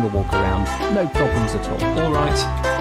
from the walk around. No problems at all. All right.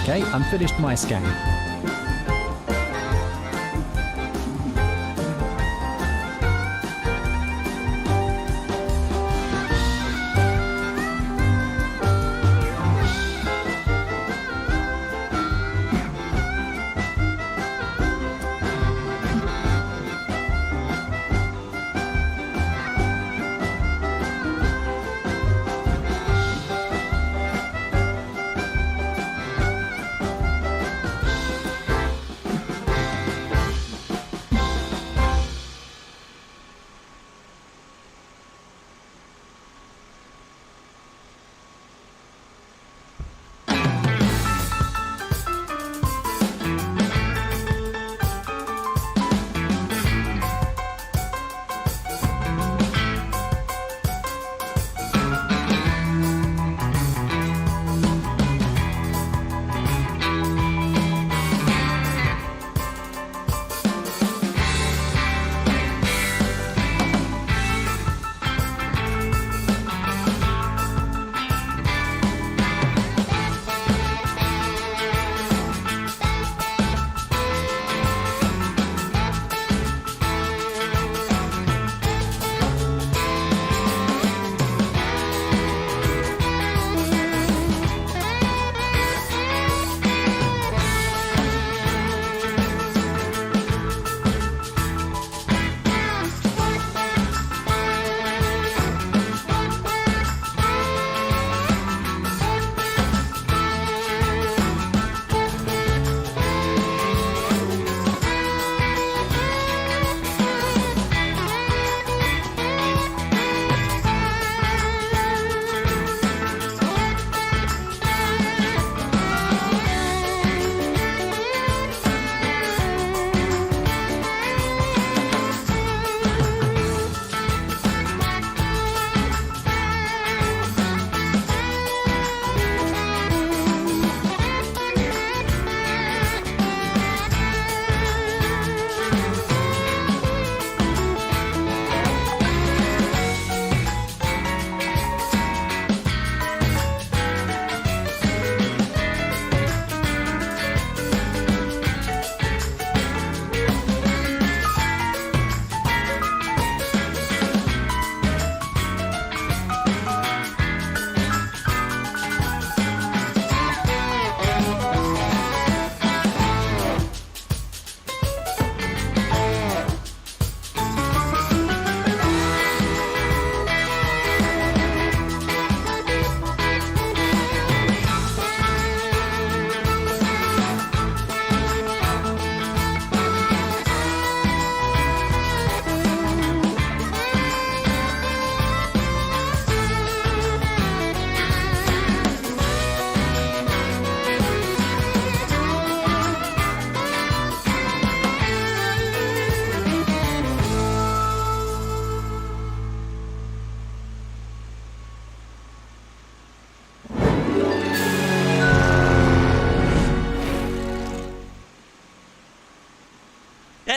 Okay, I'm finished my scan.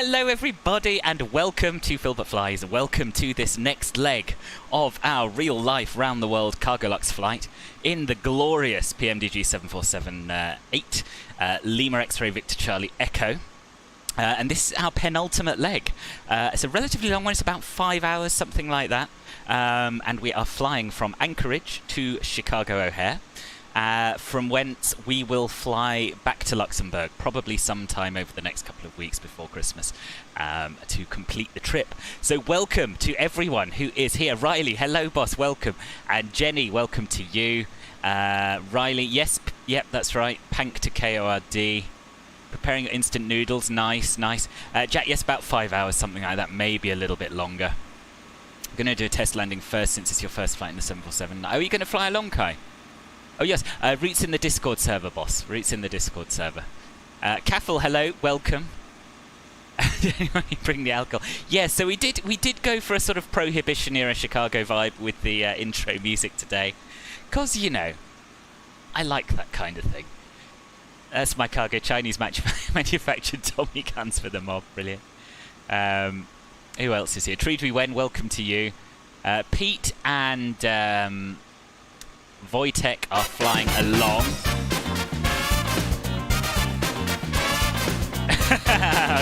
Hello everybody and welcome to Phil But Flies. Welcome to this next leg of our real life round the world Cargolux flight in the glorious PMDG 7478 Lima X-Ray Victor Charlie Echo. And this is our penultimate leg. It's a relatively long one, it's about 5 hours, something like that. And we are flying from Anchorage to Chicago O'Hare. From whence we will fly back to Luxembourg, probably sometime over the next couple of weeks before Christmas, to complete the trip. So welcome to everyone who is here. Riley, hello boss, welcome. And Jenny, welcome to you. Riley, yes, yep, that's right. Pank to KORD. Preparing instant noodles, nice, nice. Jack, yes, about 5 hours, something like that, maybe a little bit longer. I'm going to do a test landing first since it's your first flight in the 747. Are you going to fly along, Kai? Oh yes, Roots in the Discord server, boss. Roots in the Discord server. Caffel, hello, welcome. Bring the alcohol. Yeah, so we did go for a sort of Prohibition era Chicago vibe with the intro music today, cause you know, I like that kind of thing. That's my cargo, Chinese manufactured Tommy guns for the mob. Brilliant. Who else is here? Treedry Wen, welcome to you. Pete and Wojtek are flying along.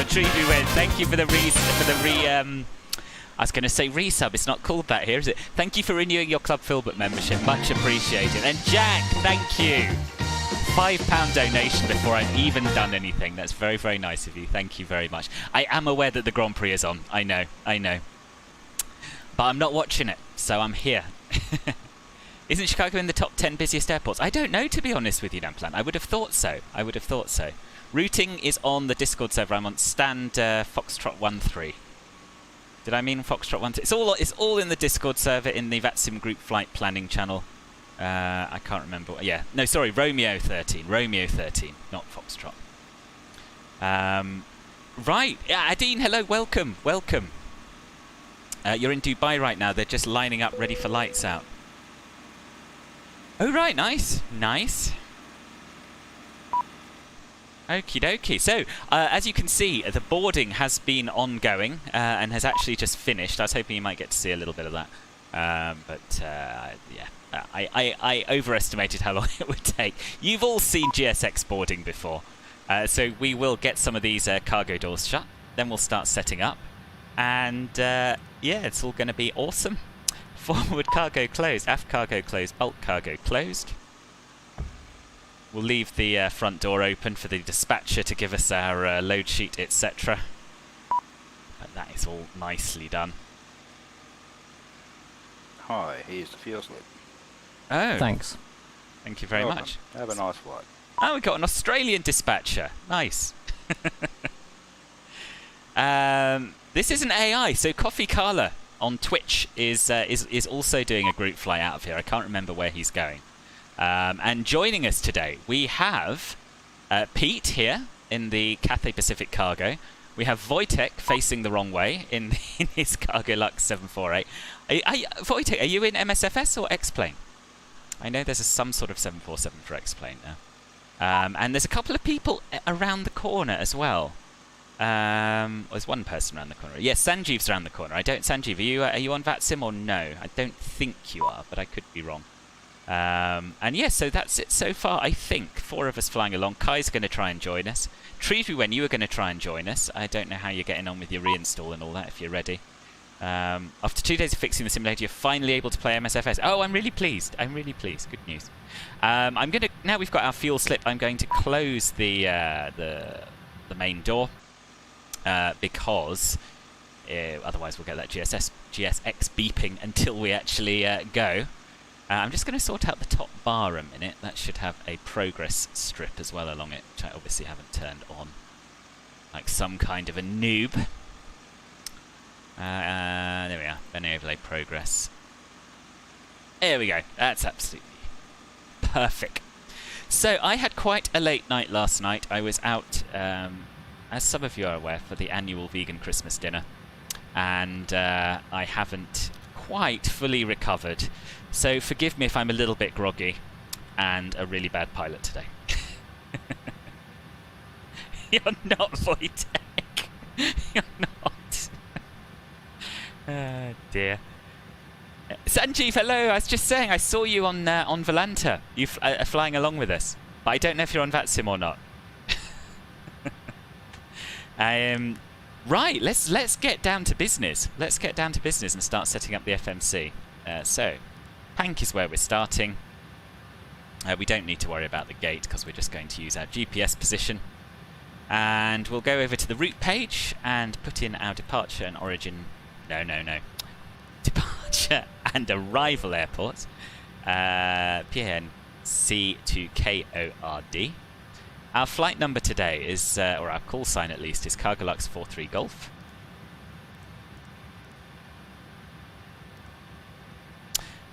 Treedry Wen, thank you for the I was going to say resub. It's not called that here, is it? Thank you for renewing your Club Filbert membership. Much appreciated. And Jack, thank you. £5 donation before I've even done anything. That's very, very nice of you. Thank you very much. I am aware that the Grand Prix is on. I know. But I'm not watching it, so I'm here. Isn't Chicago in the top 10 busiest airports? I don't know, to be honest with you, Damplan. I would have thought so. Routing is on the Discord server. I'm on stand Foxtrot 13. Did I mean Foxtrot 13? It's all in the Discord server in the VATSIM group flight planning channel. I can't remember. Yeah, no, sorry, Romeo 13, not Foxtrot. Right, yeah, Adine, hello, welcome. You're in Dubai right now. They're just lining up, ready for lights out. Oh, right, nice. Okie dokie. So, as you can see, the boarding has been ongoing and has actually just finished. I was hoping you might get to see a little bit of that. Yeah. I overestimated how long it would take. You've all seen GSX boarding before, so we will get some of these cargo doors shut, then we'll start setting up, and yeah, it's all going to be awesome. Forward cargo closed, aft cargo closed, bulk cargo closed. We'll leave the front door open for the dispatcher to give us our load sheet, etc. But that is all nicely done. Hi, here's the fuel slip. Oh. Thanks. Thank you very much. Have a nice flight. Oh, we've got an Australian dispatcher. Nice. This isn't AI, so Coffee Carla on Twitch is also doing a group fly out of here. I can't remember where he's going. And joining us today, we have Pete here in the Cathay Pacific Cargo. We have Wojtek facing the wrong way in his Cargolux 748. Wojtek, are you in MSFS or X-Plane? I know there's some sort of 747 for X-Plane now. And there's a couple of people around the corner as well. There's one person around the corner. Yes, Sanjeev's around the corner. Sanjeev, are you on VATSIM or no? I don't think you are, but I could be wrong. And yeah, so that's it so far, I think. 4 of us flying along. Kai's going to try and join us. Treevy, when you were going to try and join us. I don't know how you're getting on with your reinstall and all that, if you're ready. After 2 days of fixing the simulator, you're finally able to play MSFS. Oh, I'm really pleased. Good news. Now we've got our fuel slip, I'm going to close the main door because otherwise we'll get that GSX beeping until we actually go. I'm just going to sort out the top bar a minute. That should have a progress strip as well along it, which I obviously haven't turned on, like some kind of a noob. There we are. Bending overlay progress. There we go. That's absolutely perfect. So I had quite a late night last night. I was out, as some of you are aware, for the annual vegan Christmas dinner, and I haven't quite fully recovered. So forgive me if I'm a little bit groggy and a really bad pilot today. You're not Wojtek. you're not. Oh, dear. Sanjeev, hello. I was just saying, I saw you on Volanta. You flying along with us. But I don't know if you're on VATSIM or not. Right, let's get down to business. Let's get down to business and start setting up the FMC. So, Pank is where we're starting. We don't need to worry about the gate because we're just going to use our GPS position. And we'll go over to the route page and put in our departure and origin. No. Departure and arrival airports. PNC to KORD. Our flight number today is, or our call sign at least, is Cargolux 43 Golf.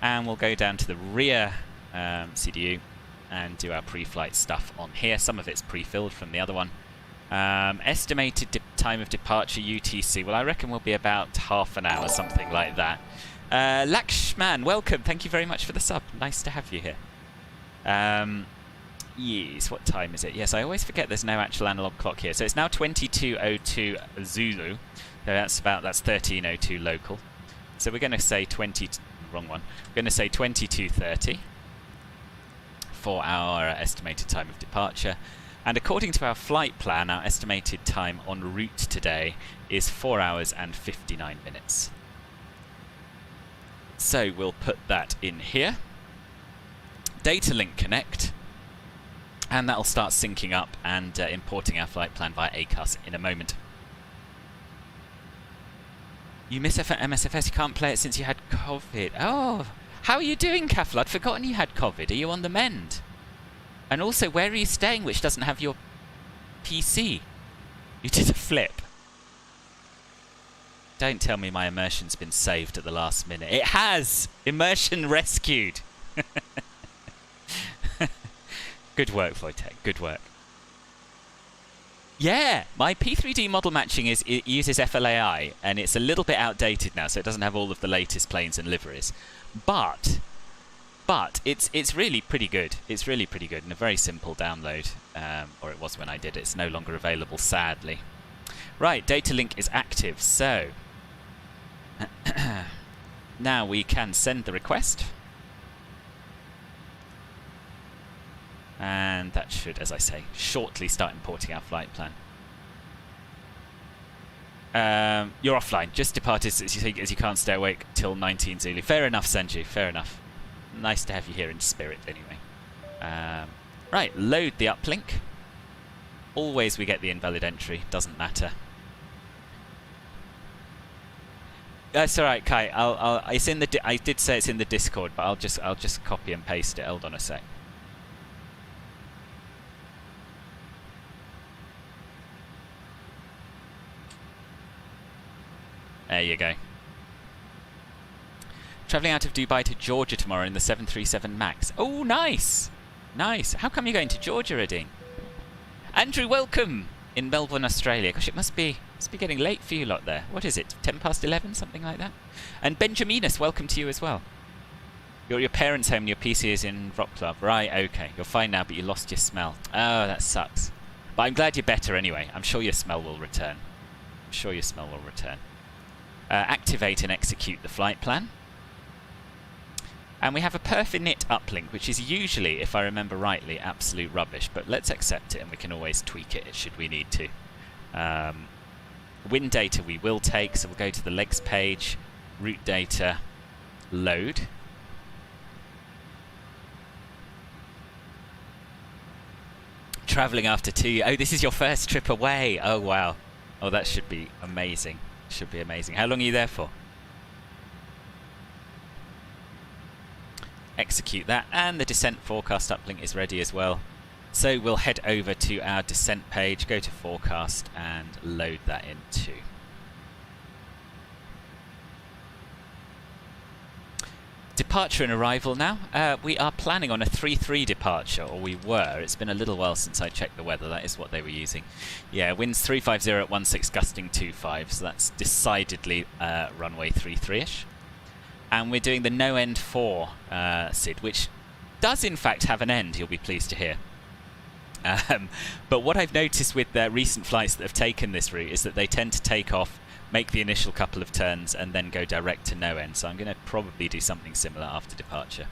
And we'll go down to the rear CDU and do our pre-flight stuff on here. Some of it's pre-filled from the other one. Estimated time of departure UTC. Well, I reckon we'll be about half an hour, something like that. Lakshman, welcome. Thank you very much for the sub. Nice to have you here. Yes, what time is it? Yes, I always forget there's no actual analog clock here. So it's now 22:02 Zulu. So that's 13:02 local. So we're going to say wrong one. We're going to say 22:30 for our estimated time of departure. And according to our flight plan, our estimated time en route today is 4 hours and 59 minutes. So we'll put that in here. Data link connect. And that'll start syncing up and importing our flight plan via ACAS in a moment. You miss MSFS, you can't play it since you had COVID. Oh, how are you doing, Kafla? I'd forgotten you had COVID. Are you on the mend? And also, where are you staying which doesn't have your PC? You did a flip. Don't tell me my immersion's been saved at the last minute. It has! Immersion rescued! Good work, Wojtek. Good work. Yeah, my P3D model matching it uses FLAI, and it's a little bit outdated now, so it doesn't have all of the latest planes and liveries. But it's really pretty good. It's really pretty good and a very simple download, or it was when I did it. It's no longer available, sadly. Right, data link is active, so now we can send the request. And that should, as I say, shortly start importing our flight plan. You're offline. Just departed as you can't stay awake till 19 Zulu. Fair enough, Sanju. Fair enough. Nice to have you here in spirit, anyway. Right, load the uplink. Always we get the invalid entry. Doesn't matter. That's all right, Kai. It's in the. I did say it's in the Discord, but I'll just copy and paste it. Hold on a sec. There you go. Travelling out of Dubai to Georgia tomorrow in the 737 MAX. Oh, nice! Nice. How come you're going to Georgia, Adine? Andrew, welcome! In Melbourne, Australia. Gosh, it must be getting late for you lot there. What is it? 10 past 11? Something like that? And Benjaminus, welcome to you as well. You're at your parents' home and your PC is in Wroclaw. Right, okay. You're fine now, but you lost your smell. Oh, that sucks. But I'm glad you're better anyway. I'm sure your smell will return. I'm sure your smell will return. Activate and execute the flight plan. And we have a Perfinit uplink, which is usually, if I remember rightly, absolute rubbish. But let's accept it, and we can always tweak it should we need to. Wind data we will take, so we'll go to the legs page, route data, load. Travelling after 2 years. Oh, this is your first trip away. Oh, wow. Oh, that should be amazing. Should be amazing. How long are you there for? Execute that, and the descent forecast uplink is ready as well. So we'll head over to our descent page, go to forecast, and load that in too. Departure and arrival now. We are planning on a 3-3 departure, or we were. It's been a little while since I checked the weather. That is what they were using. Yeah, winds 350 at 16, gusting 25, so that's decidedly runway 33-ish. And we're doing the no end 4 SID, which does in fact have an end, you'll be pleased to hear. But what I've noticed with recent flights that have taken this route is that they tend to take off, make the initial couple of turns, and then go direct to no end. So I'm going to probably do something similar after departure.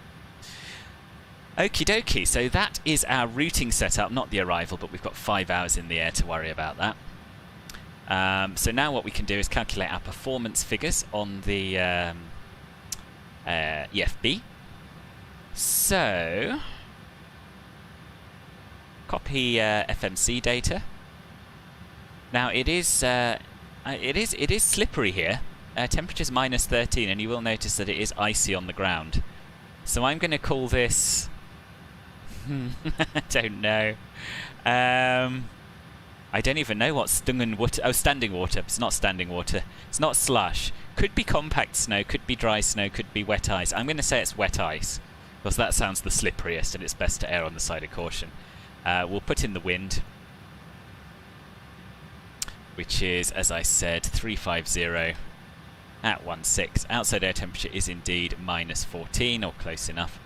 Okie dokie, so that is our routing setup, not the arrival, but we've got 5 hours in the air to worry about that. So now what we can do is calculate our performance figures on the EFB. So, copy FMC data. Now it is slippery here. Temperature's -13, and you will notice that it is icy on the ground. So I'm going to call this. I don't know. I don't even know what stungen water. Oh, standing water. It's not standing water. It's not slush. Could be compact snow. Could be dry snow. Could be wet ice. I'm going to say it's wet ice because that sounds the slipperiest, and it's best to err on the side of caution. We'll put in the wind, which is, as I said, 350 at 16. Outside air temperature is indeed -14 or close enough.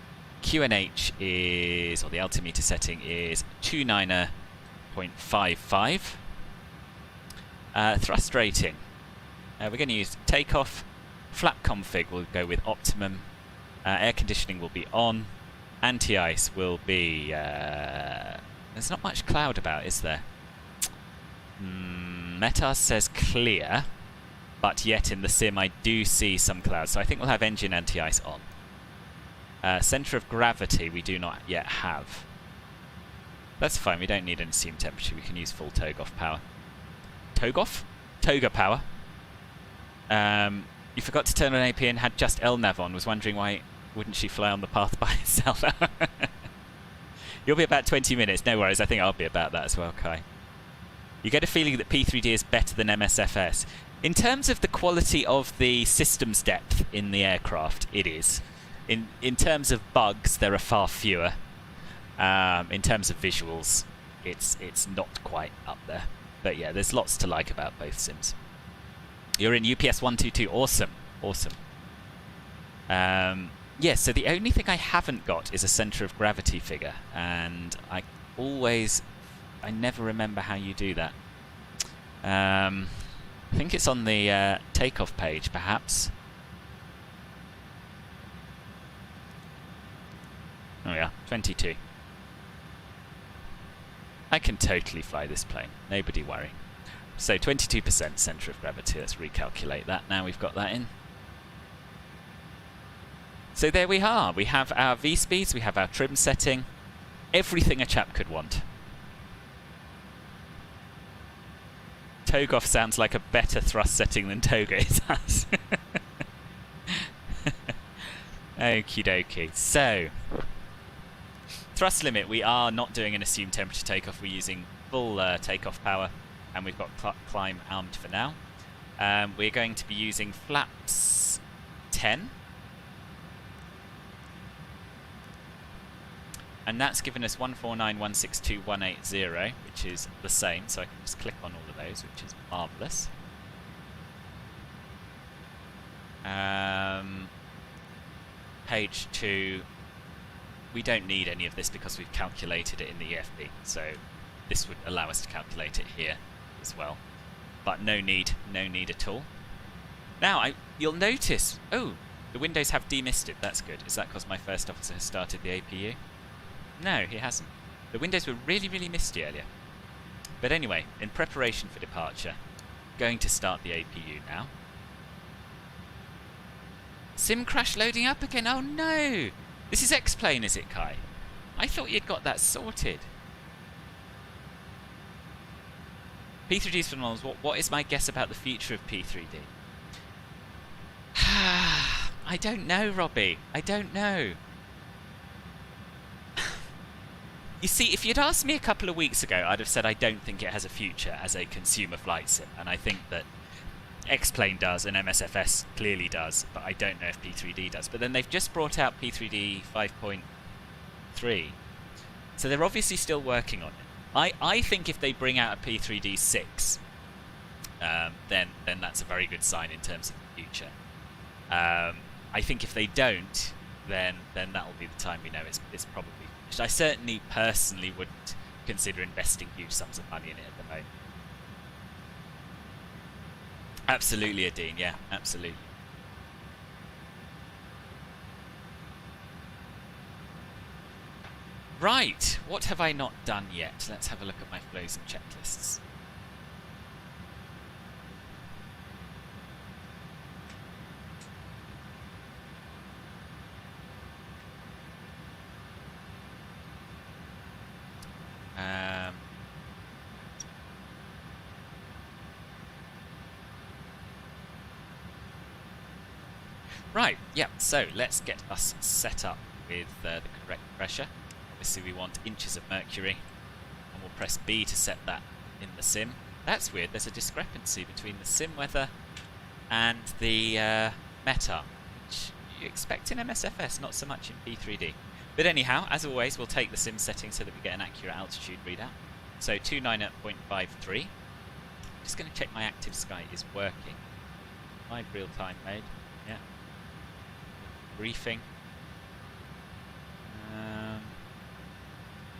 QNH is, or the altimeter setting is 29.55. Thrust rating. We're going to use takeoff. Flap config will go with optimum. Air conditioning will be on. Anti-ice will be... there's not much cloud about, is there? METAR says clear, but yet in the sim I do see some clouds. So I think we'll have engine anti-ice on. Centre of gravity we do not yet have. That's fine, we don't need an assumed temperature. We can use full Togoff power. Togoff? Toga power. You forgot to turn on AP and had just LNAV on. Was wondering why wouldn't she fly on the path by itself? You'll be about 20 minutes. No worries, I think I'll be about that as well, Kai. You get a feeling that P3D is better than MSFS. In terms of the quality of the systems depth in the aircraft, it is. In terms of bugs, there are far fewer. In terms of visuals, it's not quite up there. But yeah, there's lots to like about both sims. You're in UPS 122. Awesome. Awesome. Yeah, so the only thing I haven't got is a centre of gravity figure. And I never remember how you do that. I think it's on the takeoff page, perhaps. Oh yeah, 22. I can totally fly this plane. Nobody worry. So 22% centre of gravity. Let's recalculate that now we've got that in. So there we are. We have our V-speeds, we have our trim setting. Everything a chap could want. Togoff sounds like a better thrust setting than Toga does. Okie dokie. So, thrust limit, we are not doing an assumed temperature takeoff. We're using full takeoff power, and we've got climb armed for now. We're going to be using flaps 10. And that's given us 149.162.180, which is the same, so I can just click on all of those, which is marvellous. Page 2, we don't need any of this because we've calculated it in the EFB, so this would allow us to calculate it here as well. But no need at all. Now, you'll notice, oh, the windows have demisted, that's good. Is that because my first officer has started the APU? No, he hasn't. The windows were really, really misty earlier. But anyway, in preparation for departure, going to start the APU now. Sim crash loading up again. Oh no! This is X-Plane, is it, Kai? I thought you'd got that sorted. P3D's phenomenal. What is my guess about the future of P3D? I don't know, Robbie. I don't know. You see, if you'd asked me a couple of weeks ago, I'd have said I don't think it has a future as a consumer flight sim, and I think that X-Plane does and MSFS clearly does, but I don't know if P3D does. But then they've just brought out P3D 5.3, so they're obviously still working on it. I think if they bring out a P3D 6, then that's a very good sign in terms of the future. I think if they don't, then that will be the time we know it's probably finished. I certainly personally wouldn't consider investing huge sums of money in it at the moment. Absolutely, Adine. Yeah, absolutely. Right, what have I not done yet? Let's have a look at my flows and checklists. Right, yeah, so let's get us set up with the correct pressure. Obviously we want inches of mercury, and we'll press B to set that in the sim. That's weird, there's a discrepancy between the sim weather and the METAR, which you expect in MSFS, not so much in P3D. But anyhow, as always, we'll take the sim setting so that we get an accurate altitude readout. So 29.53. Just going to check my active sky is working. Live real-time mode, yeah. Briefing.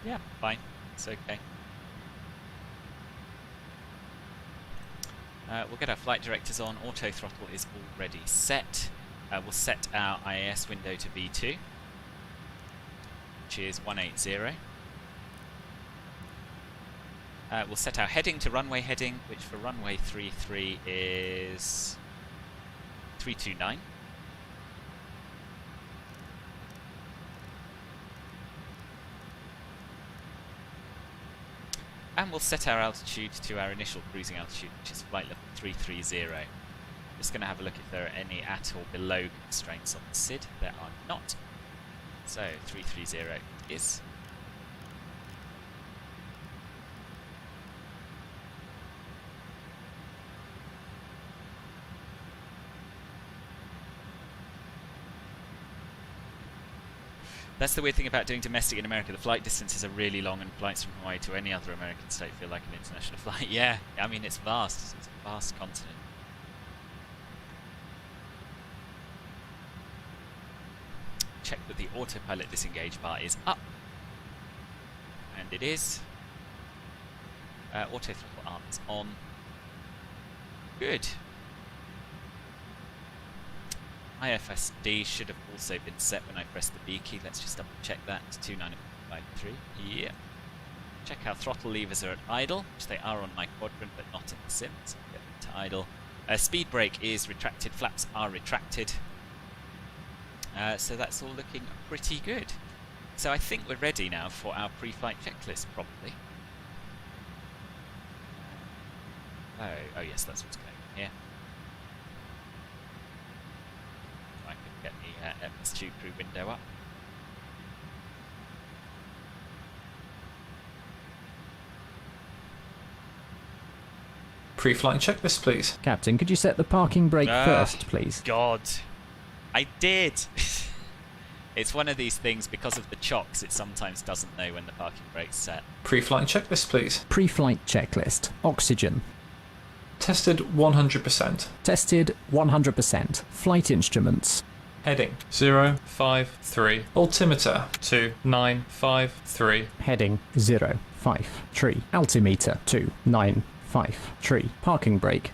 Yeah, fine. It's okay. We'll get our flight directors on. Auto throttle is already set. We'll set our IAS window to V2, which is 180. We'll set our heading to runway heading, which for runway 33 is 329. And we'll set our altitude to our initial cruising altitude, which is flight level 330. Just going to have a look if there are any at or below constraints on the SID. There are not. So 330 is. That's the weird thing about doing domestic in America. The flight distances are really long, and flights from Hawaii to any other American state feel like an international flight. Yeah, I mean, it's vast. It's a vast continent. Check that the autopilot disengage bar is up. And it is. Auto throttle arm is on. Good. IFSD should have also been set when I pressed the B key. Let's just double check that. 29.53. Yeah. Check how throttle levers are at idle, which they are on my quadrant, but not in the sim. So get them to idle. Speed brake is retracted. Flaps are retracted. So that's all looking pretty good. So I think we're ready now for our pre-flight checklist, probably. Oh yes, that's what's going on here. I can get the MS2 crew window up. Pre-flight checklist, please. Captain, could you set the parking brake first, please? God, I did. It's one of these things, because of the chocks, it sometimes doesn't know when the parking brake's set. Pre-flight checklist, please. Pre-flight checklist. Oxygen. Tested 100%. Tested 100%. Flight instruments. Heading 053. Altimeter 2953. Heading 053. Altimeter 2953. Parking brake.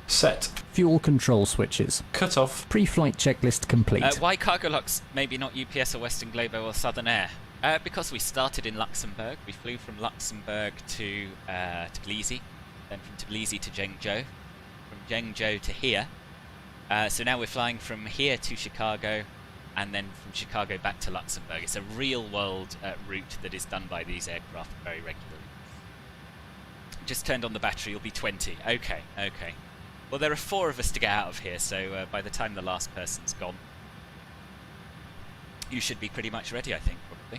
Set. Fuel control switches. Cut off. Pre-flight checklist complete. Why Cargolux, maybe not UPS or Western Globo or Southern Air? Because we started in Luxembourg. We flew from Luxembourg to Tbilisi, then from Tbilisi to Zhengzhou, from Zhengzhou to here. So now we're flying from here to Chicago, and then from Chicago back to Luxembourg. It's a real-world route that is done by these aircraft very regularly. Just turned on the battery, you'll be 20. Okay, okay. Well, there are 4 of us to get out of here, so by the time the last person's gone, you should be pretty much ready, I think, probably.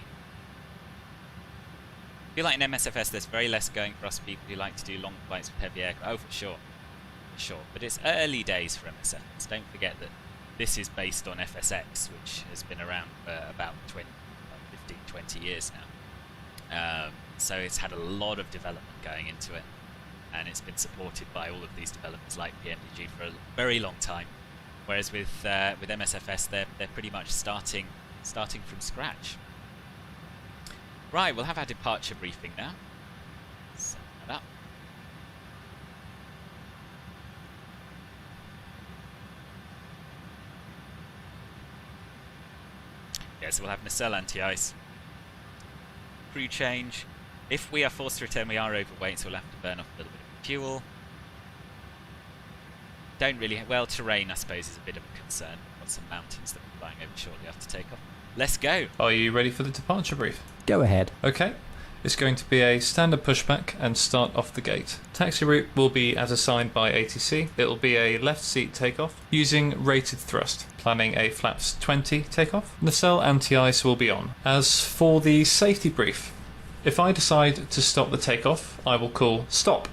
I feel like in MSFS there's very less going for us people who like to do long flights with heavy aircraft. Oh, for sure. For sure. But it's early days for MSFS. Don't forget that this is based on FSX, which has been around for about 15, 20 years now. So it's had a lot of development going into it. And it's been supported by all of these developers like PMDG for a very long time. Whereas with MSFS, they're pretty much starting from scratch. Right, we'll have our departure briefing now. Set that up. Yeah, so we'll have nacelle anti-ice. Crew change. If we are forced to return, we are overweight, so we'll have to burn off a little bit of fuel. Don't really... Well, terrain, I suppose, is a bit of a concern. Got some mountains that we're flying over shortly after takeoff. Let's go. Are you ready for the departure brief? Go ahead. Okay. It's going to be a standard pushback and start off the gate. Taxi route will be as assigned by ATC. It will be a left seat takeoff using rated thrust, planning a flaps 20 takeoff. Nacelle anti-ice will be on. As for the safety brief, if I decide to stop the takeoff, I will call stop.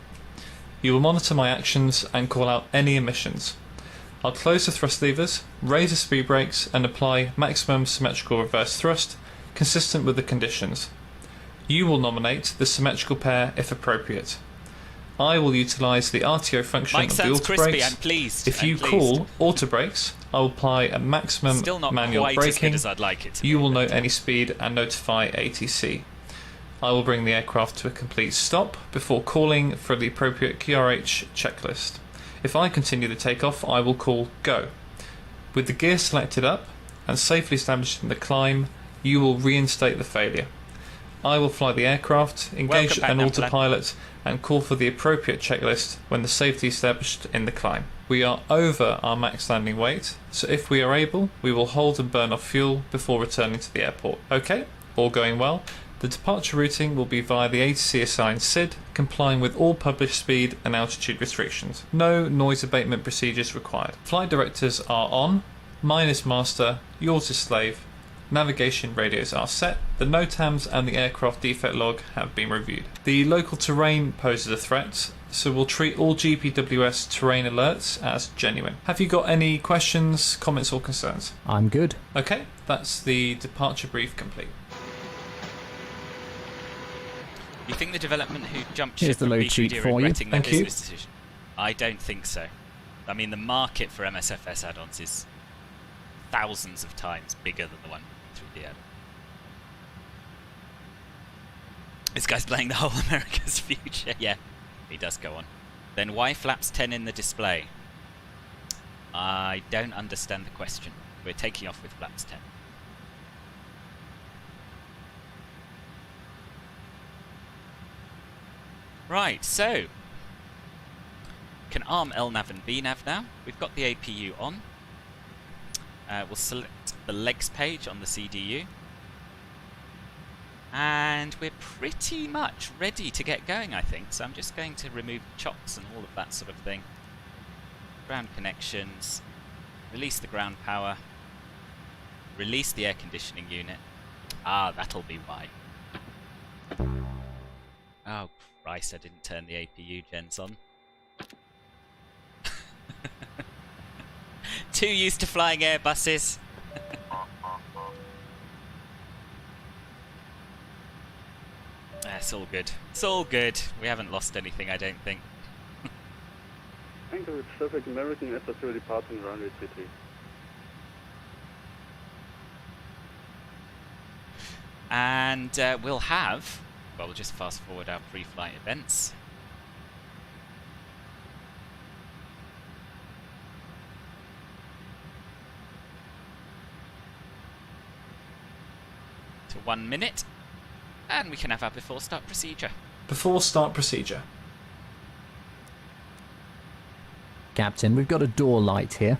You will monitor my actions and call out any emissions. I'll close the thrust levers, raise the speed brakes and apply maximum symmetrical reverse thrust consistent with the conditions. You will nominate the symmetrical pair if appropriate. I will utilise the RTO function Mike of the sounds auto crispy. brakes. I'm pleased. If you call auto brakes, I will apply a maximum Still not manual quite as good braking. as I'd like it to You be, will but- note any speed and notify ATC. I will bring the aircraft to a complete stop before calling for the appropriate QRH checklist. If I continue the takeoff, I will call go. With the gear selected up and safely established in the climb, you will reinstate the failure. I will fly the aircraft, engage Welcome back, an Nampula. autopilot and call for the appropriate checklist when the safety established in the climb. We are over our max landing weight, so if we are able, we will hold and burn off fuel before returning to the airport. Okay, all going well. The departure routing will be via the ATC assigned SID, complying with all published speed and altitude restrictions. No noise abatement procedures required. Flight directors are on, mine is master, yours is slave. Navigation radios are set, the NOTAMs and the aircraft defect log have been reviewed. The local terrain poses a threat, so we'll treat all GPWS terrain alerts as genuine. Have you got any questions, comments or concerns? I'm good. Okay, that's the departure brief complete. You think the development who jumped Here's ship the from load Prepar3d sheet are for you. regretting their Thank you. business decision? I don't think so. I mean, the market for MSFS add-ons is thousands of times bigger than the one 3D add-on. This guy's playing the whole America's future. Yeah, he does go on. Then why flaps 10 in the display? I don't understand the question. We're taking off with flaps 10. Right, so can arm LNAV and VNAV now. We've got the APU on. We'll select the legs page on the CDU. And we're pretty much ready to get going, I think. So I'm just going to remove chocks and all of that sort of thing. Ground connections. Release the ground power. Release the air conditioning unit. Ah, that'll be why. Oh, Christ, I didn't turn the APU gens on. Too used to flying Airbuses. It's all good. It's all good. We haven't lost anything, I don't think. Anchorage Pacific American SR2 departing runway 33. And we'll have... Well, we'll just fast forward our pre-flight events. To 1 minute. And we can have our before start procedure. Before start procedure. Captain, we've got a door light here.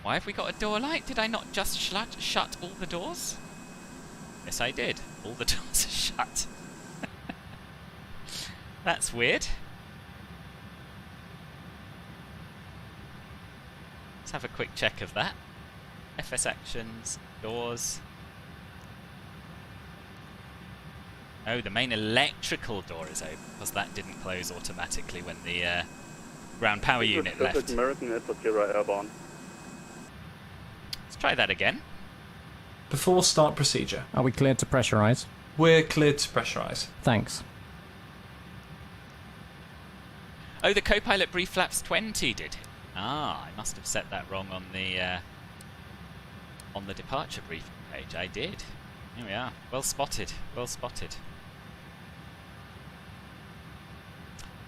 Why have we got a door light? Did I not just shut all the doors? Yes, I did. All the doors are shut. That's weird. Let's have a quick check of that. FS actions, doors. Oh, the main electrical door is open because that didn't close automatically when the ground power unit Pacific left. American SR0 airborne. Let's try that again. Before start procedure. Are we cleared to pressurize? We're cleared to pressurize. Thanks. Oh, the co-pilot brief flaps 20 did it. Ah, I must have set that wrong on the departure briefing page. I did. Here we are. Well spotted. Well spotted.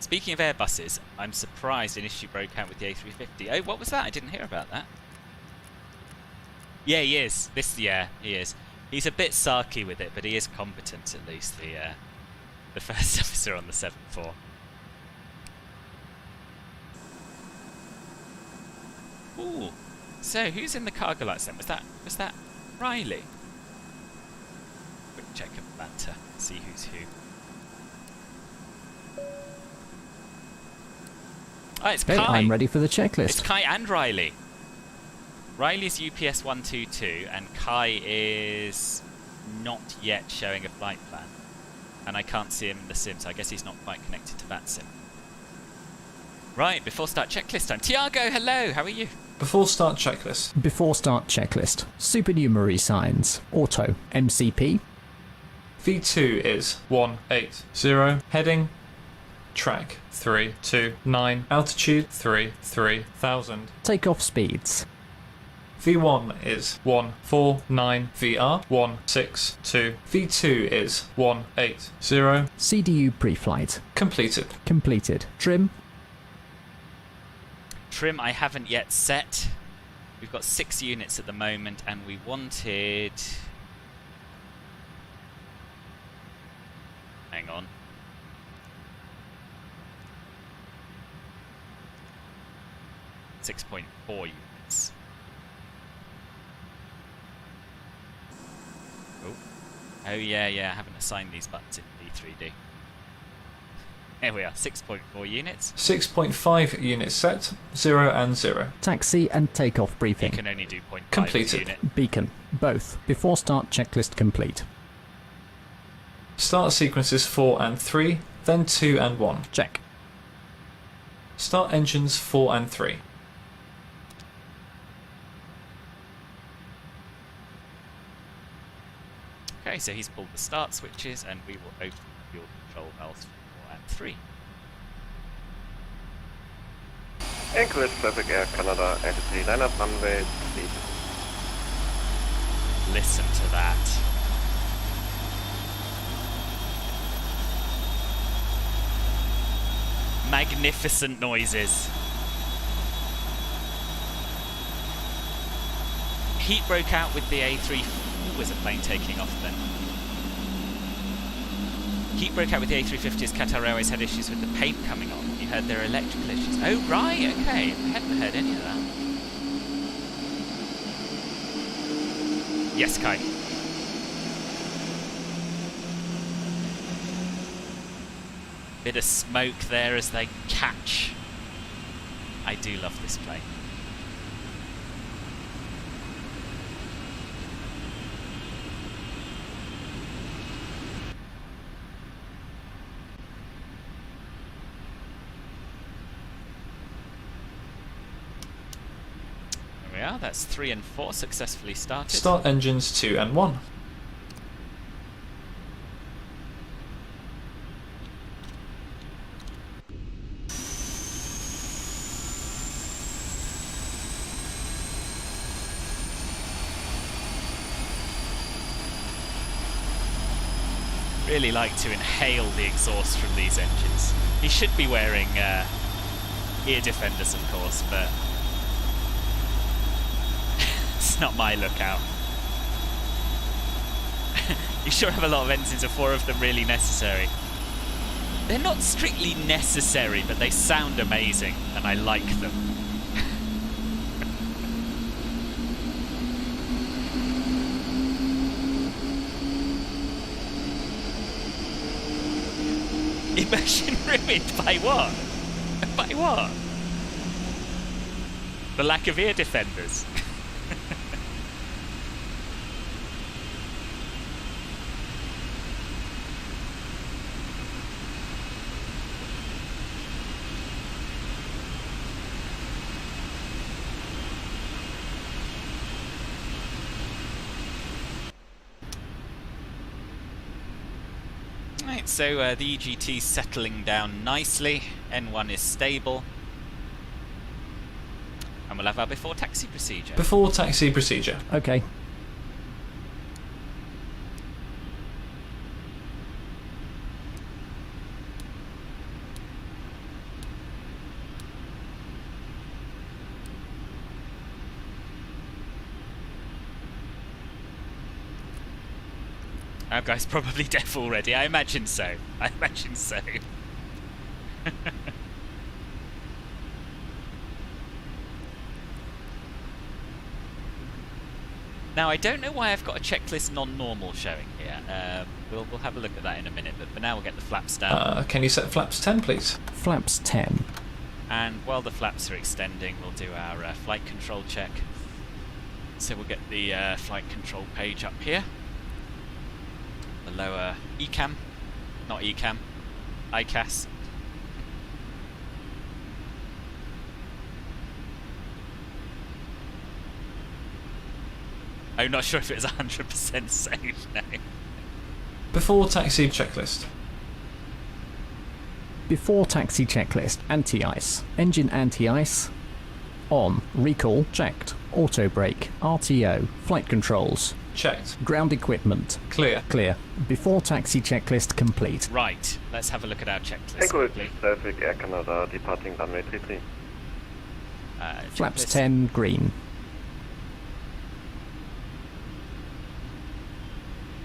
Speaking of Airbuses, I'm surprised an issue broke out with the A350. Oh, what was that? I didn't hear about that. Yeah, he is. Yeah, he is. He's a bit sarky with it, but he is competent at least. The first officer on the 7-4. Ooh. So who's in the Cargolux then? Was that Riley? Quick check of banter. See who's who. Oh, it's Okay, Kai. I'm ready for the checklist. It's Kai and Riley. Riley's UPS 122 and Kai is not yet showing a flight plan. And I can't see him in the sim, so I guess he's not quite connected to VATSIM. Right, before start checklist time. Tiago, hello, how are you? Before start checklist. Before start checklist. Supernumerary signs. Auto. MCP. V2 is 180. Heading. Track 329. Altitude 33,000. Takeoff speeds. V1 is 149. VR 162. V2 is 180. CDU pre-flight. Completed. Completed. Trim. Trim I haven't yet set. We've got 6 units at the moment and we wanted... Hang on. .4 units. Oh yeah, I haven't assigned these buttons in P3D. There we are, 6.4 units. 6.5 units set. 0 and 0. Taxi and takeoff You briefing. can only do 0.5 Completed. unit. Beacon. Both. Before start checklist complete. Start sequences 4 and 3, then 2 and 1. Check. Start engines 4 and 3. Okay, so he's pulled the start switches and we will open fuel control valves 4 and 3. Anchorage, Traffic Air Canada, ADD lineup runway 3. Listen to that. Magnificent noises. Heat broke out with the A3... Ooh, was a plane taking off then? Heat broke out with the A350 as Qatar Airways had issues with the paint coming on. You heard there are electrical issues. Oh, right, okay. I hadn't heard any of that. Yes, Kai. Bit of smoke there as they catch. I do love this plane. There we are, that's 3 and 4 successfully started. Start engines 2 and 1. Really like to inhale the exhaust from these engines. He should be wearing ear defenders, of course, but it's not my lookout. You sure have a lot of engines, are 4 of them really necessary? They're not strictly necessary, but they sound amazing, and I like them. Immersion ruined by what? By what? The lack of ear defenders. Right, so the EGT's settling down nicely. N1 is stable. And we'll have our before taxi procedure. Before taxi procedure. Okay. Our guy's probably deaf already. I imagine so. Now, I don't know why I've got a checklist non-normal showing here. We'll have a look at that in a minute, but for now we'll get the flaps down. Can you set flaps 10, please? Flaps 10. And while the flaps are extending, we'll do our flight control check. So we'll get the flight control page up here. The lower ECAM, not ECAM, ICAS. I'm not sure if it was 100% safe now. Before taxi checklist. Before taxi checklist, anti-ice. Engine anti-ice. On. Recall, checked. Auto brake, RTO. Flight controls. Checked. Ground equipment. Clear. Clear. Before taxi checklist complete. Right, let's have a look at our checklist Anchorage quickly. traffic Air Canada departing runway 33. Flaps Checklist. 10, green.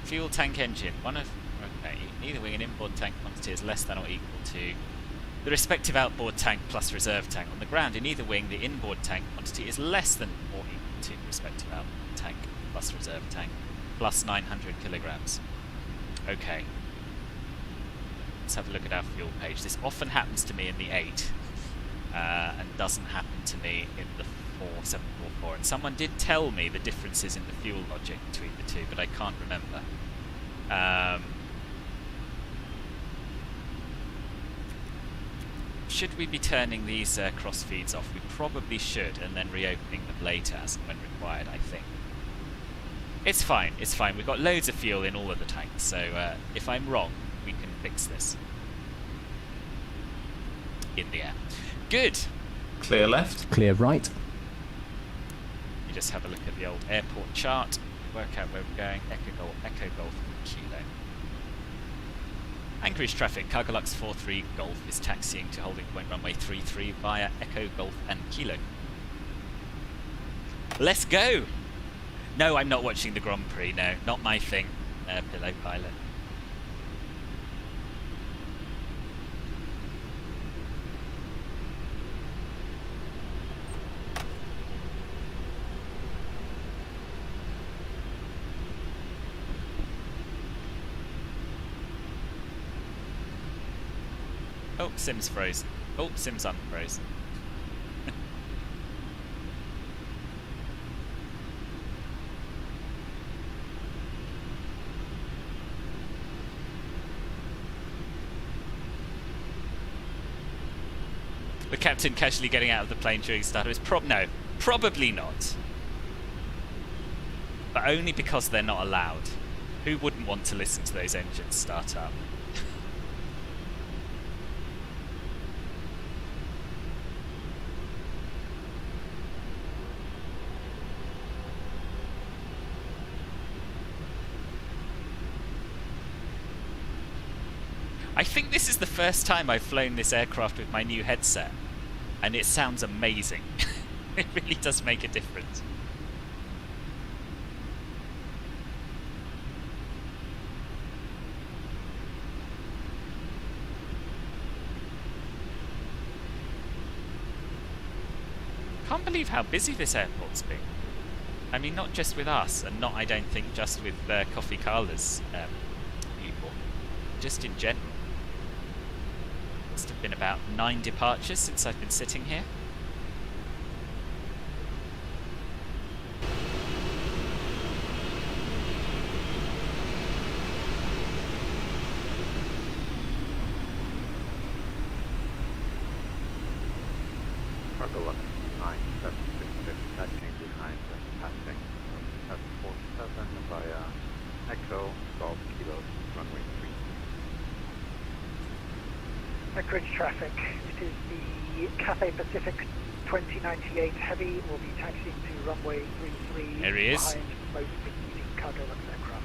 Fuel tank engine. Okay, either wing and inboard tank quantity is less than or equal to the respective outboard tank plus reserve tank. On the ground, in either wing, the inboard tank quantity is less than or equal to the respective outboard tank plus reserve tank plus 900 kilograms. Okay. Let's have a look at our fuel page. This often happens to me in the 8 and doesn't happen to me in the 4744. And someone did tell me the differences in the fuel logic between the two, but I can't remember. Should we be turning these cross feeds off? We probably should, and then reopening them later as and when required, I think. It's fine, it's fine. We've got loads of fuel in all of the tanks, so if I'm wrong, we can fix this. In the air. Good! Clear left. Clear right. You just have a look at the old airport chart, work out where we're going. Echo Golf, Kilo. Anchorage traffic, Cargolux 43 Golf is taxiing to holding point runway 33 via Echo Golf and Kilo. Let's go! No, I'm not watching the Grand Prix, no, not my thing, Pillow Pilot. Oh, Sim's frozen. Oh, Sim's unfrozen. The captain casually getting out of the plane during startup is no, probably not. But only because they're not allowed. Who wouldn't want to listen to those engines start up? I think this is the first time I've flown this aircraft with my new headset, and it sounds amazing. It really does make a difference. Can't believe how busy this airport's been. I mean, not just with us, and not, I don't think, just with Coffee Carla's people, just in general. Must have been about 9 departures since I've been sitting here. Cargolux 9766 taxiing behind the passing CV4707 via Echo Golf Kilo runway 3. Anchorage traffic. It is the Cathay Pacific 2098 Heavy. Will be taxiing to runway 33 There he is. behind most competing Cargolux aircraft.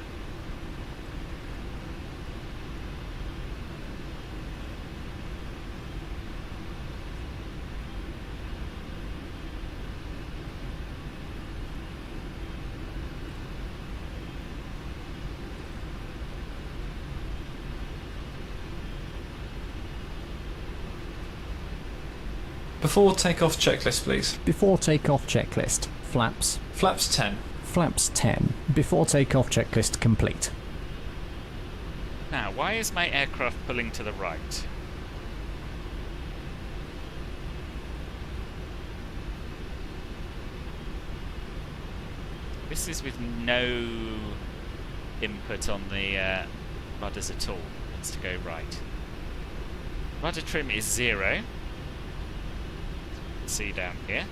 Before takeoff checklist, please. Before takeoff checklist. Flaps. Flaps 10. Flaps 10. Before takeoff checklist complete. Now, why is my aircraft pulling to the right? This is with no input on the rudders at all. It wants to go right. Rudder trim is 0. See down here.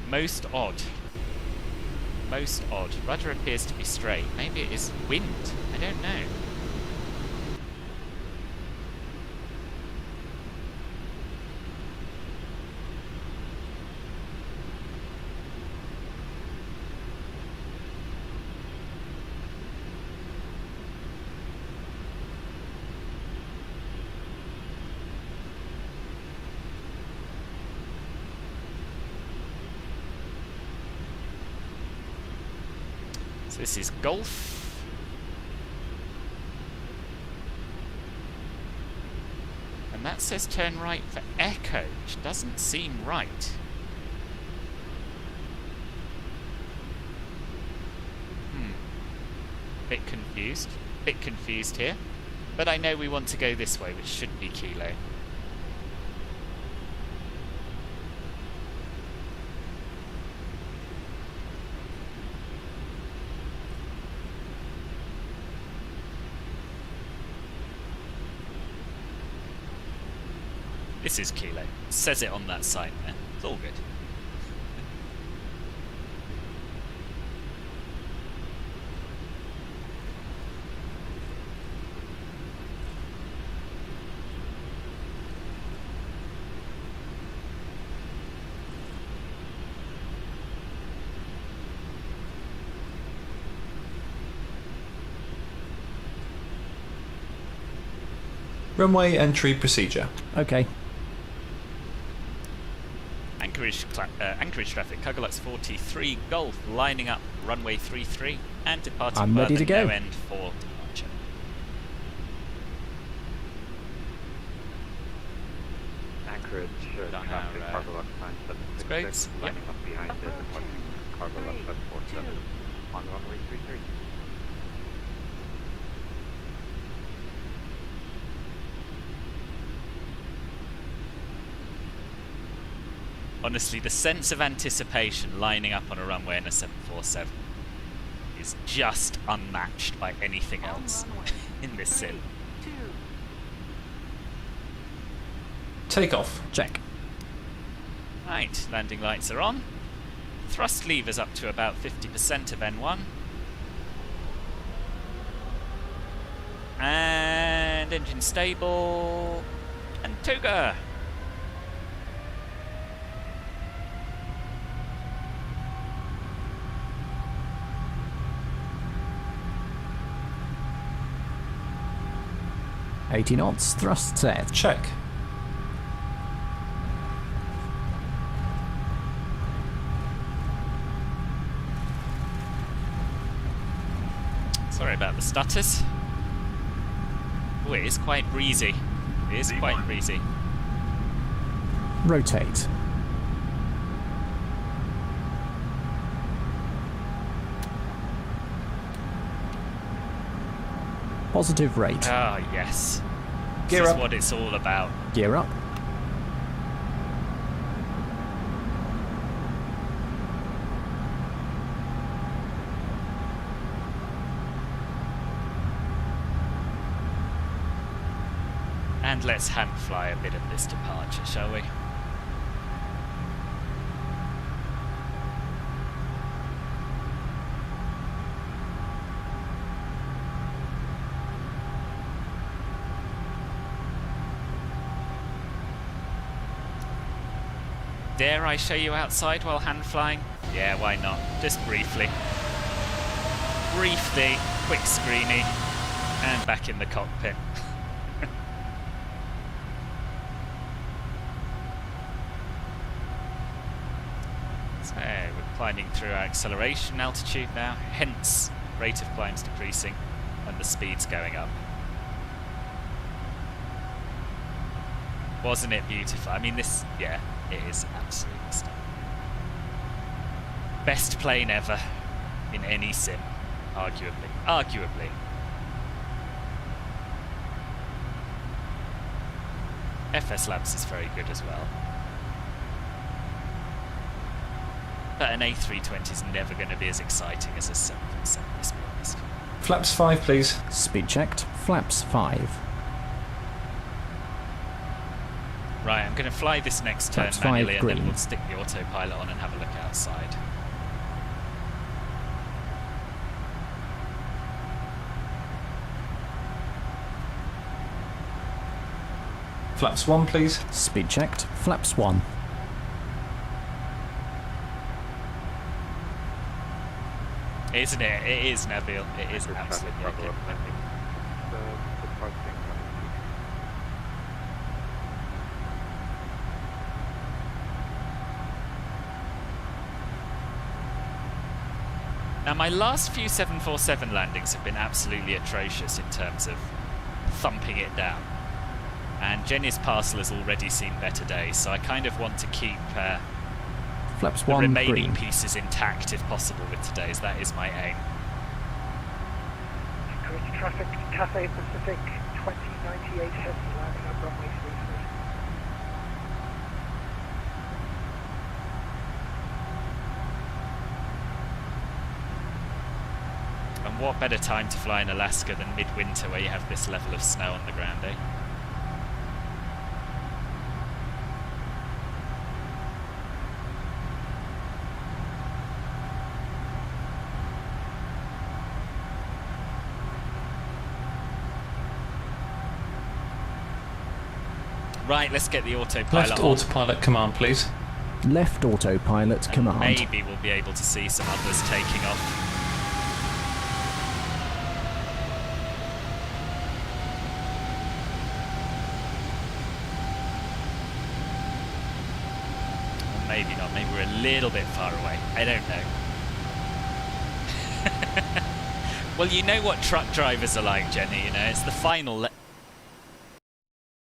Most odd. Most odd. Rudder appears to be straight. Maybe it is wind. I don't know. So this is Golf. And that says turn right for Echo, which doesn't seem right. Bit confused here. But I know we want to go this way, which should be Kilo. This is Kilo. It says it on that sign there. It's all good. Runway entry procedure. Okay. Anchorage traffic, Cargolux 43 Golf, lining up runway 33 and departing I'm ready to go. no end for departure. Anchorage Done traffic, our, Cargolux great. 976, lining up behind the departing Cargolux 747 on runway 33. Honestly, the sense of anticipation lining up on a runway in a 747 is just unmatched by anything else in this sim. Takeoff. Check. Right, landing lights are on. Thrust levers up to about 50% of N1. And engine stable. And Toga! $80 knots, thrust set. Check. Sorry about the stutters. Oh, it is quite breezy. It is quite breezy. Rotate. Positive rate. Ah, yes. Gear This is up. what it's all about. Gear up. And let's hand fly a bit of this departure, shall we? Dare I show you outside while hand flying? Yeah, why not? Just briefly. Briefly, quick screeny, and back in the cockpit. So, we're climbing through our acceleration altitude now, hence rate of climbs decreasing and the speed's going up. Wasn't it beautiful? I mean, this, yeah, it is absolutely stunning. Best plane ever in any sim, arguably. Arguably. FS Labs is very good as well. But an A320 is never going to be as exciting as a 747, let's be honest. Flaps 5, please. Speed checked. Flaps 5. Right, I'm going to fly this next turn Flaps manually 5 and then green. we'll stick the autopilot on and have a look outside. Flaps 1, please. Speed checked. Flaps 1. Isn't it? It is, Nabil. It is absolutely Cargo okay. landing. The parking coming. Now, my last few 747 landings have been absolutely atrocious in terms of thumping it down. And Jenny's parcel has already seen better days, so I kind of want to keep Flaps the 1 remaining green. pieces intact if possible with today's. That is my aim. Anchorage traffic, Cathay Pacific 2098 heavy landing on runway 33. And what better time to fly in Alaska than midwinter where you have this level of snow on the ground, eh? Right, let's get the autopilot Left on. autopilot command, please. Left autopilot And command. maybe we'll be able to see some others taking off. Or maybe not. Maybe we're a little bit far away. I don't know. Well, you know what truck drivers are like, Jenny. You know, it's the final.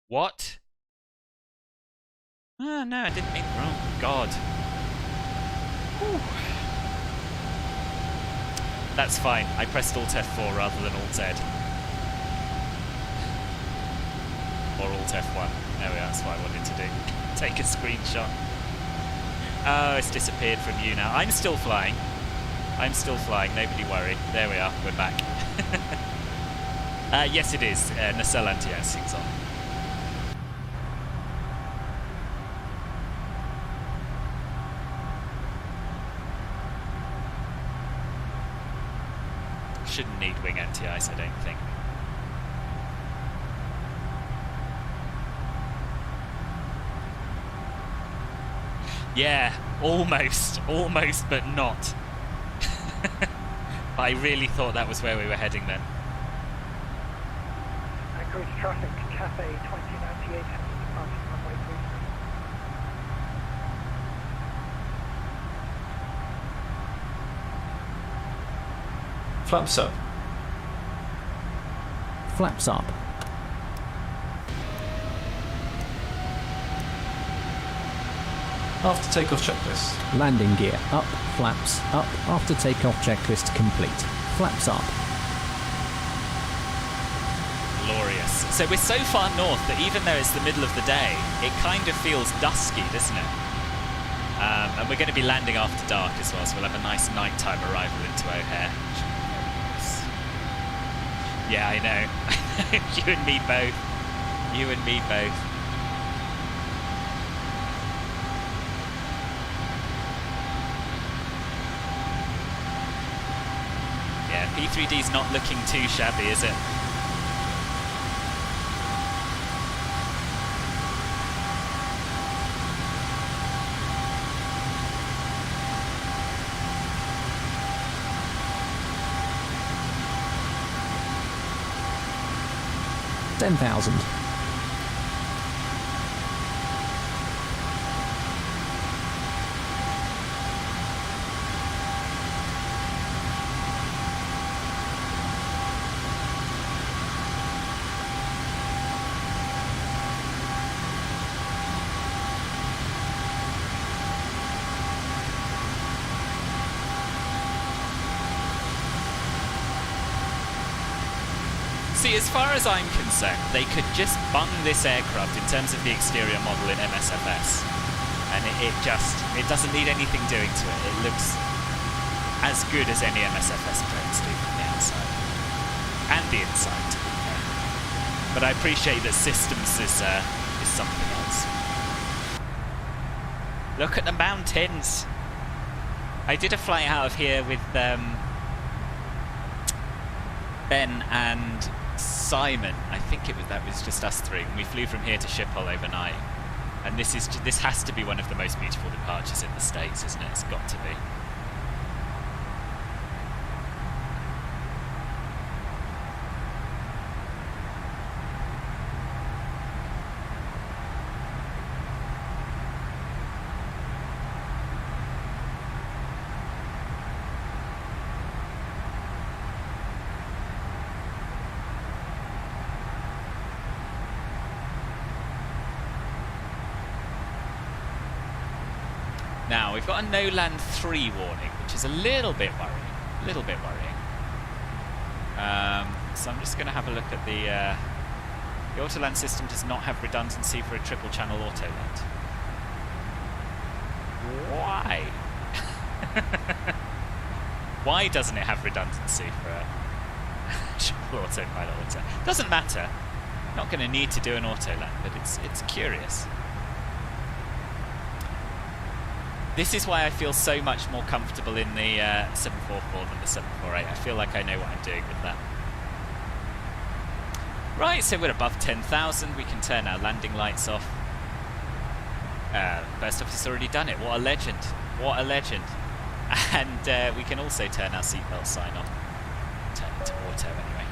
What? Oh, no, I didn't mean. Oh, God. Whew. That's fine. I pressed Alt F4 rather than Alt Z. Or Alt F1. There we are. That's what I wanted to do. Take a screenshot. Oh, it's disappeared from you now. I'm still flying. I'm still flying. Nobody worry. There we are. We're back. Yes, it is. Nacelle anti-aliasing's on. Shouldn't need wing anti-ice, I don't think. Yeah, almost, but not. I really thought that was where we were heading then. Anchorage traffic, Cathay 2098 heavy departing runway 33. Flaps up. Flaps up. After takeoff checklist. Landing gear up. Flaps up. After takeoff checklist complete. Flaps up. Glorious. So we're so far north that even though it's the middle of the day, it kind of feels dusky, doesn't it? And we're going to be landing after dark as well, so we'll have a nice nighttime arrival into O'Hare. Yeah, I know. You and me both. You and me both. Yeah, P3D's not looking too shabby, is it? $10,000. See, as far as I'm concerned, they could just bung this aircraft in terms of the exterior model in MSFS, and it doesn't need anything doing to it. It looks as good as any MSFS planes do from the outside and the inside, to be fair. But I appreciate that systems is something else. Look at the mountains. I did a flight out of here with Ben and Simon. I think that was just us three, and we flew from here to Schiphol overnight. And this has to be one of the most beautiful departures in the States, isn't it? It's got to be. Now, we've got a no land 3 warning, which is a little bit worrying. So I'm just going to have a look at the auto-land system does not have redundancy for a triple channel auto-land. Why? Why doesn't it have redundancy for a triple autopilot auto? Doesn't matter. Not going to need to do an auto-land, but it's curious. This is why I feel so much more comfortable in the 744 than the 748. I feel like I know what I'm doing with that. Right, so we're above 10,000. We can turn our landing lights off. First officer's already done it. What a legend. What a legend. And we can also turn our seatbelt sign off. Turn it to auto anyway.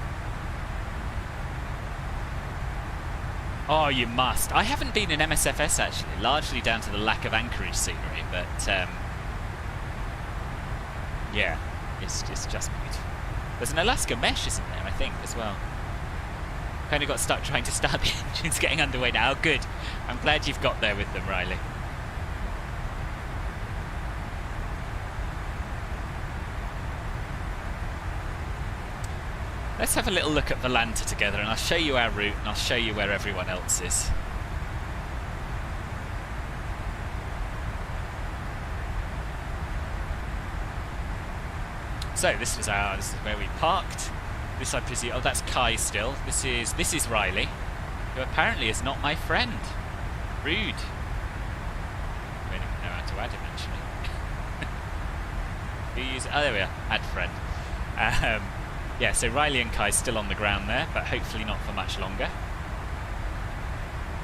Oh, you must. I haven't been in MSFS actually, largely down to the lack of Anchorage scenery, but yeah, it's just beautiful. There's an Alaska mesh, isn't there, I think, as well. Kind of got stuck trying to start the engines getting underway now. Oh, good. I'm glad you've got there with them, Riley. Let's have a little look at Volanta together, and I'll show you our route, and I'll show you where everyone else is. So this is where we parked. This, I presume, oh, that's Kai still. This is Riley, who apparently is not my friend. Rude. I don't even know how to add him actually. Oh, there we are. Add friend. Yeah, so Riley and Kai still on the ground there, but hopefully not for much longer.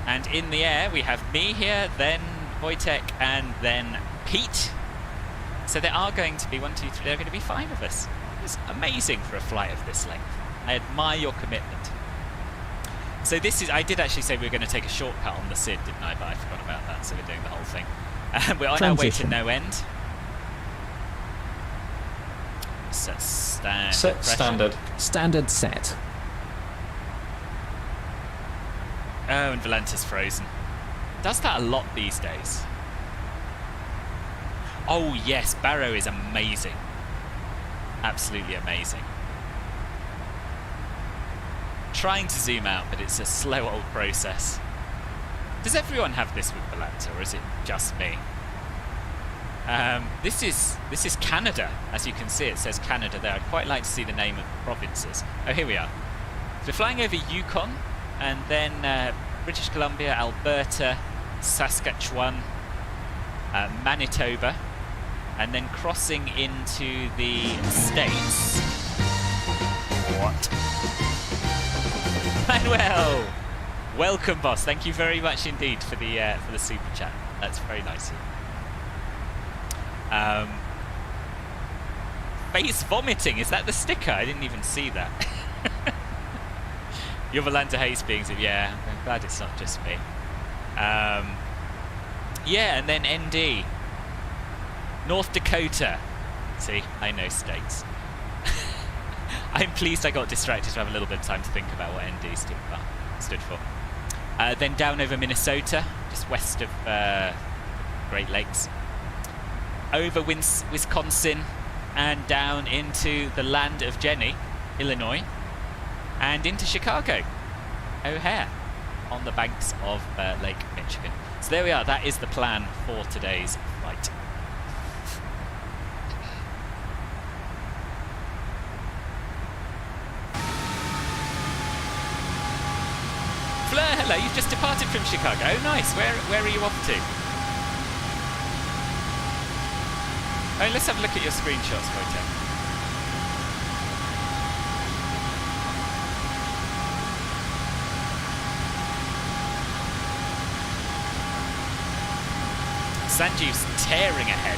And in the air, we have me here, then Wojtek, and then Pete. So there are going to be 1, 2, 3, there are going to be 5 of us. It's amazing for a flight of this length. I admire your commitment. So this is, I did actually say we were going to take a shortcut on the SID, didn't I? But I forgot about that, so we're doing the whole thing. We're on our way to no end. Set standard. Standard set. Oh, and Volanta's frozen. Does that a lot these days. Oh yes, Barrow is amazing. Absolutely amazing. Trying to zoom out, but it's a slow old process. Does everyone have this with Volanta, or is it just me? This is Canada, as you can see. It says Canada there. I'd quite like to see the name of the provinces. Oh, here we are. So we're flying over Yukon, and then British Columbia, Alberta, Saskatchewan, Manitoba, and then crossing into the States. What? Manuel! Welcome, boss. Thank you very much indeed for the super chat. That's very nice of you. Face vomiting, is that the sticker? I didn't even see that. Your Volanta Hayes beings, yeah, I'm glad it's not just me. Yeah, and then ND. North Dakota. See, I know states. I'm pleased I got distracted to have a little bit of time to think about what ND stood for. Then down over Minnesota, just west of Great Lakes. Over Wisconsin, and down into the land of Jenny, Illinois. and into Chicago O'Hare on the banks of Lake Michigan. So there we are. That is the plan for today's flight. Fleur, hello. You've just departed from Chicago. Oh, nice. Where are you off to? Oh, let's have a look at your screenshots, Wojtek. Sanjeev's tearing ahead.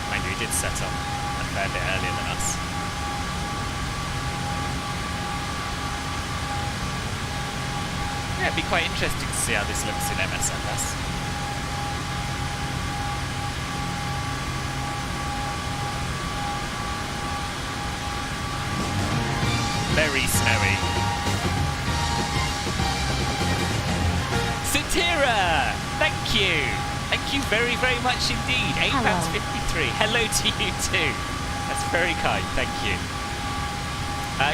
Mind you, he did set up a fair bit earlier than us. Yeah, it'd be quite interesting to see how this looks in MSFS. Very snowy. Satira! Thank you! Thank you very, very much indeed. £8.53. Hello to you too. That's very kind, thank you.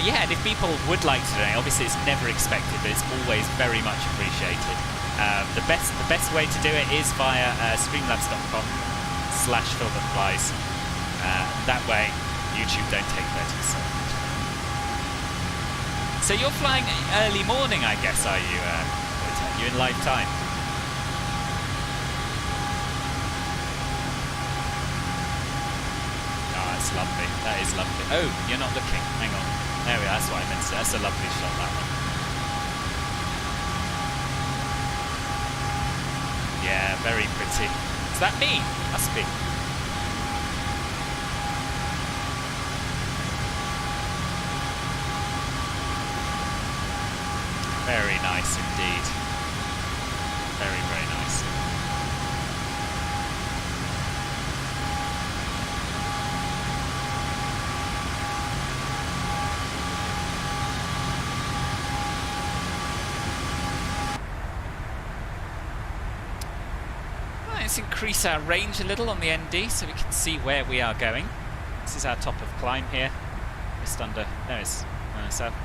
Yeah, and if people would like to donate, obviously it's never expected, but it's always very much appreciated. The best way to do it is via streamlabs.com/filmthatflies. That way, YouTube don't take 30%. So you're flying early morning, I guess, are you? You in live time? Oh, that's lovely. That is lovely. Oh, you're not looking. Hang on. There we are. That's what I meant to say. That's a lovely shot, that one. Yeah, very pretty. Is that me? Must be. Very nice indeed. Very, very nice. Let's increase our range a little on the ND so we can see where we are going. This is our top of climb here. Just under, there it's south.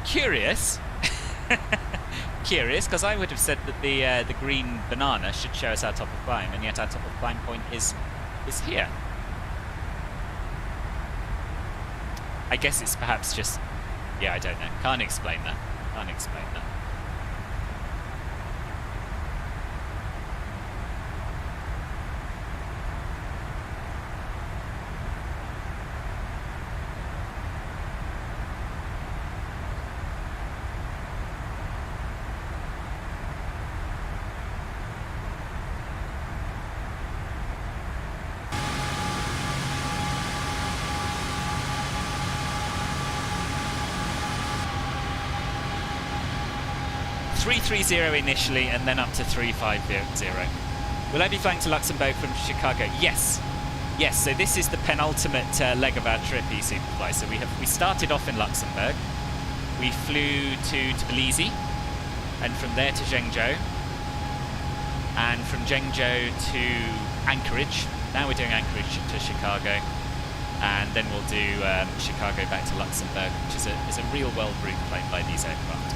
Curious. Curious, because I would have said that the green banana should show us our top of climb, and yet our top of climb point is here. I guess it's perhaps just, yeah, I don't know. Can't explain that. Can't explain that. .330 initially, and then up to 350. Will I be flying to Luxembourg from Chicago? Yes. Yes, so this is the penultimate leg of our trip, eSuperfly. So we started off in Luxembourg. We flew to Tbilisi, and from there to Zhengzhou. And from Zhengzhou to Anchorage. Now we're doing Anchorage to Chicago. And then we'll do Chicago back to Luxembourg, which is a real-world route played by these aircraft.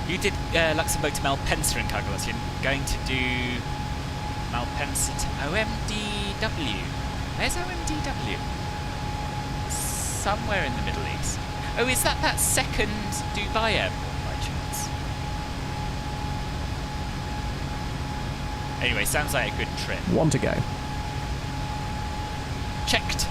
You did Luxembourg to Malpensa in Cargolux. You're going to do Malpensa to OMDW. Where's OMDW? Somewhere in the Middle East. Oh, is that second Dubai airport by chance? Anyway, sounds like a good trip. 1 to go. Checked.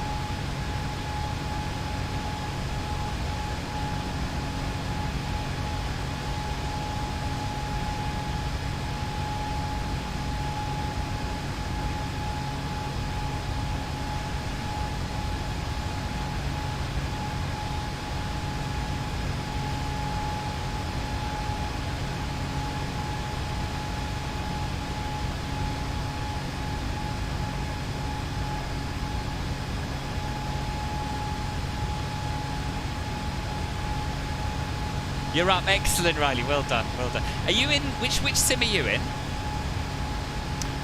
You're up, excellent, Riley. Well done, well done. Are you in? Which sim are you in?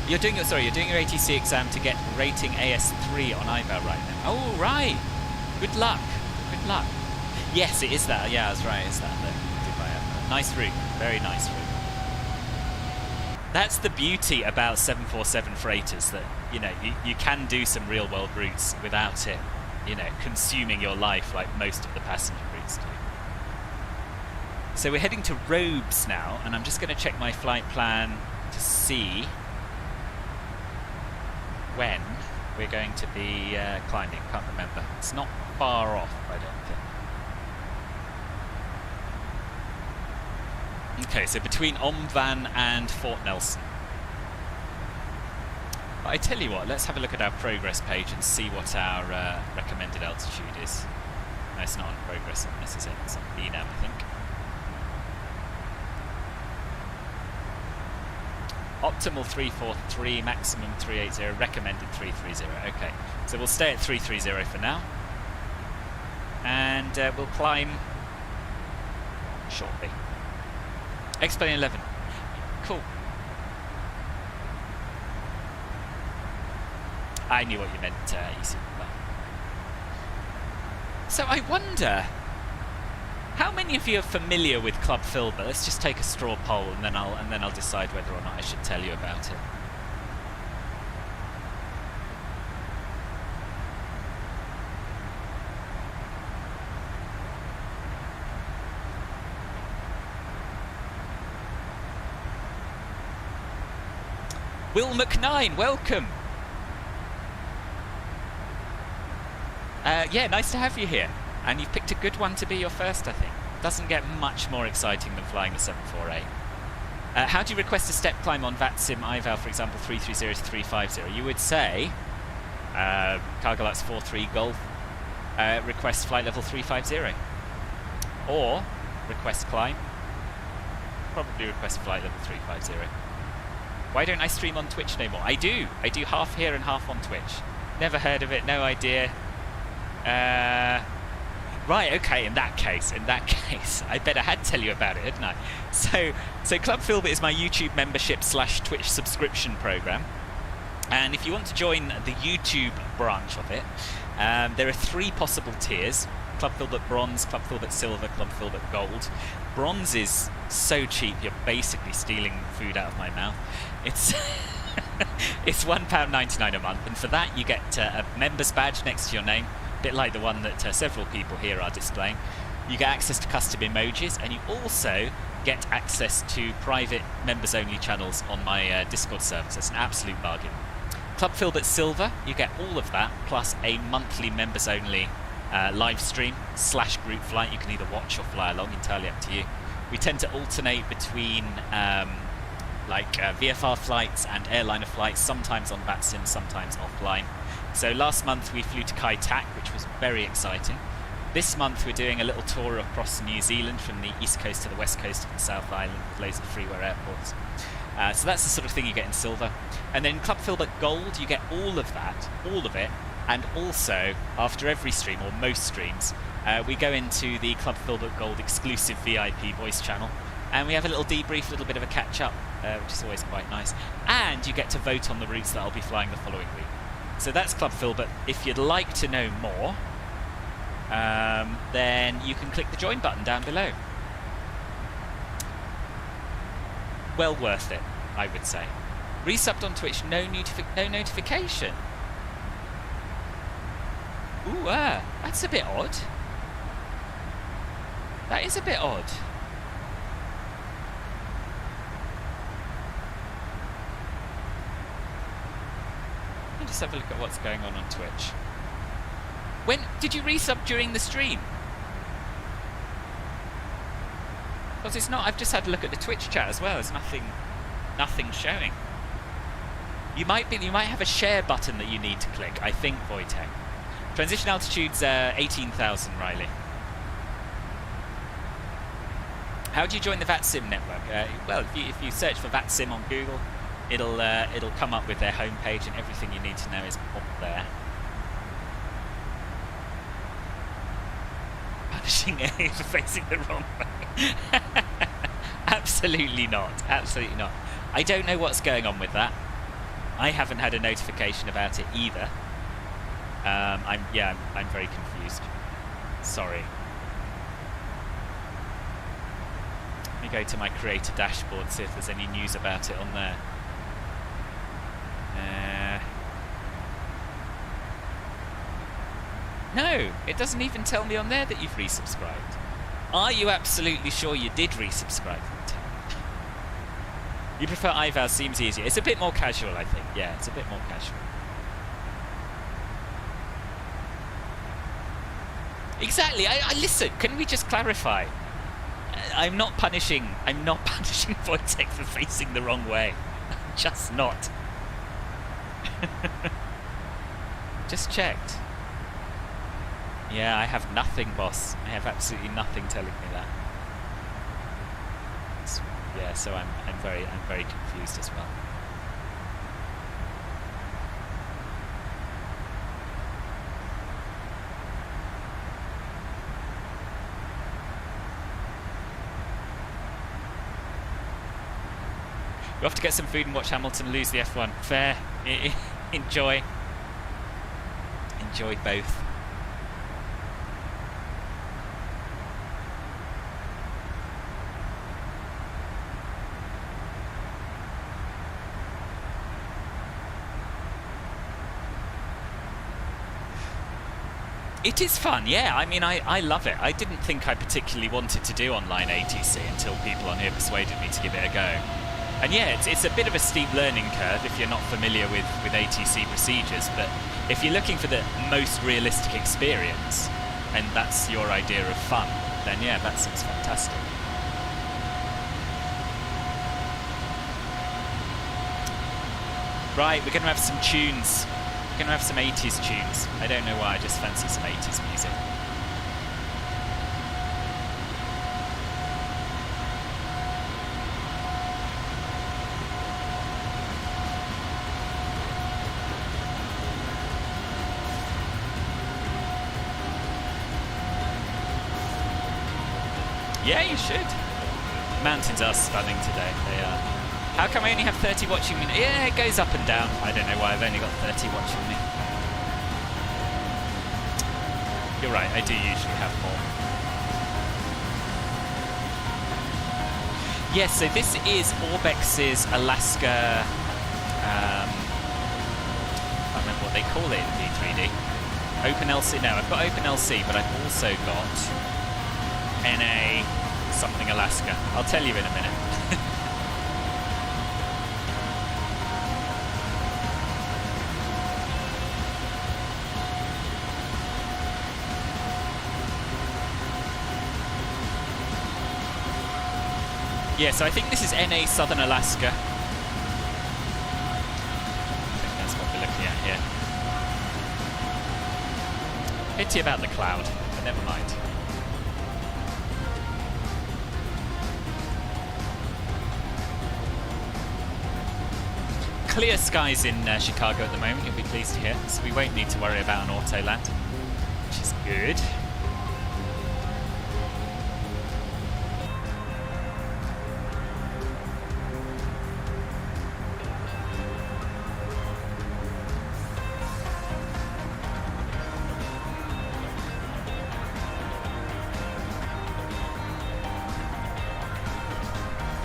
You're doing your ATC exam to get rating AS3 on IVAL right now. Oh right. Good luck. Good luck. Yes, it is that. Yeah, that's right. It's that. Nice route. Very nice route. That's the beauty about 747 freighters, that you can do some real world routes without it, consuming your life like most of the passenger routes do. So we're heading to Robes now, and I'm just going to check my flight plan to see when we're going to be climbing. Can't remember. It's not far off, I don't think. Okay, so between Omvan and Fort Nelson. But I tell you what, let's have a look at our progress page and see what our recommended altitude is. No, it's not on progress on this, is it? It's on BNAV, I think. Optimal 343, maximum 380, recommended 330. Okay, so we'll stay at 330 for now. And we'll climb shortly. X-Plane 11. Cool. I knew what you meant, easy. So I wonder, how many of you are familiar with Club Filbert? Let's just take a straw poll, and then I'll decide whether or not I should tell you about it. Will McNine, welcome. Yeah, nice to have you here. And you've picked a good one to be your first, I think. Doesn't get much more exciting than flying the 748. How do you request a step climb on VATSIM IVAL, for example, 330 to 350? You would say, Cargolux 43 Golf, request flight level 350. Or, request climb, probably request flight level 350. Why don't I stream on Twitch no more? I do half here and half on Twitch. Never heard of it, no idea. Right, okay, in that case, I bet I had to tell you about it, hadn't I? So Club Filbert is my YouTube membership / Twitch subscription program. And if you want to join the YouTube branch of it, there are 3 possible tiers. Club Filbert Bronze, Club Filbert Silver, Club Filbert Gold. Bronze is so cheap, you're basically stealing food out of my mouth. It's it's £1.99 a month, and for that you get a member's badge next to your name, a bit like the one that several people here are displaying. You get access to custom emojis, and you also get access to private members-only channels on my Discord servers. It's an absolute bargain. Club Filbert Silver, you get all of that, plus a monthly members-only live stream / group flight. You can either watch or fly along, entirely up to you. We tend to alternate between VFR flights and airliner flights, sometimes on VATSIM, sometimes offline. So last month we flew to Kai Tak, which was very exciting. This month we're doing a little tour across New Zealand from the east coast to the west coast of the South Island with loads of freeware airports. So that's the sort of thing you get in Silver. And then Club Filbert Gold, you get all of that, all of it, and also after every stream, or most streams, we go into the Club Filbert Gold exclusive VIP voice channel, and we have a little debrief, a little bit of a catch-up, which is always quite nice. And you get to vote on the routes that I'll be flying the following week. So that's Club Filbert. If you'd like to know more, then you can click the join button down below. well worth it, I would say. Resubbed on Twitch, no notification. Ooh, that's a bit odd. That is a bit odd. Let me just have a look at what's going on Twitch. When did you resub during the stream? Because it's not. I've just had a look at the Twitch chat as well. There's nothing showing. You might have a share button that you need to click. I think, Wojtek. Transition altitude's 18,000, Riley. How do you join the VATSIM network? Well, if you search for VATSIM on Google, it'll come up with their homepage, and everything you need to know is up there. Punishing A for facing the wrong way. Absolutely not. Absolutely not. I don't know what's going on with that. I haven't had a notification about it either. I'm very confused. Sorry. Let me go to my creator dashboard, see if there's any news about it on there. No, it doesn't even tell me on there that you've resubscribed. Are you absolutely sure you did resubscribe? You prefer iVal, seems easier. It's a bit more casual, I think. Yeah, it's a bit more casual. Exactly. I listen. Can we just clarify? I'm not punishing Wojtek for facing the wrong way. Just not. Just checked. Yeah, I have nothing, boss. I have absolutely nothing telling me that. Yeah, so I'm very confused as well. You have to get some food and watch Hamilton lose the F1. Fair. Enjoy both. It is fun, yeah. I mean, I love it. I didn't think I particularly wanted to do online ATC until people on here persuaded me to give it a go. And yeah, it's a bit of a steep learning curve if you're not familiar with ATC procedures, but if you're looking for the most realistic experience, and that's your idea of fun, then yeah, that seems fantastic. Right, we're going to have some tunes. We're going to have some 80s tunes. I don't know why, I just fancy some 80s music. Yeah, you should. Mountains are stunning today. They are. How come I only have 30 watching me? Yeah, it goes up and down. I don't know why I've only got 30 watching me. You're right, I do usually have more. Yes, so this is Orbex's Alaska... I can't remember what they call it in V3D. OpenLC. No, I've got OpenLC, but I've also got NA something Alaska. I'll tell you in a minute. Yeah, so I think this is NA Southern Alaska. I think that's what we're looking at here. Pity about the cloud, but never mind. Clear skies in Chicago at the moment, you'll be pleased to hear, so we won't need to worry about an auto land, which is good.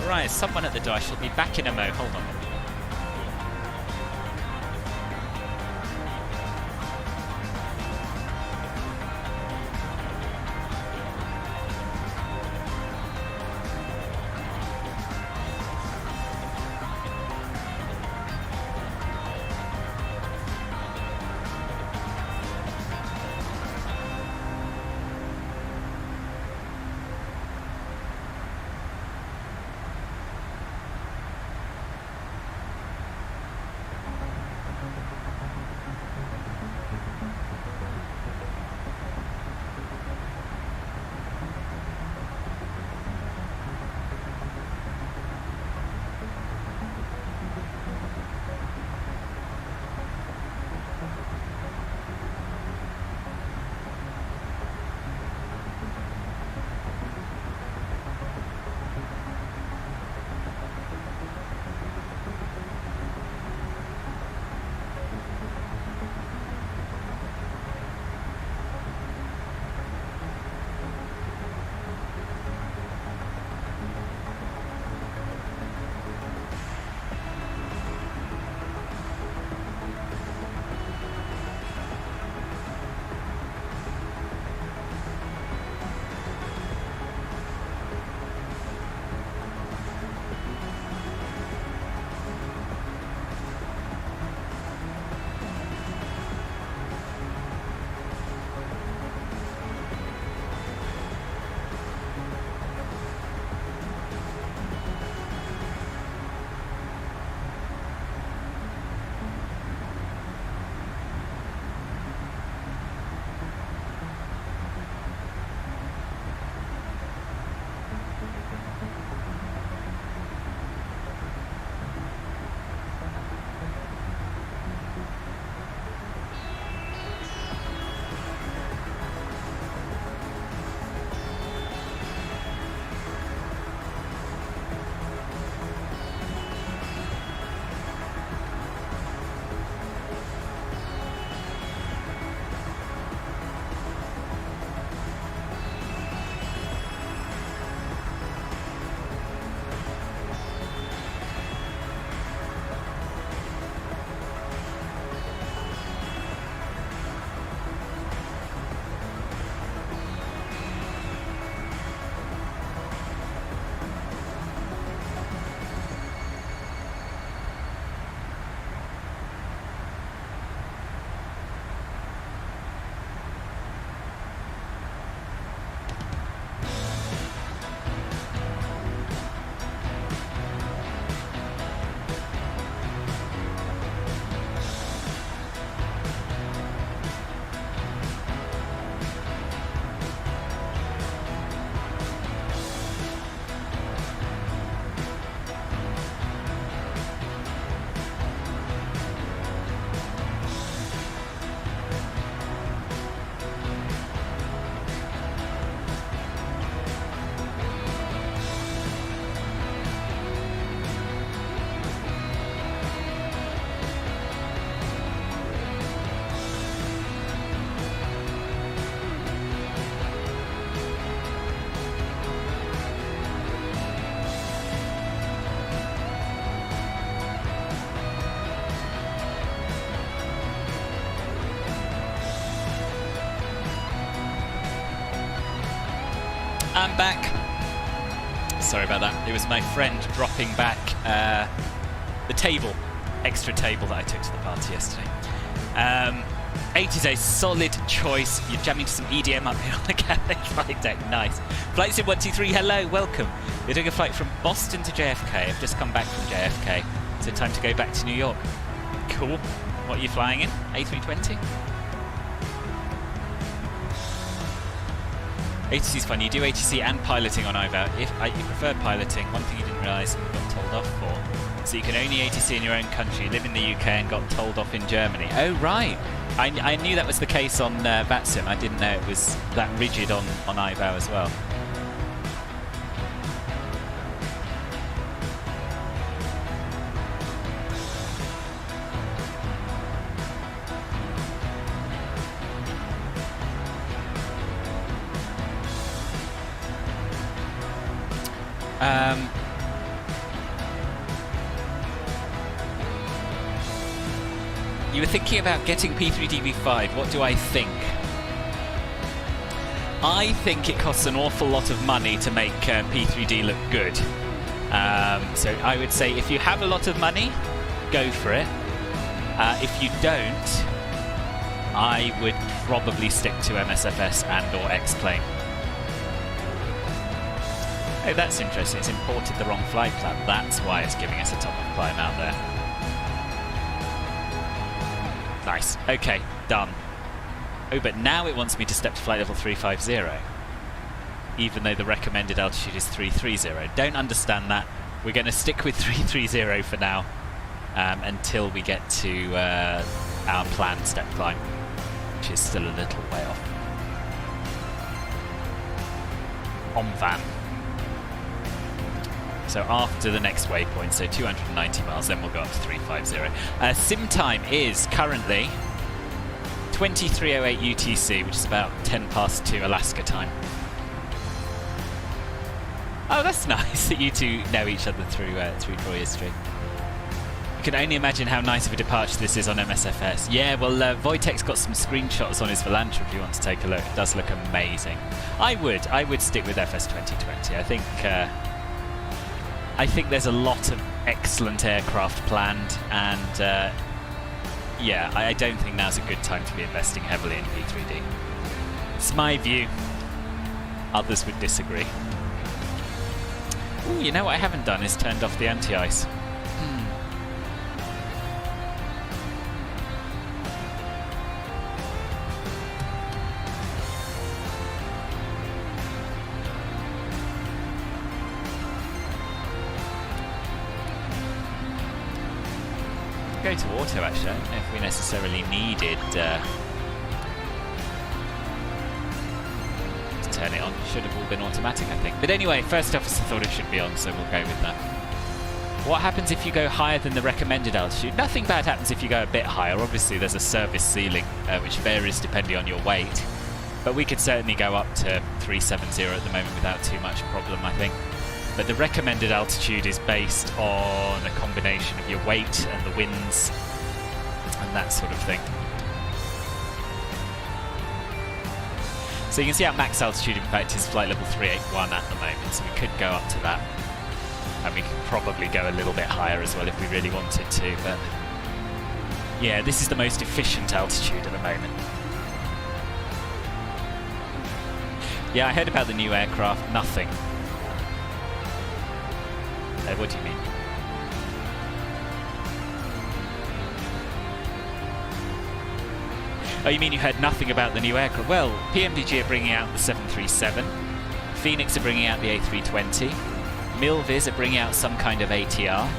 Right, someone at the door. I shall be back in a mo. Hold on. I'm back. Sorry about that. It was my friend dropping back the table, extra table that I took to the party yesterday. 8 is a solid choice. You're jamming to some EDM up here on the Cathay flight deck. Nice. Flight Sim 123, hello, welcome. We're doing a flight from Boston to JFK. I've just come back from JFK, so time to go back to New York. Cool. What are you flying in? A320? ATC's fun. You do ATC and piloting on IVAL. If you prefer piloting, one thing you didn't realise and got told off for. So you can only ATC in your own country. You live in the UK and got told off in Germany. Oh, right. I knew that was the case on VATSIM. I didn't know it was that rigid on IVAL as well. You were thinking about getting P3DV5. What do I think? I think it costs an awful lot of money to make P3D look good. So I would say if you have a lot of money, go for it. If you don't, I would probably stick to MSFS and or X-Plane. Oh, that's interesting. It's imported the wrong flight plan. That's why it's giving us a top-up climb out there. Nice. Okay, done. Oh, but now it wants me to step to flight level 350, even though the recommended altitude is 330. Don't understand that. We're going to stick with 330 for now, until we get to our planned step climb, which is still a little way off. Van. So after the next waypoint, so 290 miles, then we'll go up to 350. Sim time is currently 23:08 UTC, which is about 10 past 2 Alaska time. Oh, that's nice that you two know each other through draw history. You can only imagine how nice of a departure this is on MSFS. Yeah, well, Wojtek's got some screenshots on his Volantra if you want to take a look. It does look amazing. I would stick with FS 2020. I think there's a lot of excellent aircraft planned, and yeah, I don't think now's a good time to be investing heavily in P3D. It's my view. Others would disagree. Ooh, you know what I haven't done is turned off the anti-ice. Go to auto actually. I don't know if we necessarily needed to turn it on. Should have all been automatic, I think. But anyway, first officer thought it should be on, so we'll go with that. What happens if you go higher than the recommended altitude? Nothing bad happens if you go a bit higher. Obviously there's a service ceiling which varies depending on your weight, but we could certainly go up to 370 at the moment without too much problem, I think. But the recommended altitude is based on a combination of your weight and the winds and that sort of thing. So you can see our max altitude in fact is flight level 381 at the moment, so we could go up to that. And we could probably go a little bit higher as well if we really wanted to, but yeah, this is the most efficient altitude at the moment. Yeah, I heard about the new aircraft, nothing. What do you mean? Oh, you mean you heard nothing about the new aircraft? Well, PMDG are bringing out the 737, Phoenix are bringing out the A320, Milviz are bringing out some kind of ATR,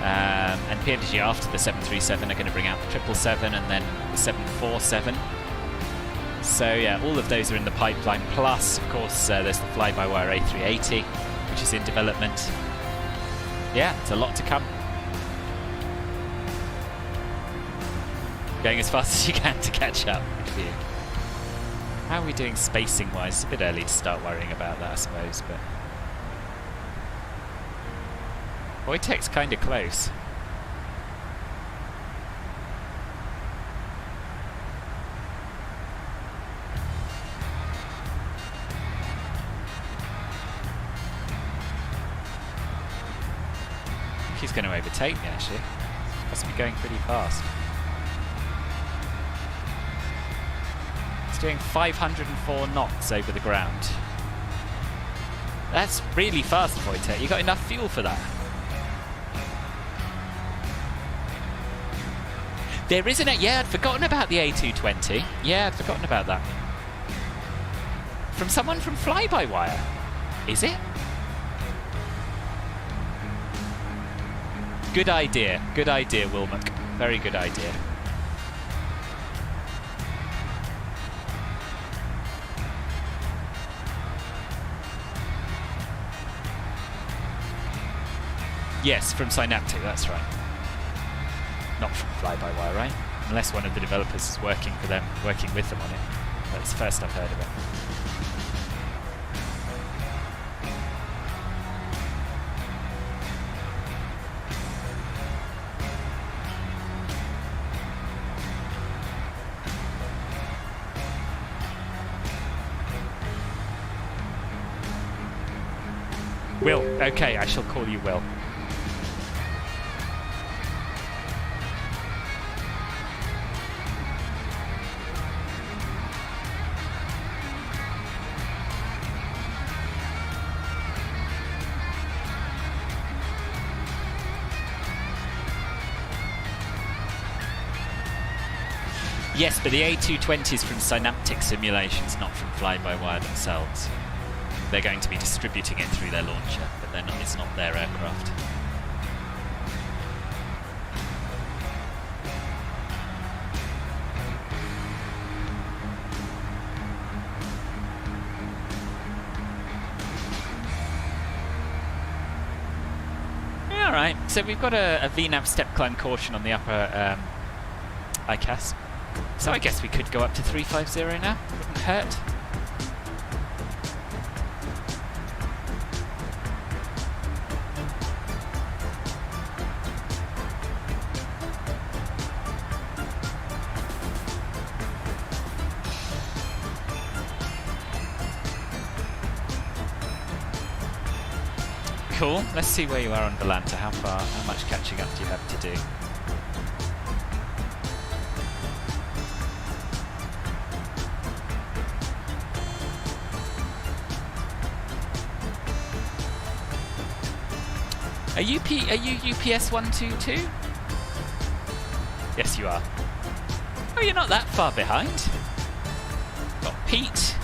and PMDG after the 737 are going to bring out the 777 and then the 747. So yeah, all of those are in the pipeline. Plus, of course, there's the fly-by-wire A380, which is in development. Yeah, it's a lot to come. Going as fast as you can to catch up. Good for you. How are we doing spacing-wise? It's a bit early to start worrying about that, I suppose, but Wojtek's kind of close. He's going to overtake me actually. Must be going pretty fast. It's doing 504 knots over the ground. That's really fast, Wojtek. You got enough fuel for that? There isn't it? Yeah, I'd forgotten about the A220. Yeah, I'd forgotten about that. From someone from Fly-by-Wire. Is it? Good idea, Wilmot. Very good idea. Yes, from Synaptic, that's right. Not from Fly-by-Wire, right? Unless one of the developers is working with them on it. That's the first I've heard of it. Will. Okay, I shall call you Will. Yes, but the A220 is from Synaptic Simulations, not from fly-by-wire themselves. They're going to be distributing it through their launcher, but they're not, it's not their aircraft. Yeah, alright, so we've got a VNAV step climb caution on the upper ICAS. So I guess we could go up to 350 now. Wouldn't hurt. Cool. Let's see where you are on Volanta. How much catching up do you have to do? Are you UPS 122? Yes, you are. Oh, you're not that far behind. Got Pete.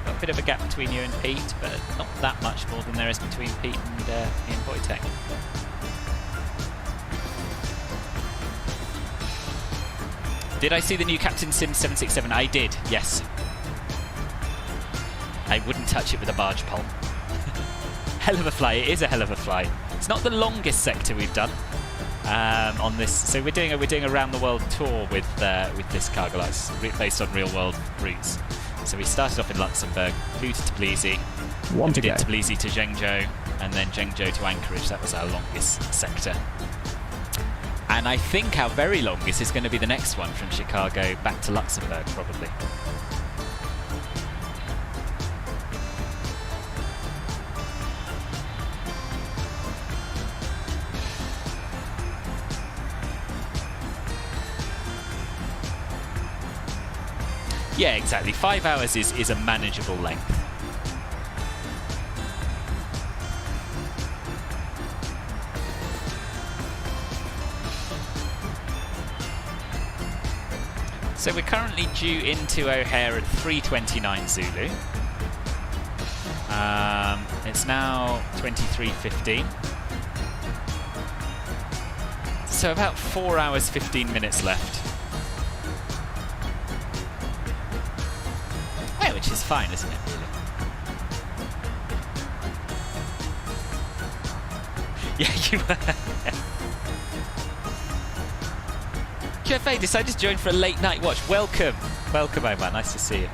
Got a bit of a gap between you and Pete, but not that much more than there is between Pete and Ian Wojtek. Did I see the new Captain Sim 767? I did, yes. I wouldn't touch it with a barge pole. Hell of a fly. It is a hell of a fly. It's not the longest sector we've done on this. So we're doing a round the world tour with this Cargolux based on real world routes. So we started off in Luxembourg, flew to Tbilisi, One to go. Tbilisi to Zhengzhou, and then Zhengzhou to Anchorage. That was our longest sector. And I think our very longest is going to be the next one from Chicago back to Luxembourg, probably. Yeah, exactly. 5 hours is a manageable length. So we're currently due into O'Hare at 3:29 Zulu. It's now 23:15. So about 4 hours 15 minutes left. Yeah, which is fine, isn't it, really? Yeah, you were. QFA decided to join for a late night watch. Welcome. Welcome, Omar. Nice to see you.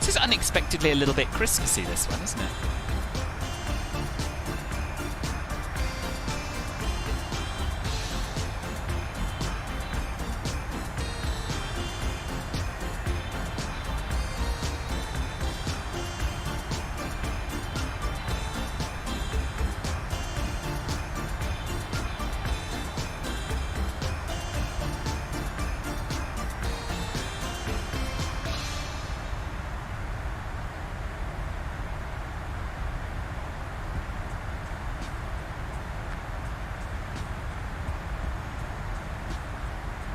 This is unexpectedly a little bit Christmassy, this one, isn't it?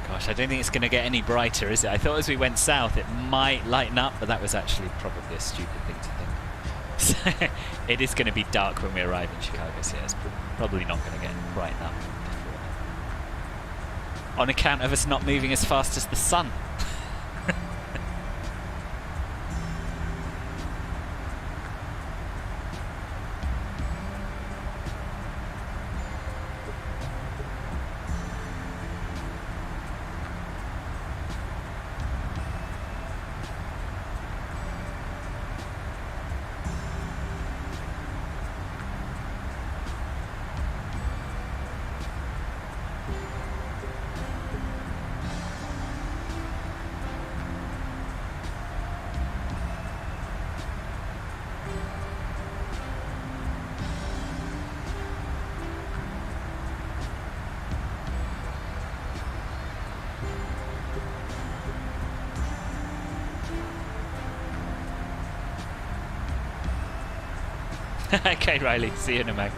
Gosh, I don't think it's going to get any brighter, is it? I thought as we went south it might lighten up, but that was actually probably a stupid thing to think. So it is going to be dark when we arrive in Chicago, so yeah, it's probably not going to get brighten up before on account of us not moving as fast as the sun. Okay, Riley, see you in a moment.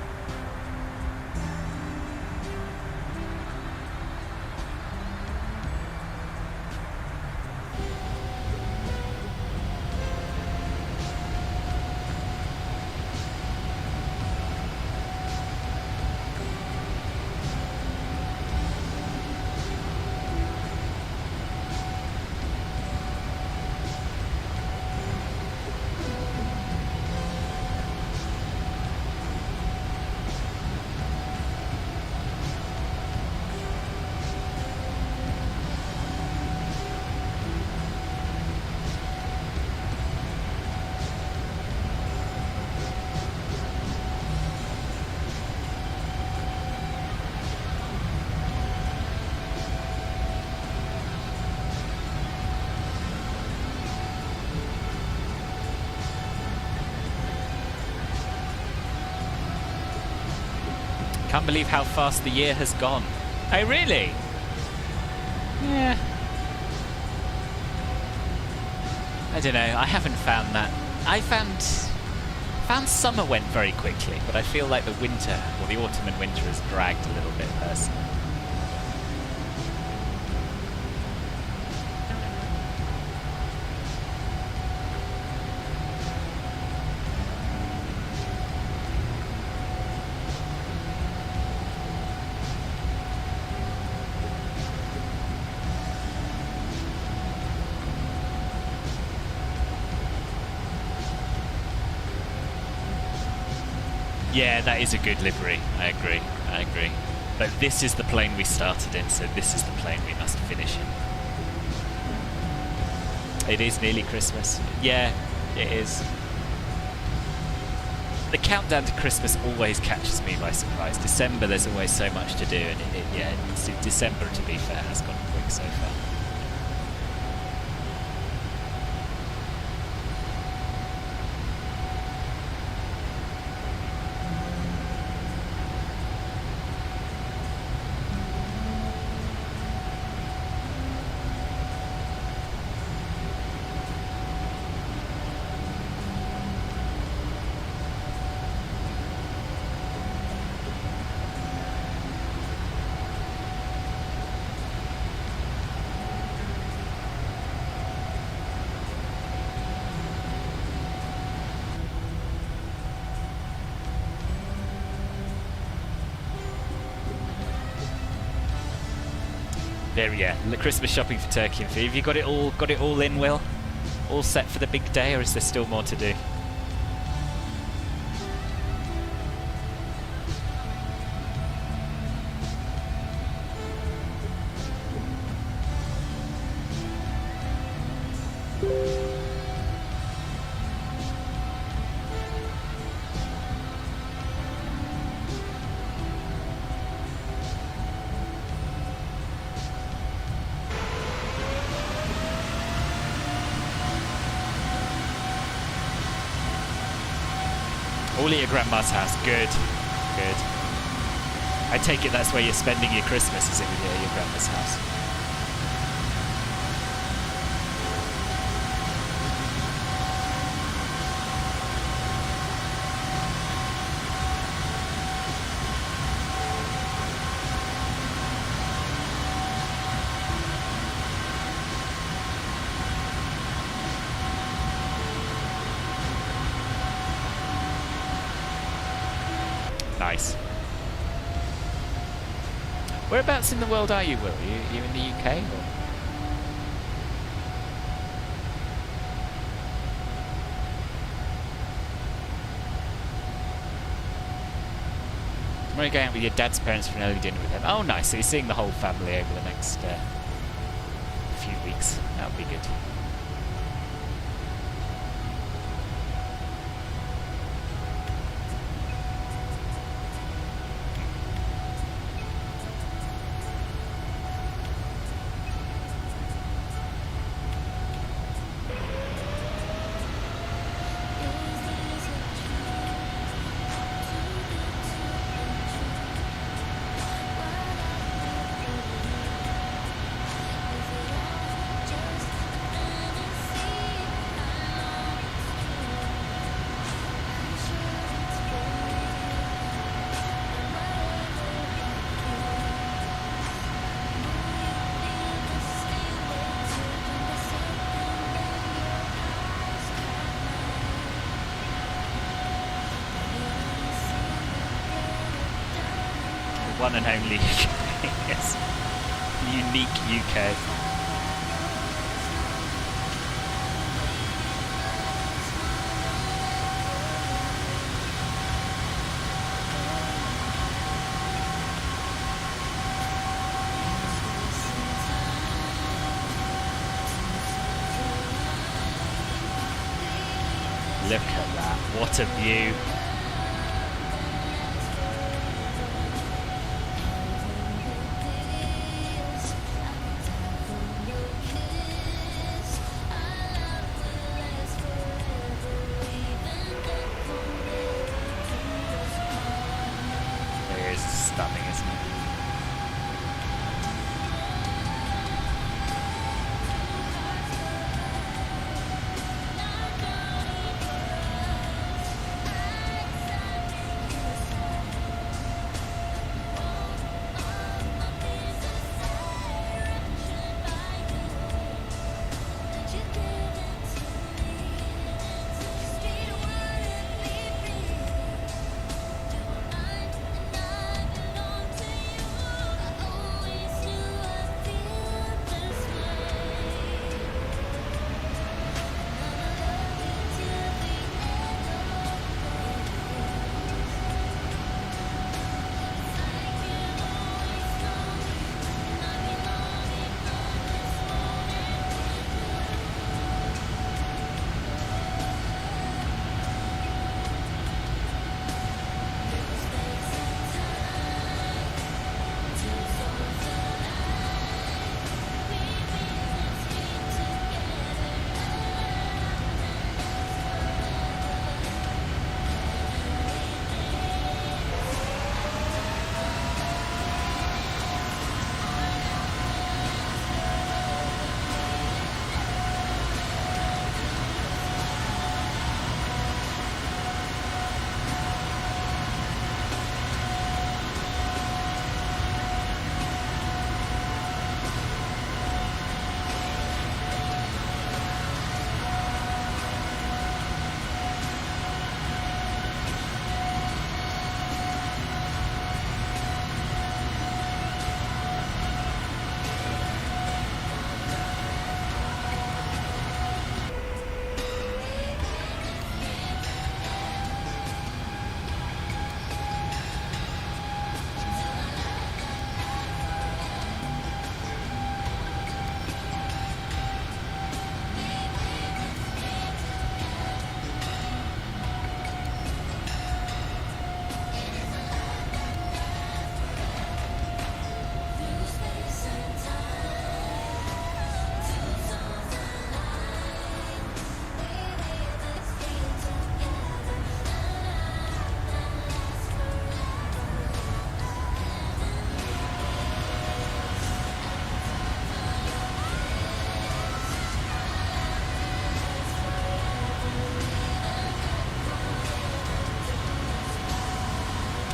Can't believe how fast the year has gone. Oh, really? Yeah. I don't know. I haven't found that. I found summer went very quickly, but I feel like the winter, or the autumn and winter, has dragged a little bit personally. Yeah, that is a good livery. I agree. But this is the plane we started in, so this is the plane we must finish in. It is nearly Christmas. Yeah, it is. The countdown to Christmas always catches me by surprise. December, there's always so much to do, and December, to be fair, has gone quick so far. There, yeah. The Christmas shopping for Turkey and food. Have you got it all in, Will? All set for the big day, or is there still more to do? All at your grandma's house. Good. Good. I take it that's where you're spending your Christmas, is it, with your grandma's house? Nice. Whereabouts in the world are you, Will? Are you in the UK? Or? Tomorrow you're going out with your dad's parents for an early dinner with them. Oh, nice. So you're seeing the whole family over the next few weeks. That'll be good. One and only UK. Yes. Unique UK. Look at that. What a view. Stunning, isn't it?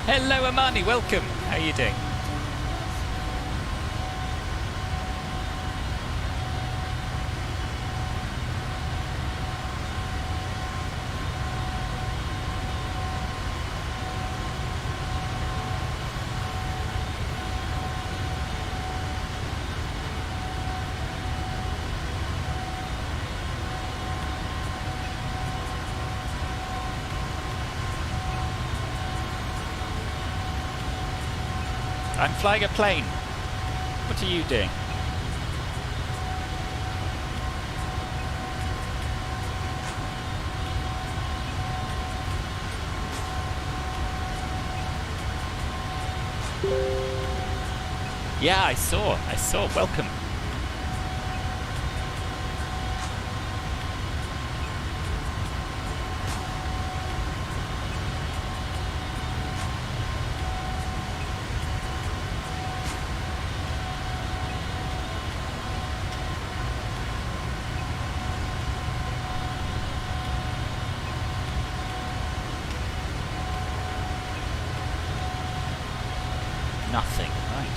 Hello, Amani. Welcome. How are you doing? I'm flying a plane. What are you doing? Yeah, I saw. Welcome. Nothing, right.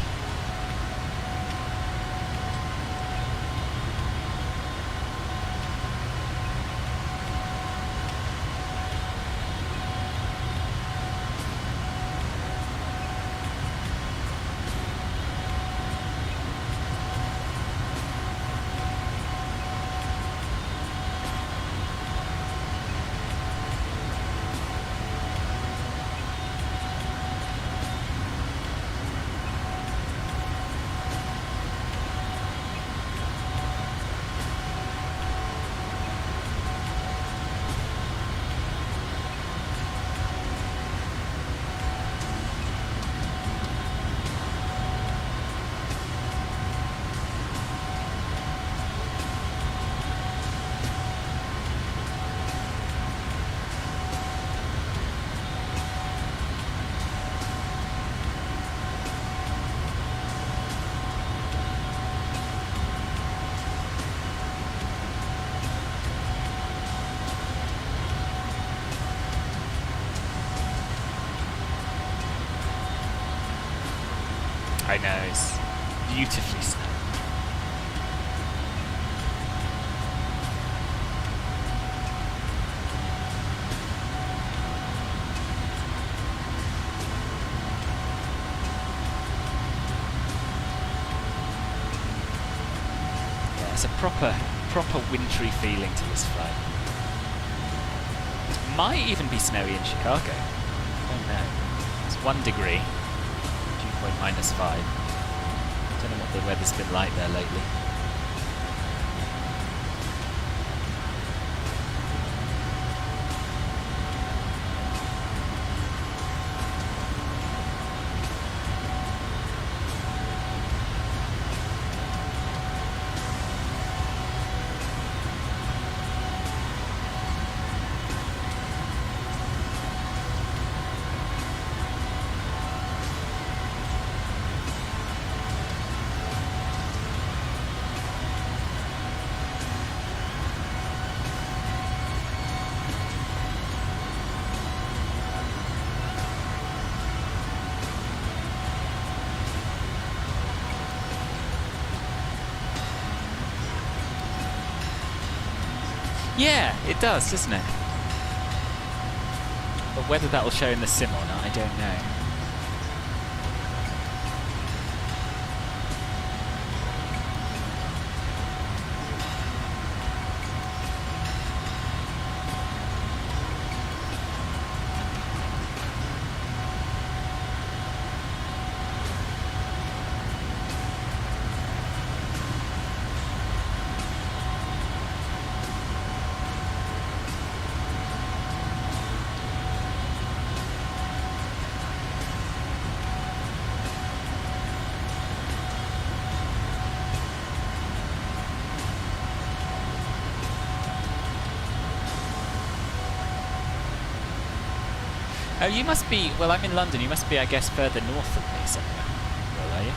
I know, it's beautifully snowy. Yeah, it's a proper wintry feeling to this flight. It might even be snowy in Chicago. I don't know. It's 1 degree. -5. Don't know what the weather's been like there lately. Yeah, it does, doesn't it? But whether that will show in the sim or not, I don't know. Oh, you must be, well, I'm in London, you must be, I guess, further north of me somewhere. Well, are you?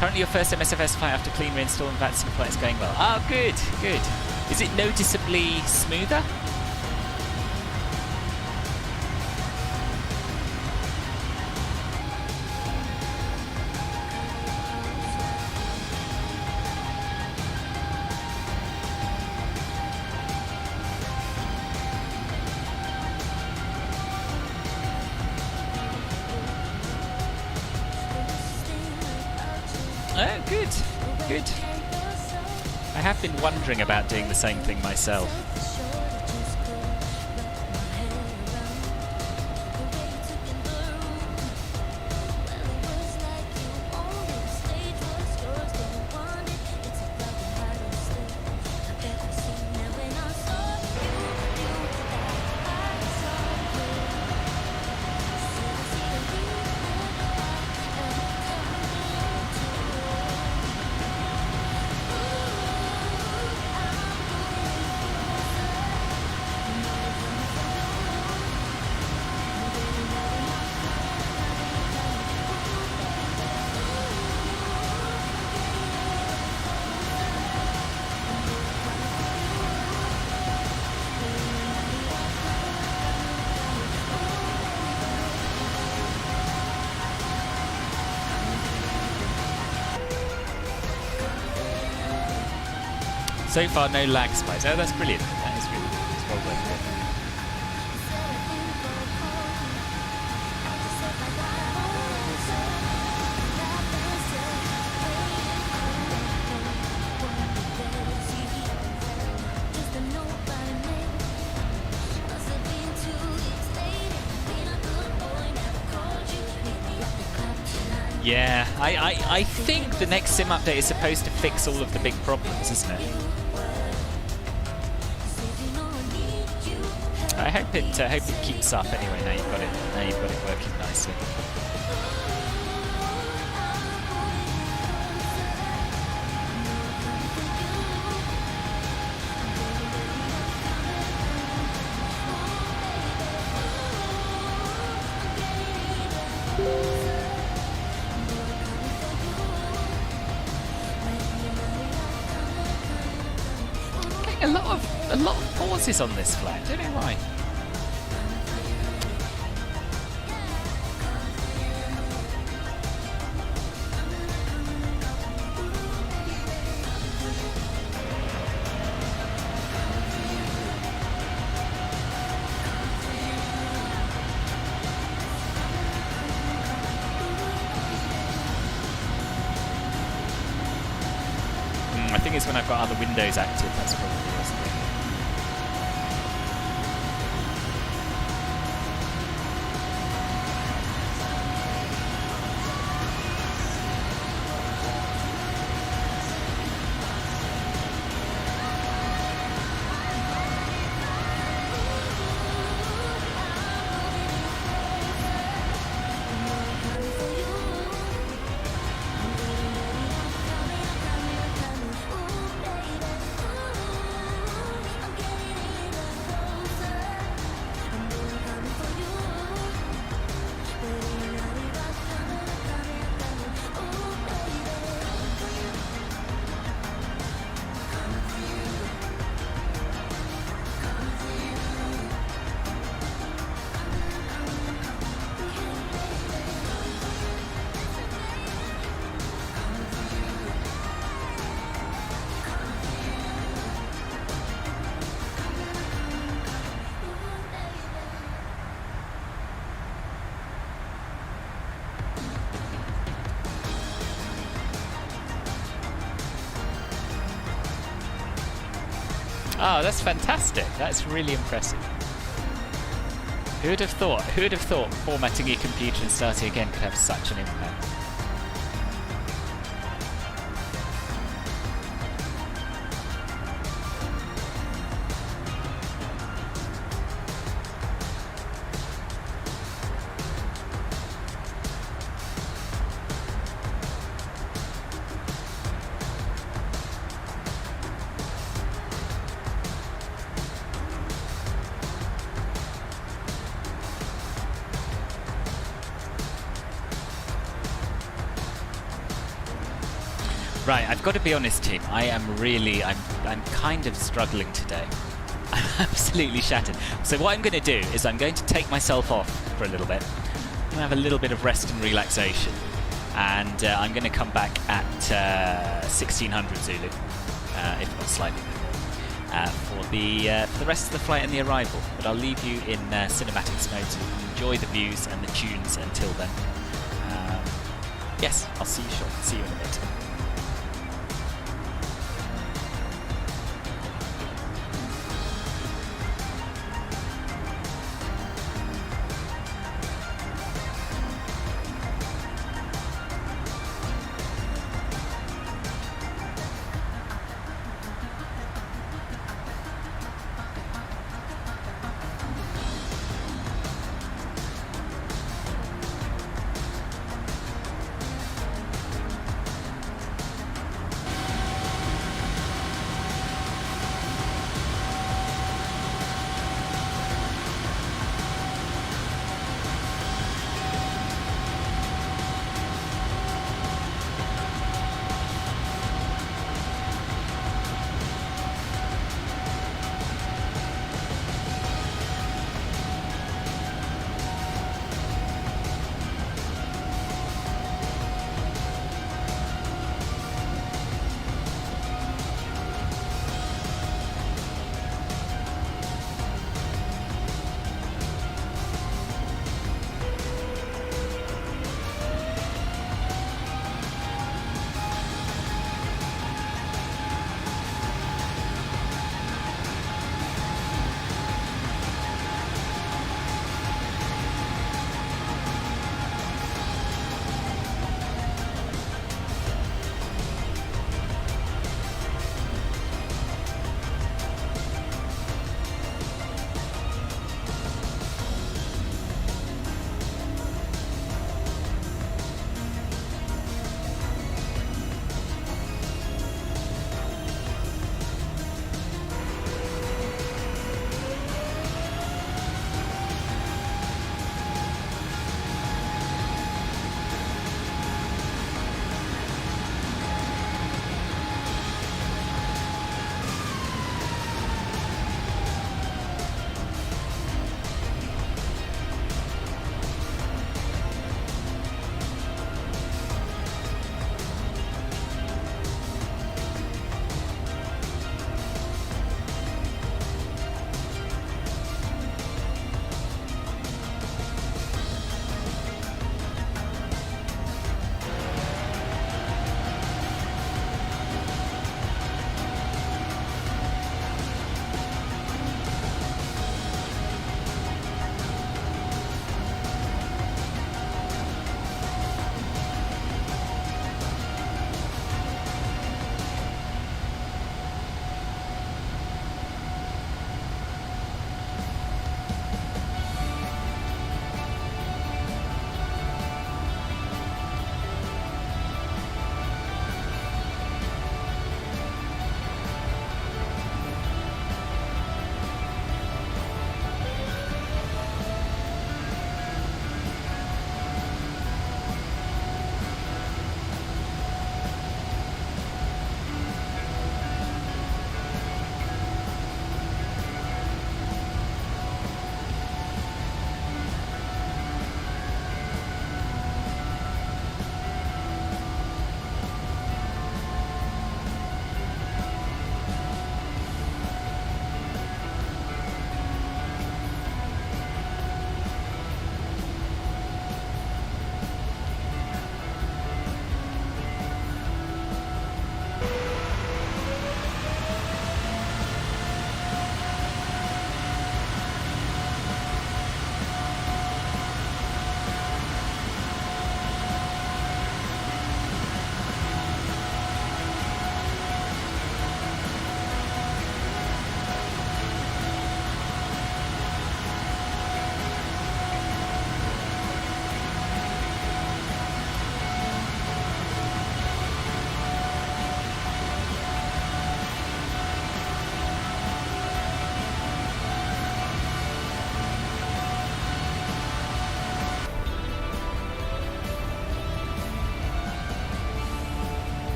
Currently your first MSFS flight after clean reinstall and VATSIM flight is going well. Oh, good, good. Is it noticeably smoother? Oh, good, good. I have been wondering about doing the same thing myself. So far, no lag spikes. Oh, that's brilliant. That is really good. It's well worth it. Yeah, I think the next sim update is supposed to fix all of the big problems, isn't it? I hope it keeps up anyway. Now you've got it working nicely. A lot of pauses on this flight. I don't know why. I think it's when I've got other windows active. That's probably what's the thing. Oh, that's fantastic. That's really impressive. Who would have thought? Who would have thought formatting your computer and starting again could have such an impact? Right, I've got to be honest, team. I'm kind of struggling today. I'm absolutely shattered. So what I'm going to do is I'm going to take myself off for a little bit. I'm going to have a little bit of rest and relaxation. And I'm going to come back at 1600 Zulu, if not slightly before, for the rest of the flight and the arrival. But I'll leave you in cinematics mode to enjoy the views and the tunes until then. Yes, I'll see you shortly. See you in a bit.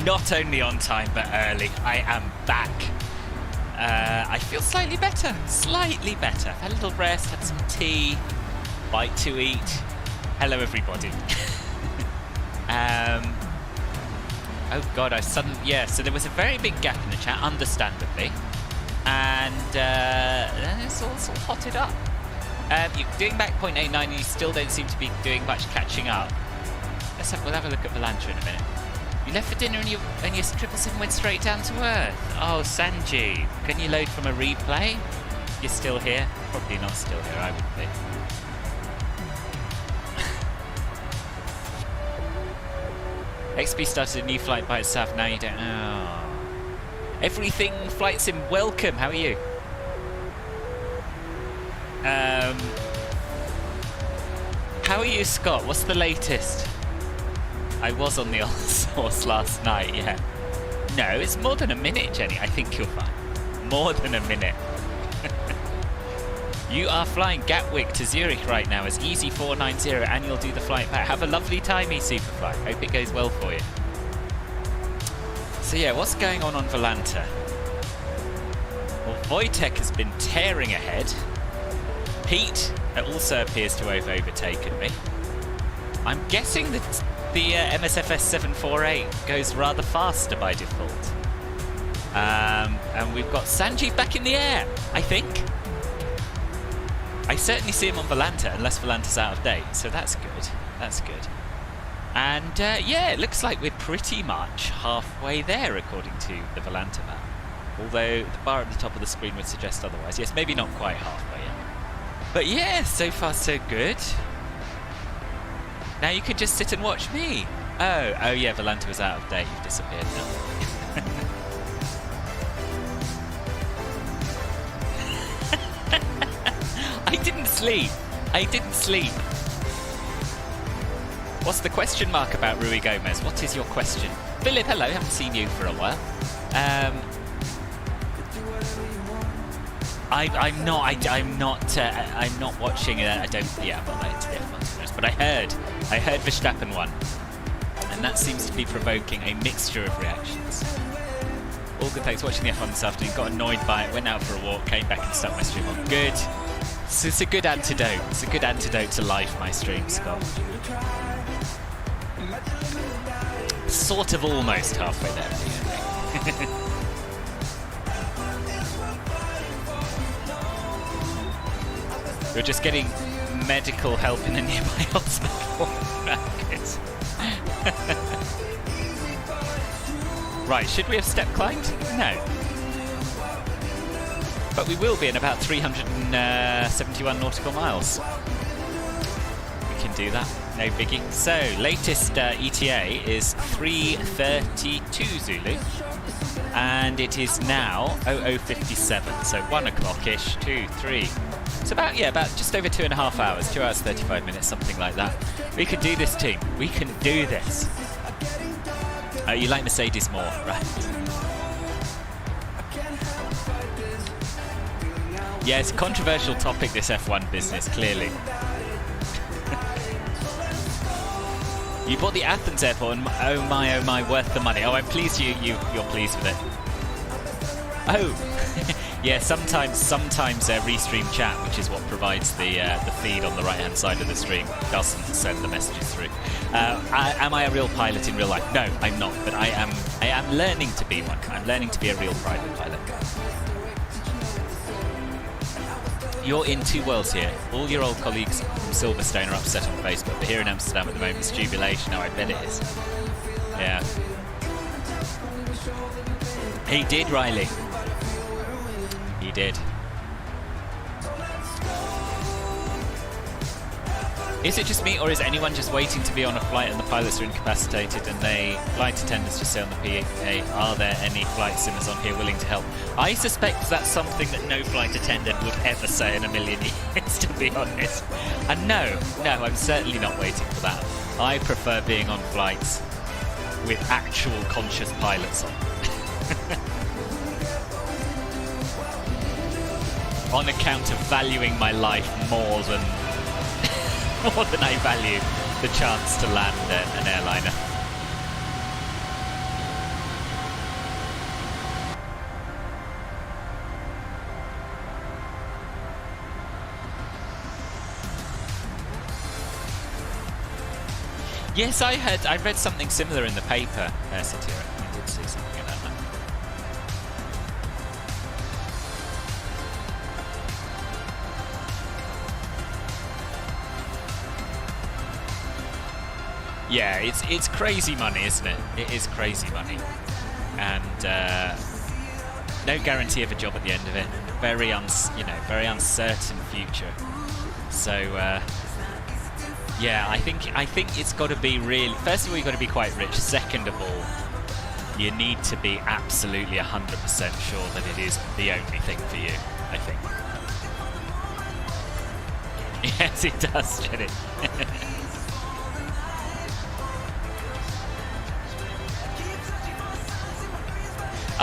Not only on time, but early. I am back. I feel slightly better. Slightly better. I've had a little rest, had some tea, bite to eat. Hello, everybody. Oh god, so there was a very big gap in the chat, understandably. And then it's all sort of hotted up. You're doing back 0.89 and you still don't seem to be doing much catching up. We'll have a look at Volanta in a minute. You left for dinner and your 777 went straight down to Earth. Oh, Sanjeev, can you load from a replay? You're still here? Probably not still here, I would think. XP started a new flight by itself, now you don't know. Everything Flight Sim, welcome, how are you? How are you, Scott? What's the latest? I was on the old source last night, yeah. No, it's more than a minute, Jenny. I think you're fine. More than a minute. You are flying Gatwick to Zurich right now as Easy490 and you'll do the flight back. Have a lovely time, eSuperfly. Hope it goes well for you. So yeah, what's going on Volanta? Well, Wojtek has been tearing ahead. Pete also appears to have overtaken me. I'm guessing that the MSFS 748 goes rather faster by default. And we've got Sanjeev back in the air, I think. I certainly see him on Volanta, unless Volanta's out of date, so that's good. That's good. And yeah, it looks like we're pretty much halfway there, according to the Volanta map. Although the bar at the top of the screen would suggest otherwise. Yes, maybe not quite halfway yet. But yeah, so far so good. Now you can just sit and watch me. Oh yeah, Volanta was out of date. You've disappeared now. I didn't sleep. What's the question mark about Rui Gomez? What is your question? Philip, hello. Haven't seen you for a while. I'm not watching it. I'm not into the F1, but I heard Verstappen won, and that seems to be provoking a mixture of reactions. All good, thanks. Watching the F1 this afternoon, got annoyed by it, went out for a walk, came back and stuck my stream on. Good. So it's a good antidote. It's a good antidote to life, my stream, Scott. Sort of almost halfway there. You're just getting medical help in a nearby hospital. Right, should we have step climbed? No. But we will be in about 371 nautical miles. We can do that, no biggie. So, latest ETA is 3:32 Zulu. And it is now 00:57, so 1 o'clock-ish, 2, 3. It's about just over 2.5 hours, 2 hours 35 minutes, something like that. We can do this, team. We can do this. Oh, you like Mercedes more, right? Yeah, it's a controversial topic, this F1 business, clearly. You bought the Athens airport, and oh my, worth the money. Oh, I'm pleased you're pleased with it. Oh, yeah. Sometimes Restream Chat, which is what provides the feed on the right-hand side of the stream, doesn't send the messages through. Am I a real pilot in real life? No, I'm not. But I am learning to be one. I'm learning to be a real private pilot. You're in two worlds here. All your old colleagues from Silverstone are upset on Facebook, but here in Amsterdam at the moment, it's jubilation. Oh, I bet it is. Yeah. He did, Riley. He did. Is it just me, or is anyone just waiting to be on a flight and the pilots are incapacitated and the flight attendants just say on the PA, are there any flight simmers on here willing to help? I suspect that's something that no flight attendant would ever say in a million years, to be honest. And no, I'm certainly not waiting for that. I prefer being on flights with actual conscious pilots on. On account of valuing my life more than I value the chance to land an airliner. Yes, I read something similar in the paper, Satira. I did see something about that. Yeah, it's crazy money, isn't it? It is crazy money, and no guarantee of a job at the end of it. Very uncertain future. So yeah, I think it's got to be really. First of all, you've got to be quite rich. Second of all, you need to be absolutely 100% sure that it is the only thing for you. I think. Yes, it does, Jenny.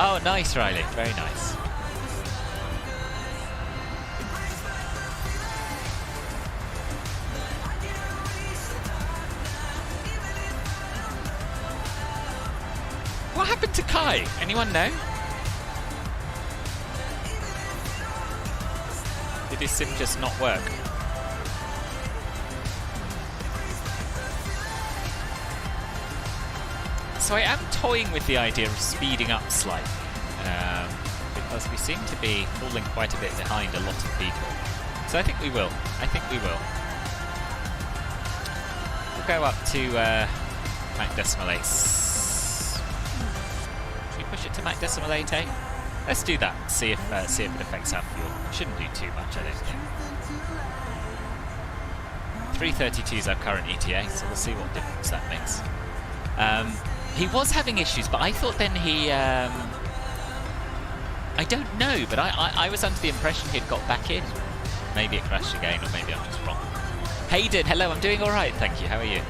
Oh, nice, Riley. Very nice. What happened to Kai? Anyone know? Did his sim just not work? So I am toying with the idea of speeding up slightly, because we seem to be falling quite a bit behind a lot of people. So I think we will. We'll go up to Mach Decimal 8. Should we push it to Mach Decimal 8, eh? Let's do that. See if it affects our fuel. Shouldn't do too much, I don't think. 332 is our current ETA, so we'll see what difference that makes. He was having issues, but I thought then he... I don't know, but I was under the impression he'd got back in. Maybe it crashed again, or maybe I'm just wrong. Hayden, hello, I'm doing alright, thank you. How are you?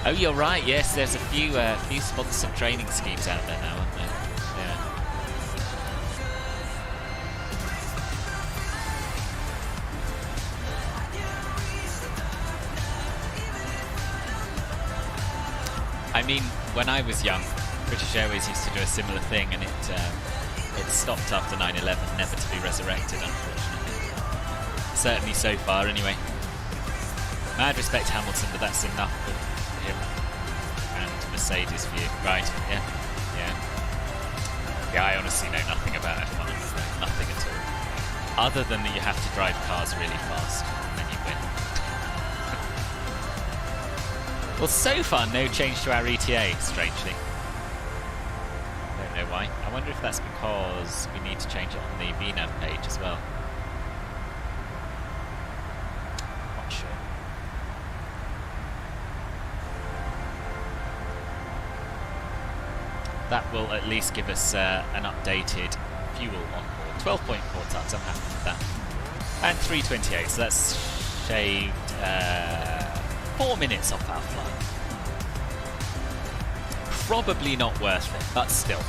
Oh, you're right, yes, there's a few sponsored training schemes out there now, aren't there? Yeah. I mean, when I was young, British Airways used to do a similar thing, and it stopped after 9/11, never to be resurrected, unfortunately. Certainly so far, anyway. Mad respect Hamilton, but that's enough for him. And Mercedes for you. Right, yeah. Yeah, I honestly know nothing about F1, nothing at all. Other than that you have to drive cars really fast, and then you win. Well, so far, no change to our ETA, strangely. Don't know why. I wonder if that's because we need to change it on the VNAV page as well. Not sure. That will at least give us an updated fuel on board. 12.4 tons, I'm happy with that. And 328, so that's shaved 4 minutes off our flight. Probably not worth it, but still,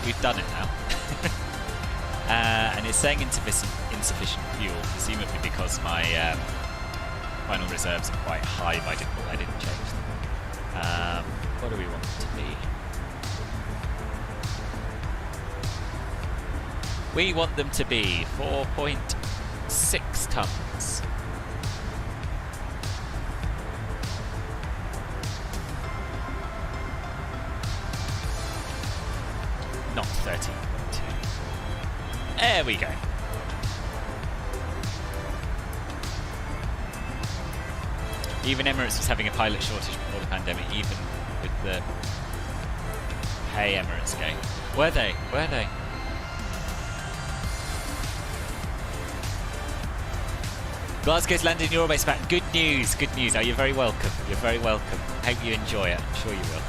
we've done it now. And it's saying insufficient fuel, presumably because my final reserves are quite high by default. I didn't change them. What do we want it to be? We want them to be 4.6 tons. Not 13.2. There we go. Even Emirates was having a pilot shortage before the pandemic, even with the... Hey, Emirates game. Were they? Glasgow's landed in your base back. Good news. Oh, you're very welcome. Hope you enjoy it. I'm sure you will.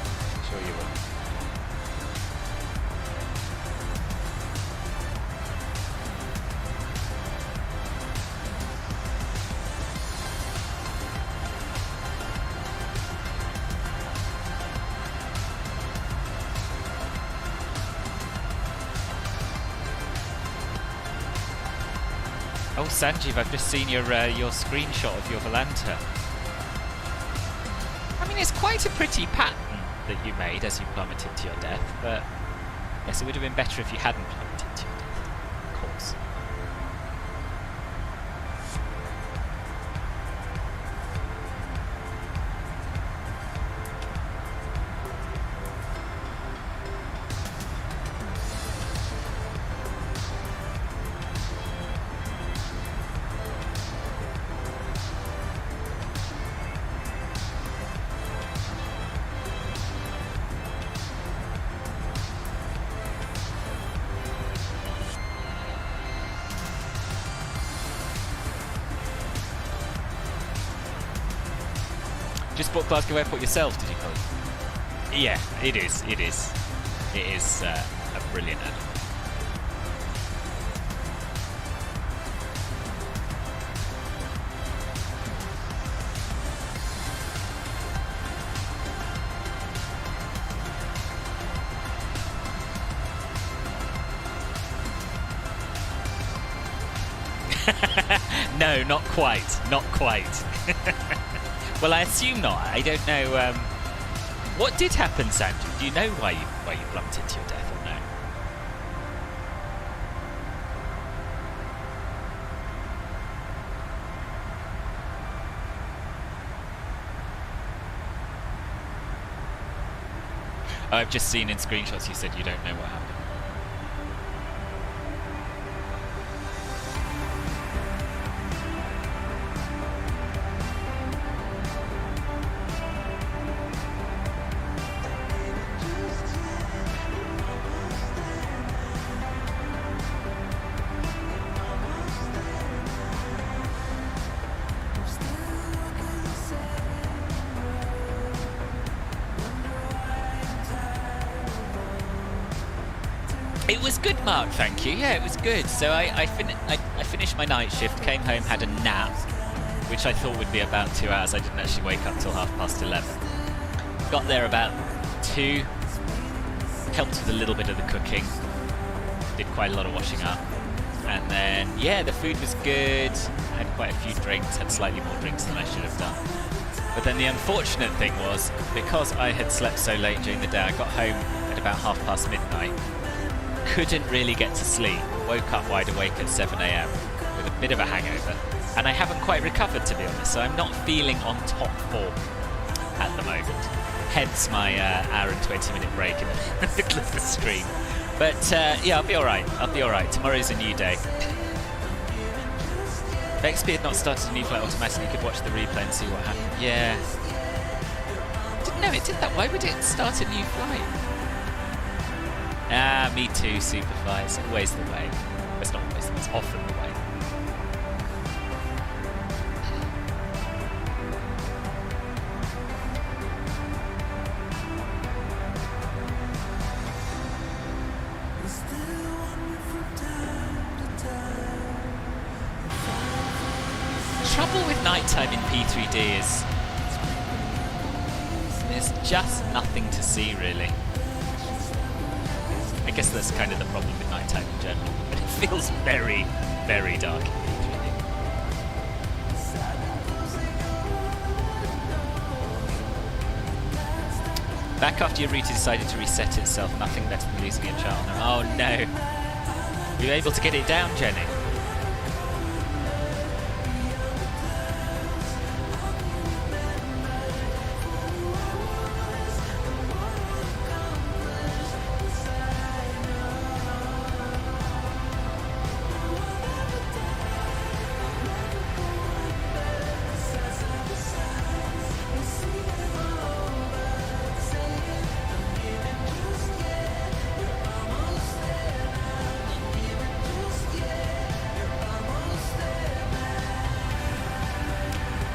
Oh, Sanjeev, I've just seen your screenshot of your Volanta. I mean, it's quite a pretty pattern that you made as you plummeted to your death, but yes, it would have been better if you hadn't plummeted to your death, of course. Just bought Glasgow Airport yourself, did you, Colin? Yeah, it is. It is. It is a brilliant add-on. No, not quite. Not quite. Well, I assume not. I don't know. What did happen, Sanju? Do you know why you plumped into your death or no? I've just seen in screenshots you said you don't know what happened. It was good, Mark, thank you. Yeah, it was good. So I finished my night shift, came home, had a nap, which I thought would be about 2 hours. I didn't actually wake up till 11:30. Got there about 2, helped with a little bit of the cooking, did quite a lot of washing up. And then, yeah, the food was good, had quite a few drinks, had slightly more drinks than I should have done. But then the unfortunate thing was, because I had slept so late during the day, I got home at about midnight. Couldn't really get to sleep. Woke up wide awake at 7 a.m. with a bit of a hangover. And I haven't quite recovered, to be honest, so I'm not feeling on top form at the moment. Hence my hour and 20-minute break in the middle of the stream. But yeah, I'll be alright. I'll be alright. Tomorrow's a new day. If XP had not started a new flight automatically, you could watch the replay and see what happened. Yeah. Didn't know it did that. Why would it start a new flight? Ah, me too, Superfly. It's always the way. It's not always, it's often the way. Trouble with nighttime in P3D is there's just nothing to see, really. I guess that's kind of the problem with nighttime in general, but it feels very, very dark. Back after your router decided to reset itself, nothing better than losing a chart. Oh no! Were you able to get it down, Jenny?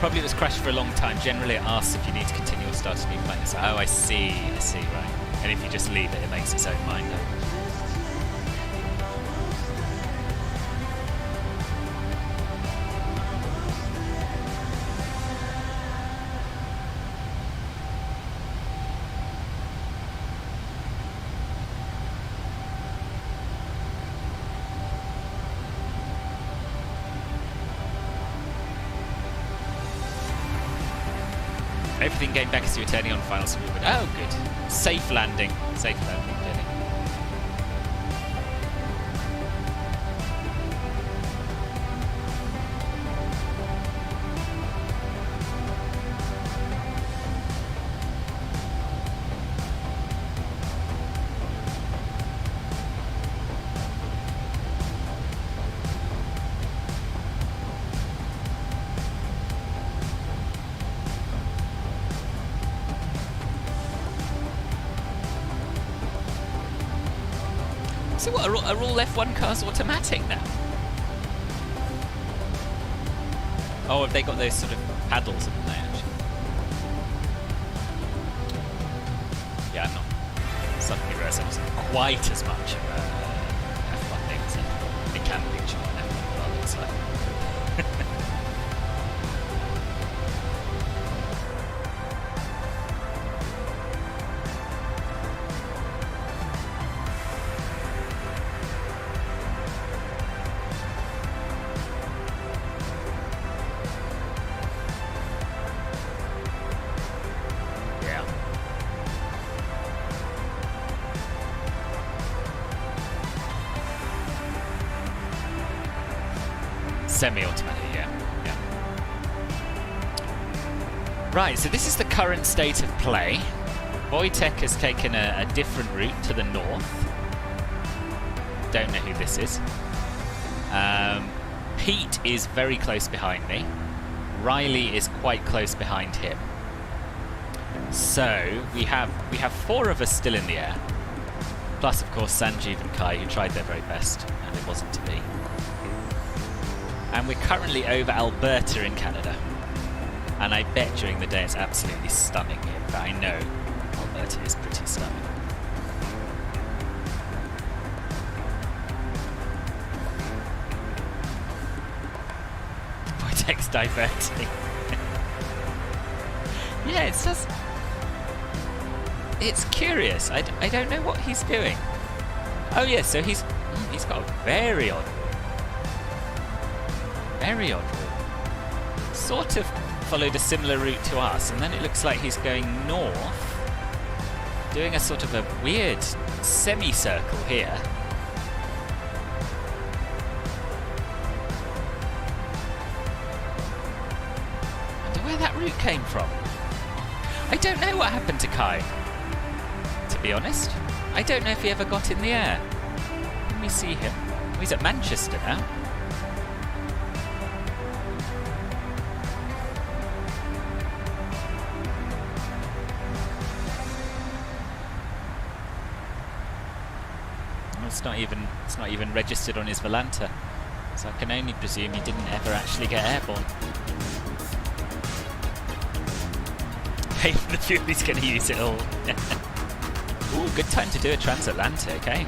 Probably it was crashed for a long time. Generally it asks if you need to continue or start a new flight. So, oh, I see, right. And if you just leave it, it makes its own mind up. Everything came back as you were turning on final smooth. Oh, good. Safe landing. Safe landing, Jenny. So what, are all F1 cars automatic now? Oh, have they got those sort of paddles, haven't they, actually? quite as much of a F1 thing as it can picture what an F1 car looks like. Yeah. Semi-automatic, yeah. Right, so this is the current state of play. Wojtek has taken a different route to the north. Don't know who this is. Pete is very close behind me. Riley is quite close behind him. So we have 4 of us still in the air. Plus, of course, Sanjeev and Kai, who tried their very best, and it wasn't to be. And we're currently over Alberta in Canada. And I bet during the day it's absolutely stunning here, but I know Alberta is pretty stunning. Wojtek's diverting. Yeah, it's just... It's curious. I don't know what he's doing. Oh yeah, so he's got a very odd route. Sort of followed a similar route to us, and then it looks like he's going north, doing a sort of a weird semicircle here. I wonder where that route came from. I don't know what happened to Kai, to be honest. I don't know if he ever got in the air. Let me see him. Oh, he's at Manchester now. It's not even registered on his Volanta, so I can only presume he didn't ever actually get airborne. Hey, the Fury's going to use it all. Ooh, good time to do a transatlantic, eh?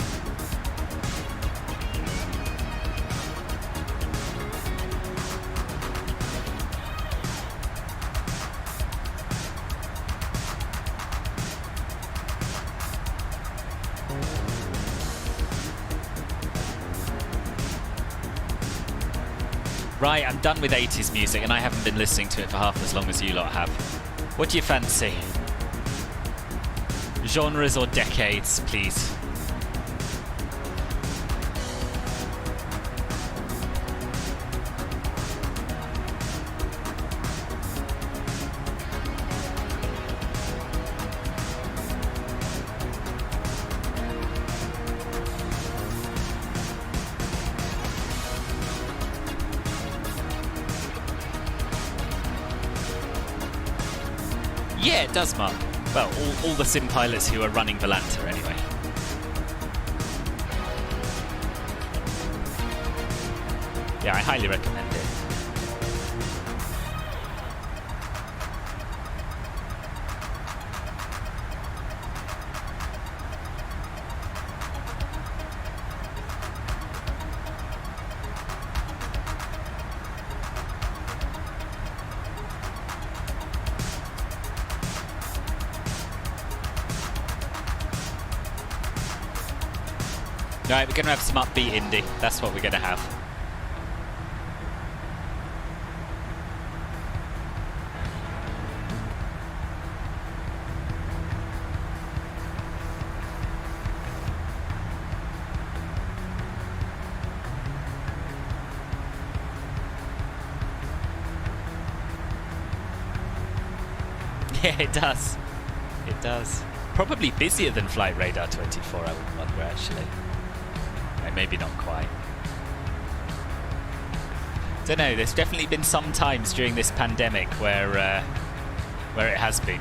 Right, I'm done with 80s music, and I haven't been listening to it for half as long as you lot have. What do you fancy? Genres or decades, please? Yeah, it does, Mark. Well, all the sim pilots who are running Volanta, anyway. Yeah, I highly recommend it. Right, we're going to have some upbeat indie. That's what we're going to have. Yeah, it does. It does. Probably busier than Flight Radar 24, I would wonder, actually. Maybe not quite. Don't know, there's definitely been some times during this pandemic where it has been.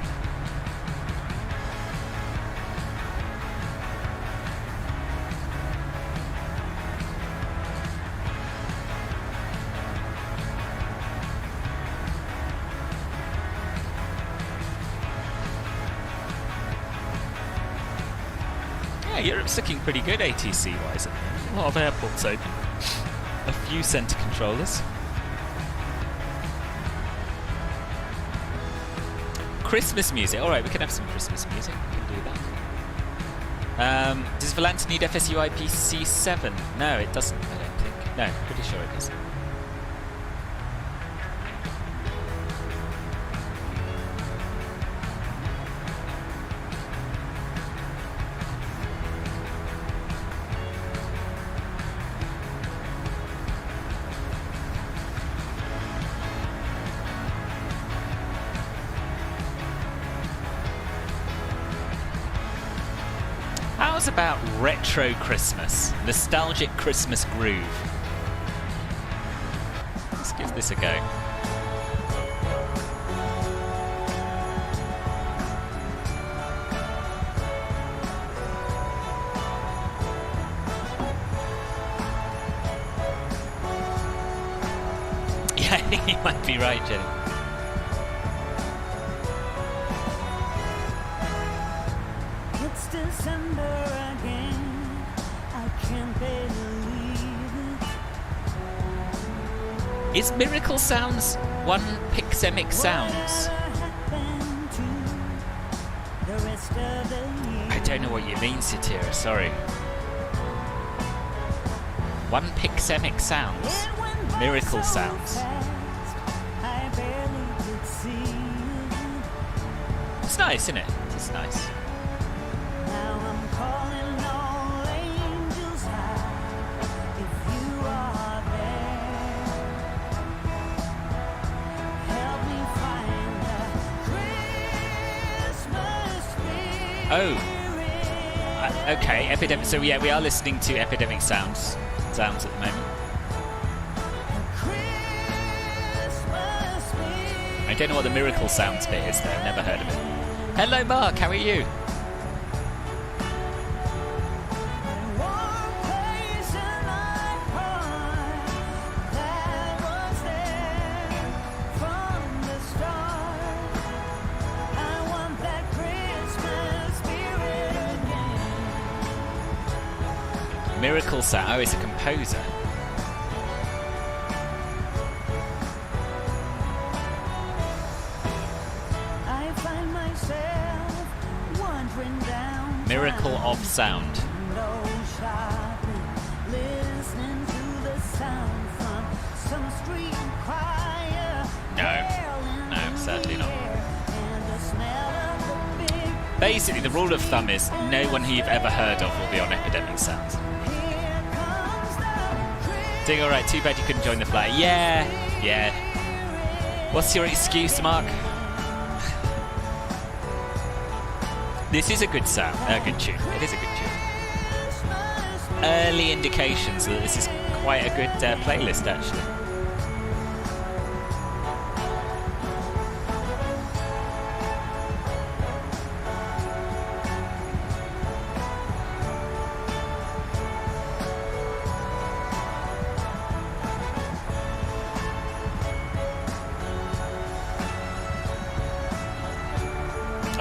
Europe's looking pretty good ATC-wise. A lot of airports open. A few centre controllers. Christmas music. Alright, we can have some Christmas music. We can do that. Does Volante need FSU IPC7? No, it doesn't, I don't think. No, pretty sure it doesn't. How's about retro Christmas? Nostalgic Christmas groove. Let's give this a go. Yeah, you might be right, Jenny. It's December again, I can't believe it. Is Miracle Sounds one Pixemic Sounds? I don't know what you mean, Satira, sorry. One Pixemic Sounds? Miracle Sounds. It's nice, isn't it? It's nice. Oh, okay. Epidemic. So yeah, we are listening to Epidemic Sounds at the moment. I don't know what the Miracle Sounds bit is though. I've never heard of it. Hello, Mark. How are you? Miracle Sound. Oh, it's a composer. I find myself wandering down Miracle of Sound. no shopping, listening to the sound from some street choir. No, sadly not. And the smell of the big Basically, the rule of thumb is no one who you've ever heard of will be on Epidemic Sounds. Doing alright, too bad you couldn't join the flight. Yeah. What's your excuse, Mark? This is a good sound, a good tune. It is a good tune. Early indications that this is quite a good playlist, actually.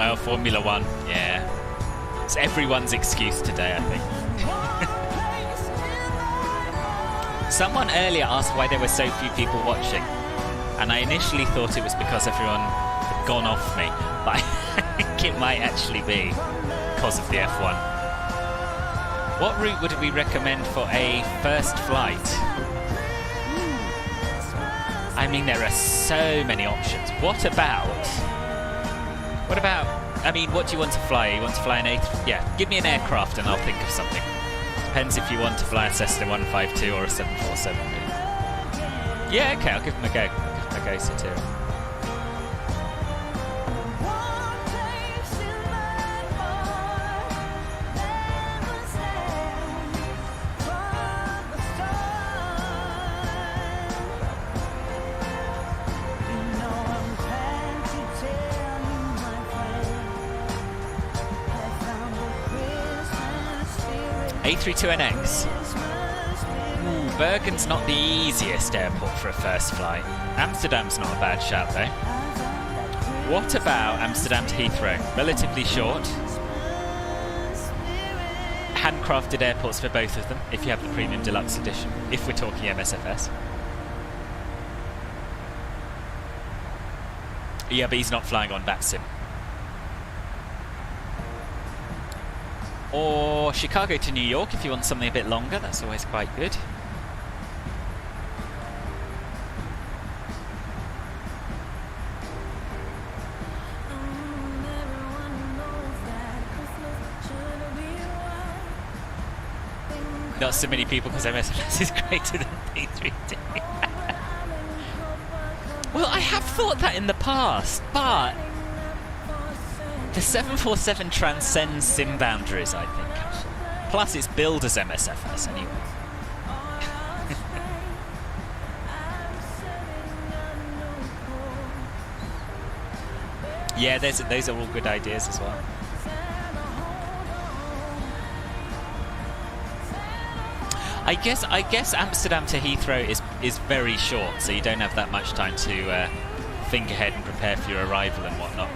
Oh, Formula One, yeah. It's everyone's excuse today, I think. Someone earlier asked why there were so few people watching, and I initially thought it was because everyone had gone off me, but I think it might actually be because of the F1. What route would we recommend for a first flight? I mean, there are so many options. What about, I mean, what do you want to fly? You want to fly an A3? Yeah, give me an aircraft and I'll think of something. Depends if you want to fly a Cessna 152 or a 747. Yeah, okay, I'll give them a go. Satira. A32NX. Bergen's not the easiest airport for a first flight. Amsterdam's not a bad shout though. What about Amsterdam to Heathrow? Relatively short. handcrafted airports for both of them, if you have the Premium Deluxe Edition, if we're talking MSFS. Yeah, but he's not flying on VATSIM. Or Chicago to New York if you want something a bit longer, that's always quite good. Not so many people because MSFS is greater than P3D. Well, I have thought that in the past, but the 747 transcends sim boundaries, I think, actually. Plus, it's billed as MSFS anyway. Yeah, those are all good ideas as well. I guess Amsterdam to Heathrow is very short, so you don't have that much time to think ahead and prepare for your arrival and whatnot.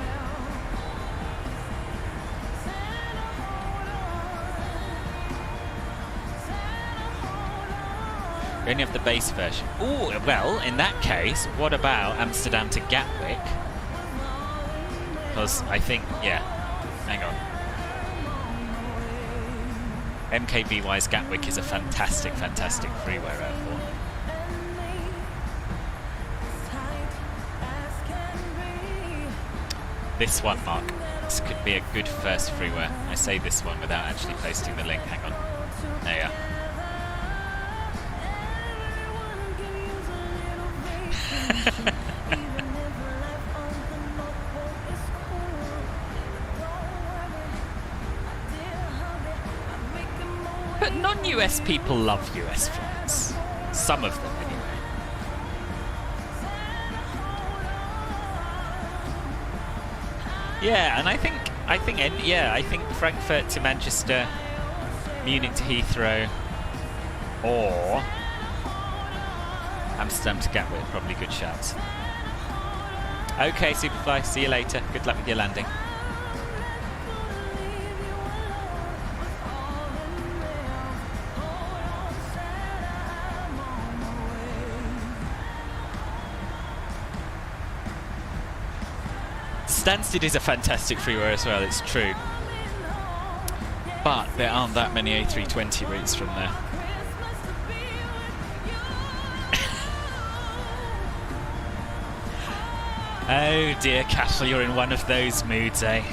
You only have the base version. Oh, well, in that case, what about Amsterdam to Gatwick? Because I think, yeah, hang on. MKB-wise, Gatwick is a fantastic, fantastic freeware airport. This one, Mark. This could be a good first freeware. I say this one without actually posting the link. Hang on. There you are. But non-US people love US flights. Some of them, anyway. Yeah, and I think Frankfurt to Manchester, Munich to Heathrow, or Amsterdam to Gatwick are probably good shouts. Okay, Superfly, see you later. Good luck with your landing. Stansted is a fantastic freeway as well, it's true. But there aren't that many A320 routes from there. Oh dear, Castle, you're in one of those moods, eh?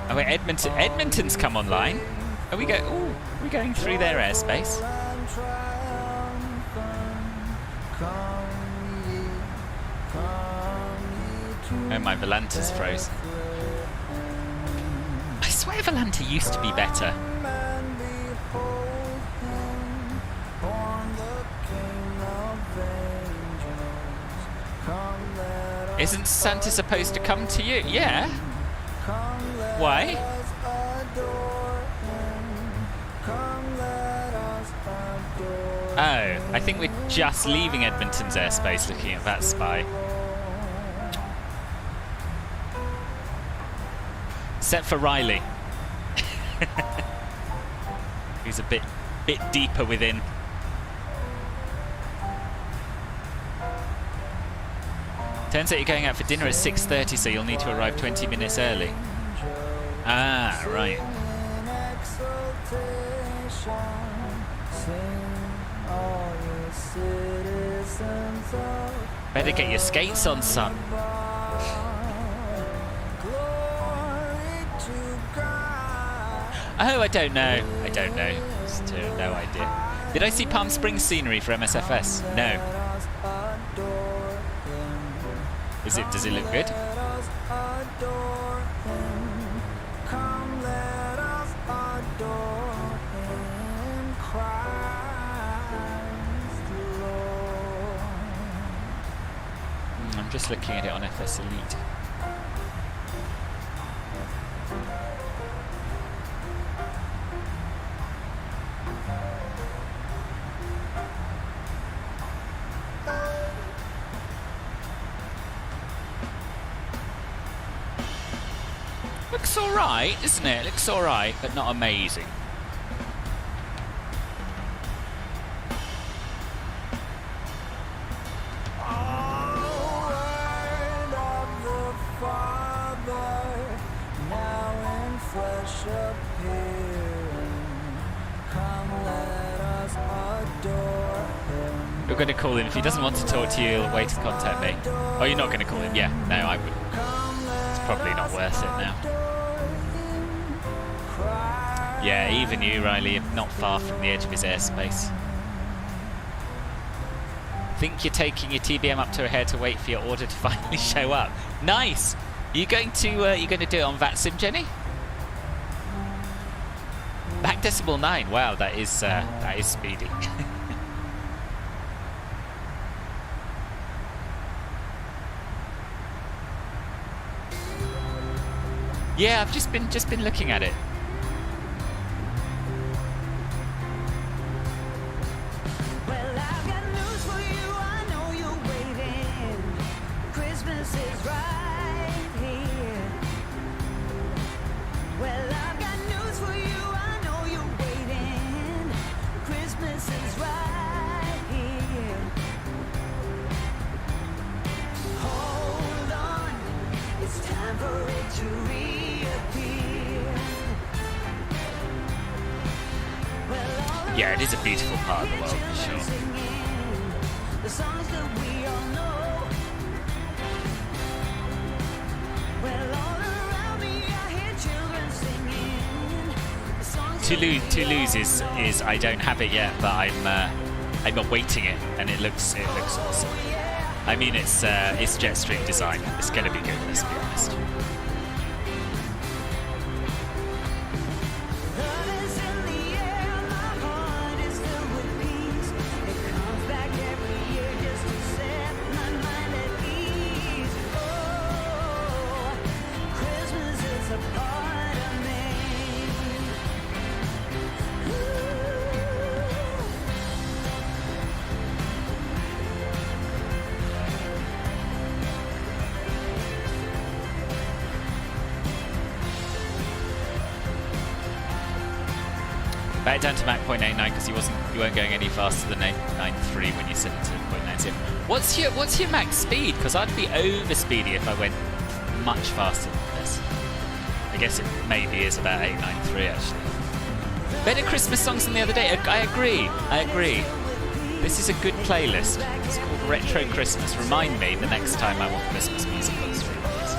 Oh wait, Edmonton's come online. Are we we're going through their airspace? Oh, my Volanta's frozen. I swear Volanta used to be better. Isn't Santa supposed to come to you? Yeah. Why? Oh, I think we're just leaving Edmonton's airspace looking at that spy. Except for Riley. Who's a bit deeper within. Turns out you're going out for dinner at 6:30, so you'll need to arrive 20 minutes early. Ah, right. Better get your skates on, son. Oh, I don't know. I don't know. Just no idea. Did I see Palm Springs scenery for MSFS? No. Does it look good? I'm just looking at it on FS Elite. Looks alright, isn't it? Looks alright, but not amazing. You're going to call him. If he doesn't want to talk to you, he'll wait to contact me. Oh, you're not going to call him? Yeah, no, I wouldn't. It's probably not worth it now. Yeah, even you, Riley, are not far from the edge of his airspace. Think you're taking your TBM up to a hair to wait for your order to finally show up. Nice! You going to do it on VATSIM, Jenny? Back decimal 9. Wow, that is speedy. Yeah, I've just been looking at it. Well, I've got news for you. I know you're waiting. Christmas is right here. Well, I've got news for you. I know you're waiting. Christmas is right here. Hold on, it's time for it to reappear. Yeah, it is a beautiful part of the world, for sure. The songs that we all know. Well, all around me I hear children singing. Toulouse is I don't have it yet, but I'm awaiting it, and it looks awesome. I mean, it's Jetstream design. It's going to be good. Let's be honest. Back down to Mach 0.89 because you weren't going any faster than 9.3 when you set it to 0.90. What's your max speed? Because I'd be over speedy if I went much faster than this. I guess it maybe is about 8.93 actually. Better Christmas songs than the other day. I agree. This is a good playlist. It's called Retro Christmas. Remind me the next time I want Christmas music on the stream, please.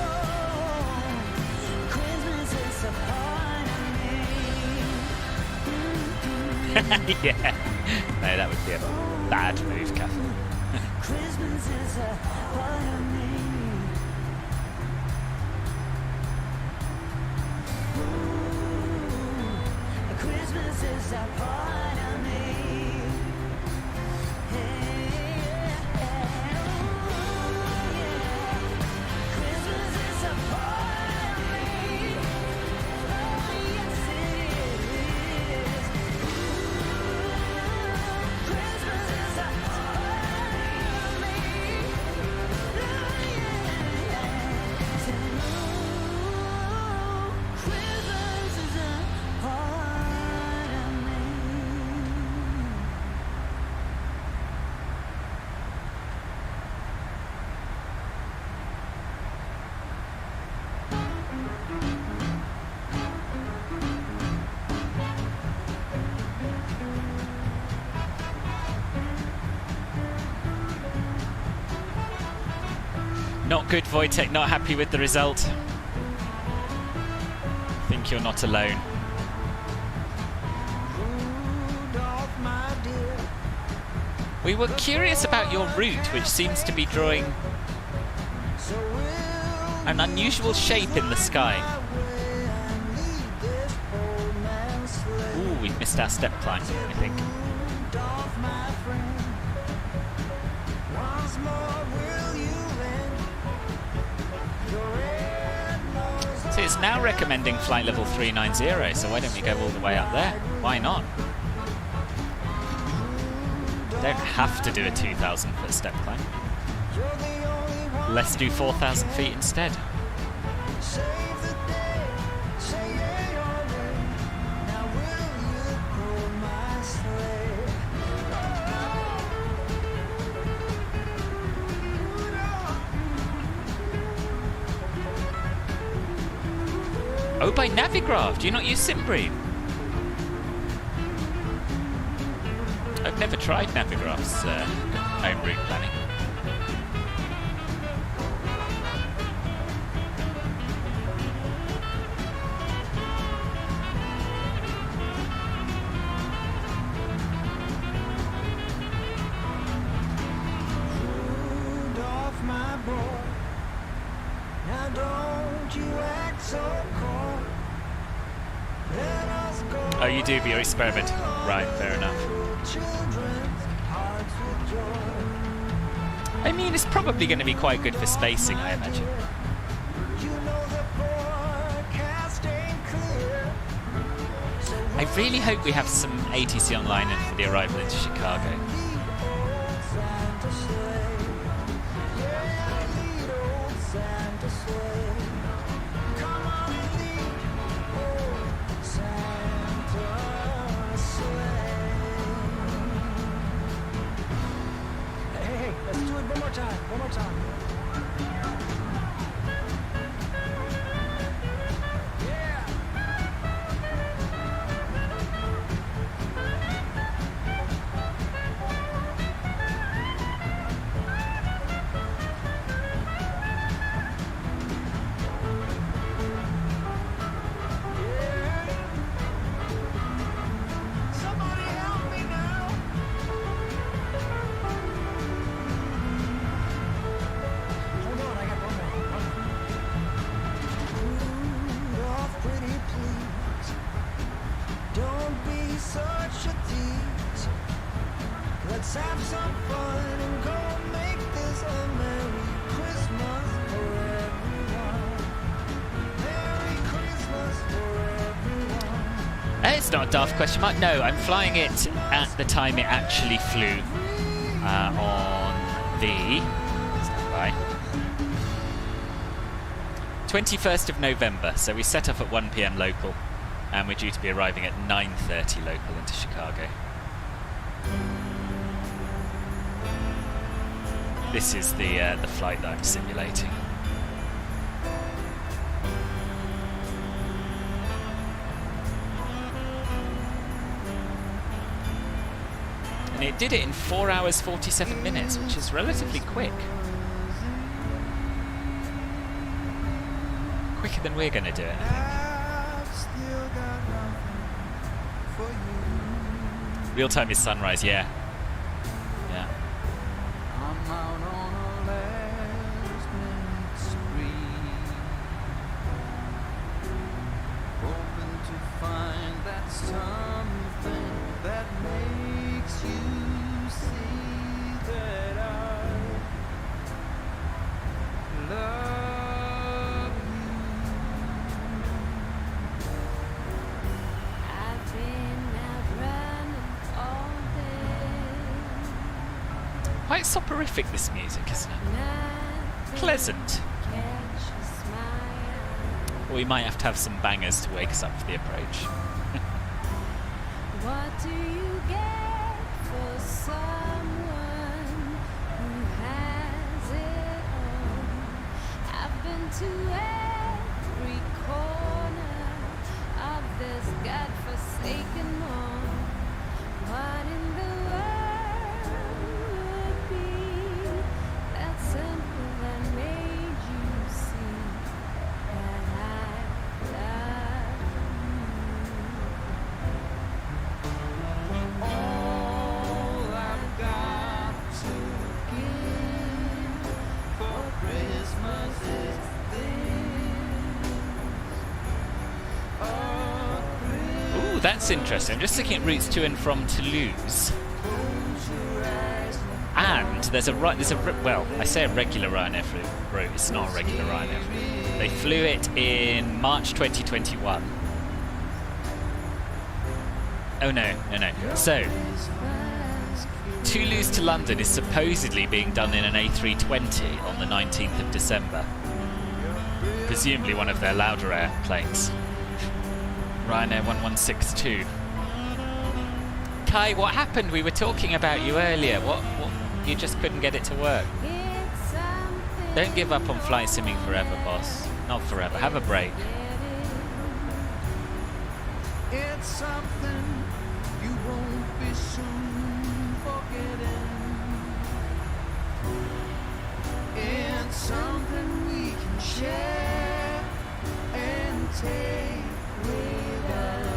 Yeah. No, that would be a bad move, Catherine. Christmas is a part of me. Christmas is a part of me. Christmas is a part of me. Oh, yes it is. Christmas is a part of me. Christmas is a part of me. Not good, Wojtek. Not happy with the result. Think you're not alone. We were curious about your route, which seems to be drawing an unusual shape in the sky. Ooh, we've missed our step climb, I think. So it's now recommending flight level 390, so why don't we go all the way up there? Why not? Don't have to do a 2,000 foot step climb. Let's do 4,000 feet instead. Oh, by Navigraph. Do you not use SimBrief? I've never tried Navigraph's home route planning. Rudolph, my boy, now don't you act so cold. Let us go. Oh, you do be your experiment. Right, fair enough. Children's hearts with joy. I mean, it's probably going to be quite good for spacing, I imagine. You know the forecast ain't clear. I really hope we have some ATC online and for the arrival into Chicago. Santa sleigh, yeah, lead old Santa sleigh. Come on and lead old Santa sleigh. Hey, let's do it one more time, one more time. Yeah. Somebody help me now. Hold on, I got one more. Rudolph, pretty please, don't be such a tease. Let's have some fun and go make this a Merry Christmas for everyone. Merry Christmas for everyone. It's not a daft question mark. No, I'm flying it at the time it actually flew on the stand by, 21st of November. So we set off at 1 p.m. local, and we're due to be arriving at 9:30 local into Chicago. This is the flight that I'm simulating. And it did it in 4 hours 47 minutes, which is relatively quick. Quicker than we're going to do it, I I've still got nothing for you. think. Real time is sunrise, yeah. Yeah. I'm out on a last minute spree, hoping to find that something that makes you see that I love you. I've been out running all day. Quite soporific, this music, isn't it? Pleasant. Or we might have to have some bangers to wake us up for the approach. What do you get for someone who has it all? I've been to every corner of this godforsaken mall. What in the world would be that simple that made you see that I love you? All I've got that's interesting. I'm just looking at routes to and from Toulouse. And there's well, I say a regular Ryanair route. It's not a regular Ryanair route. They flew it in March 2021. Oh no. So, Toulouse to London is supposedly being done in an A320 on the 19th of December. Presumably one of their louder airplanes. Ryanair 1162. Kai, what happened? We were talking about you earlier. What? You just couldn't get it to work. Don't give up on flight simming forever, boss. Not forever. Have a break. It's something you won't be soon forgetting. It's something we can share and take with us.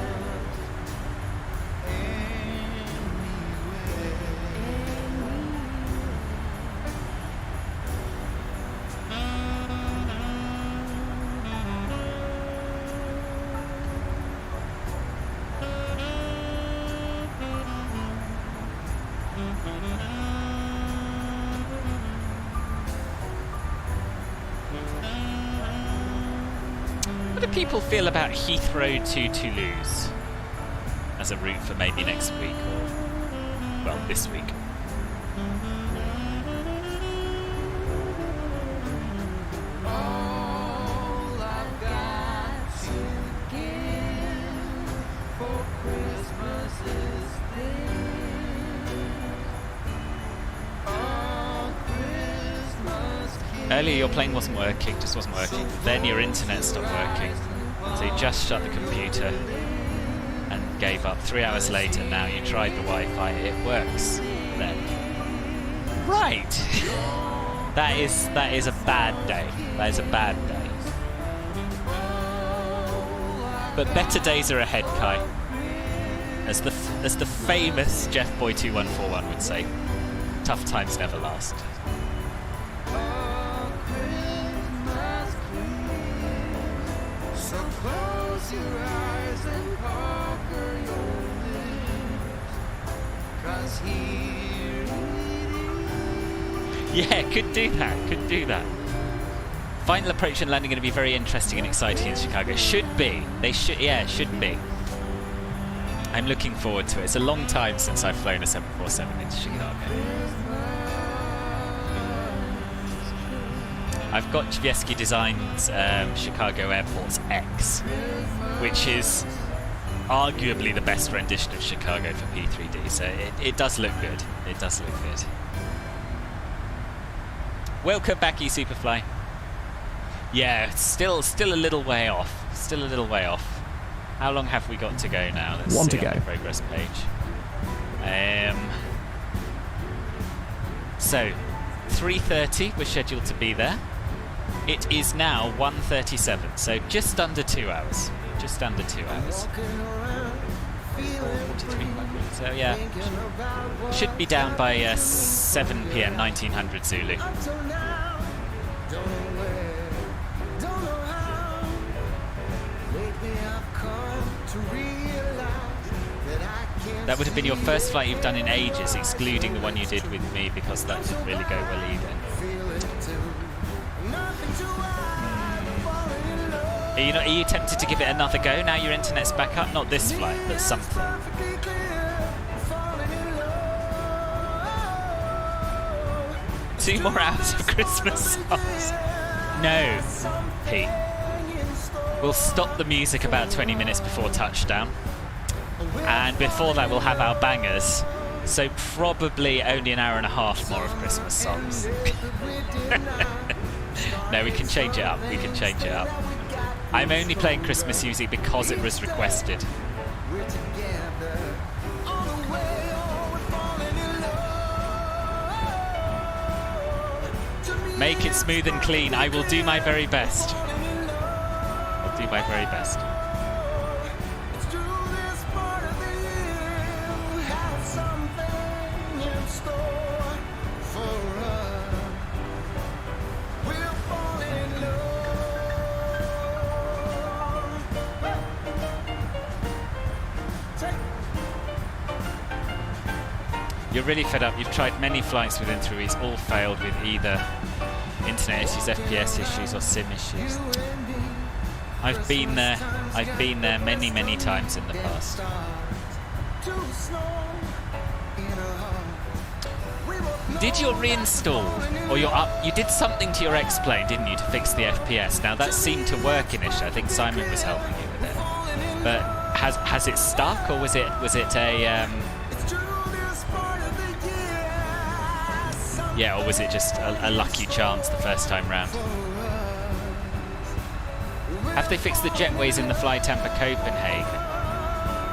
What do people feel about Heathrow to Toulouse as a route for maybe next week or, well, this week? All I've got to give for Christmas is this. Oh, Christmas gift. Earlier your plane wasn't working, just wasn't working. Then your internet stopped working. So you just shut the computer and gave up. 3 hours later, now you tried the Wi-Fi, it works then. Right! That is a bad day. That is a bad day. But better days are ahead, Kai. As the famous Jeff Boy 2141 would say, tough times never last. So close your eyes and conquer your lips, 'cause here it is. Yeah, could do that. Final approach and landing going to be very interesting and exciting in Chicago. Should be. Should be. I'm looking forward to it. It's a long time since I've flown a 747 into Chicago. I've got Chviesky Design's Chicago Airports X, which is arguably the best rendition of Chicago for P3D, so it does look good. It does look good. Welcome back, eSuperfly. Yeah, still a little way off. Still a little way off. How long have we got to go now? Let's One see to on go. the progress page. So, 3:30, we're scheduled to be there. It is now 1:37, so just under 2 hours. Just under 2 hours. 43 backwards. So yeah, should be down by 7 p.m. 1900 Zulu. That would have been your first flight you've done in ages, excluding the one you did with me, because that didn't really go well either. Are you tempted to give it another go now your internet's back up? Not this flight, but something. Two more hours of Christmas songs. No, Pete. We'll stop the music about 20 minutes before touchdown. And before that we'll have our bangers. So probably only an hour and a half more of Christmas songs. No, we can change it up. We can change it up. I'm only playing Christmas music because it was requested. Make it smooth and clean. I will do my very best. I'll do my very best. You're really fed up. You've tried many flights within 3 weeks, all failed with either internet issues, FPS issues, or SIM issues. I've been there. I've been there many, many times in the past. Did your reinstall or your up? You did something to your X-Plane, didn't you, to fix the FPS? Now that seemed to work initially. I think Simon was helping you with it. But has it stuck, or was it a yeah, or was it just a lucky chance the first time round? Have they fixed the jetways in the Fly Tampa Copenhagen?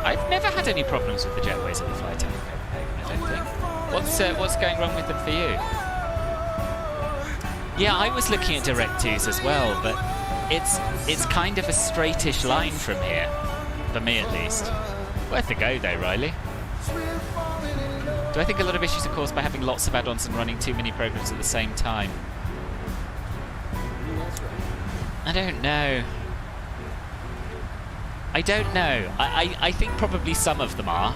I've never had any problems with the jetways in the Fly Tampa Copenhagen, I don't think. What's going wrong with them for you? Yeah, I was looking at Direct2s as well, but it's kind of a straightish line from here, for me at least. Worth a go though, Riley. Do I think a lot of issues are caused by having lots of add-ons and running too many programs at the same time? I don't know. I don't know. I think probably some of them are.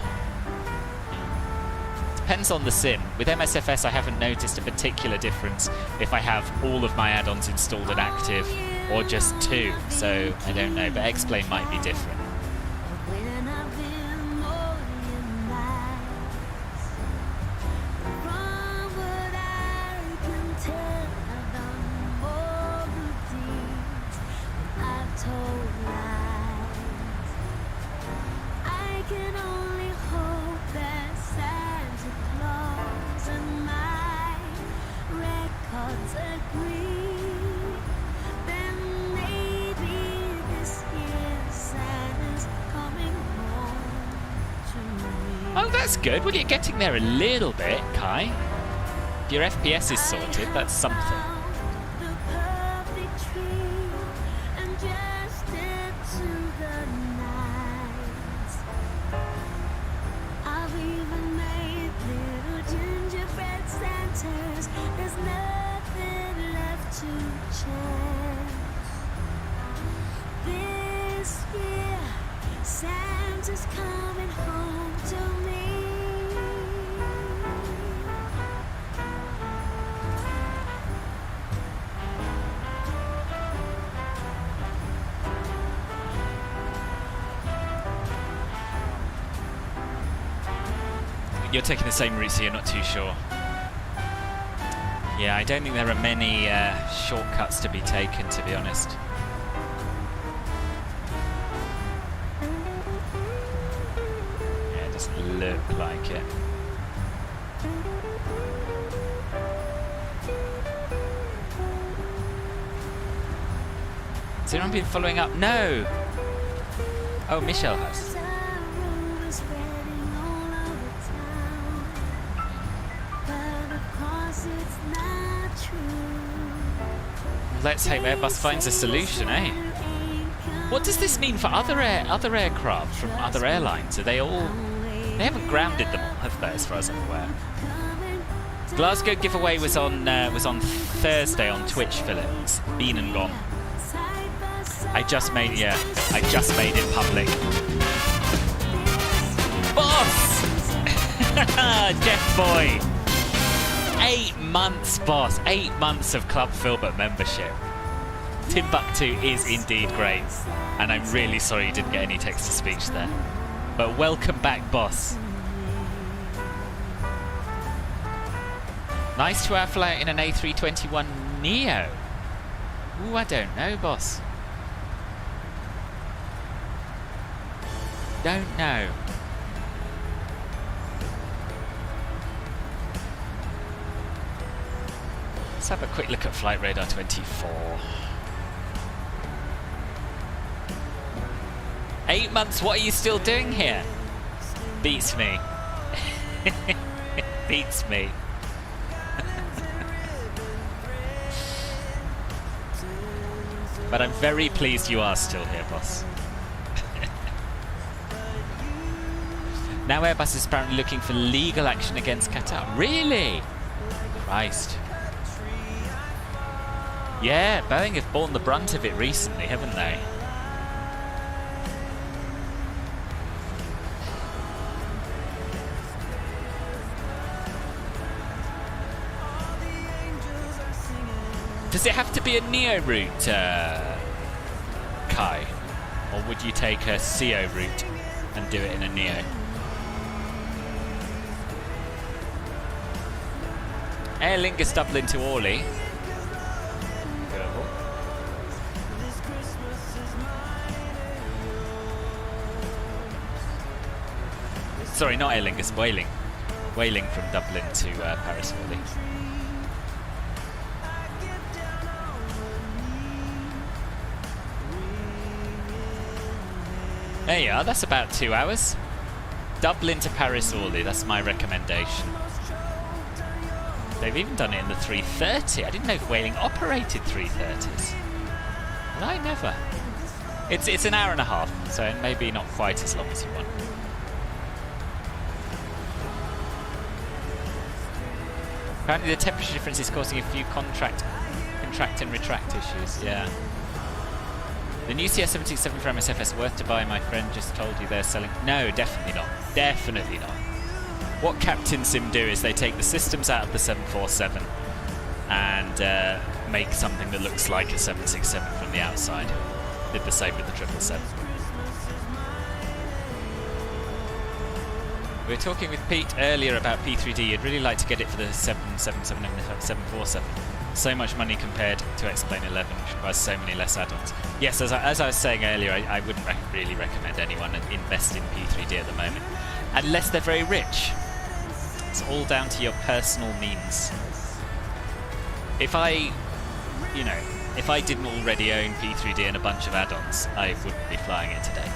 Depends on the sim. With MSFS, I haven't noticed a particular difference if I have all of my add-ons installed and active, or just 2. So I don't know, but X-Plane might be different. That's good. Well, you're getting there a little bit, Kai. If your FPS is sorted, that's something. Santa's coming home to me. You're taking the same route, so you're not too sure. Yeah, I don't think there are many shortcuts to be taken, to be honest. Yeah, it doesn't look like it. Has anyone been following up? No! Oh, Michelle has. Let's hope Airbus finds a solution, eh? What does this mean for other aircraft from other airlines? Are they all... They haven't grounded them all, have they, as far as I'm aware? Glasgow giveaway was on Thursday on Twitch, Phillips. Been and gone. I just made it public. Boss! Jeff Boy! 8 months, boss. 8 months of Club Filbert membership. Timbuktu is indeed great. And I'm really sorry you didn't get any text-to-speech there. But welcome back, boss. Nice 2-hour flight in an A321neo. Ooh, I don't know, boss. Don't know. Let's have a quick look at Flight Radar 24. 8 months, what are you still doing here? Beats me. Beats me. But I'm very pleased you are still here, boss. Now Airbus is apparently looking for legal action against Qatar. Really? Christ. Yeah, Boeing have borne the brunt of it recently, haven't they? Does it have to be a Neo route, Kai? Or would you take a CO route and do it in a Neo? Aer Lingus Dublin to Orly. Sorry, not Aer Lingus, Whaling. Whaling from Dublin to Paris Orly. There you are, that's about 2 hours. Dublin to Paris Orly, that's my recommendation. They've even done it in the 330. I didn't know if Whaling operated 330s. No, never. It's an hour and a half, so maybe not quite as long as you want. Apparently the temperature difference is causing a few contract and retract issues, yeah. The new CS77 from SFS worth to buy, my friend just told you they're selling. No, definitely not. Definitely not. What Captain Sim do is they take the systems out of the 747 and make something that looks like a 767 from the outside. Did the same with the 777. We were talking with Pete earlier about P3D. You'd really like to get it for the 777 and the 747. So much money compared to X-Plane 11, which requires so many less add-ons. Yes, as I was saying earlier, I wouldn't really recommend anyone invest in P3D at the moment, unless they're very rich. It's all down to your personal means. If I didn't already own P3D and a bunch of add-ons, I wouldn't be flying it today.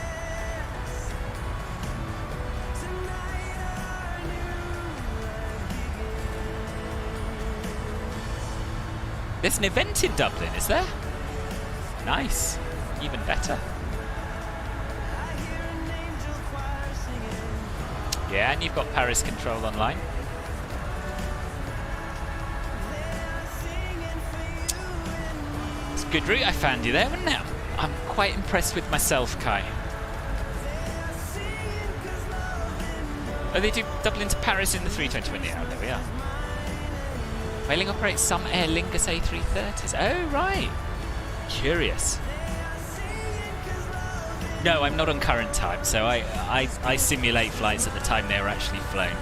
There's an event in Dublin, is there? Nice. Even better. Yeah, and you've got Paris Control online. It's a good route I found you there, wasn't it? I'm quite impressed with myself, Kai. Oh, they do Dublin to Paris in the 321. Yeah, there we are. Whaling operates some Aer Lingus A330s. Oh, right. Curious. No, I'm not on current time, so I simulate flights at the time they were actually flown.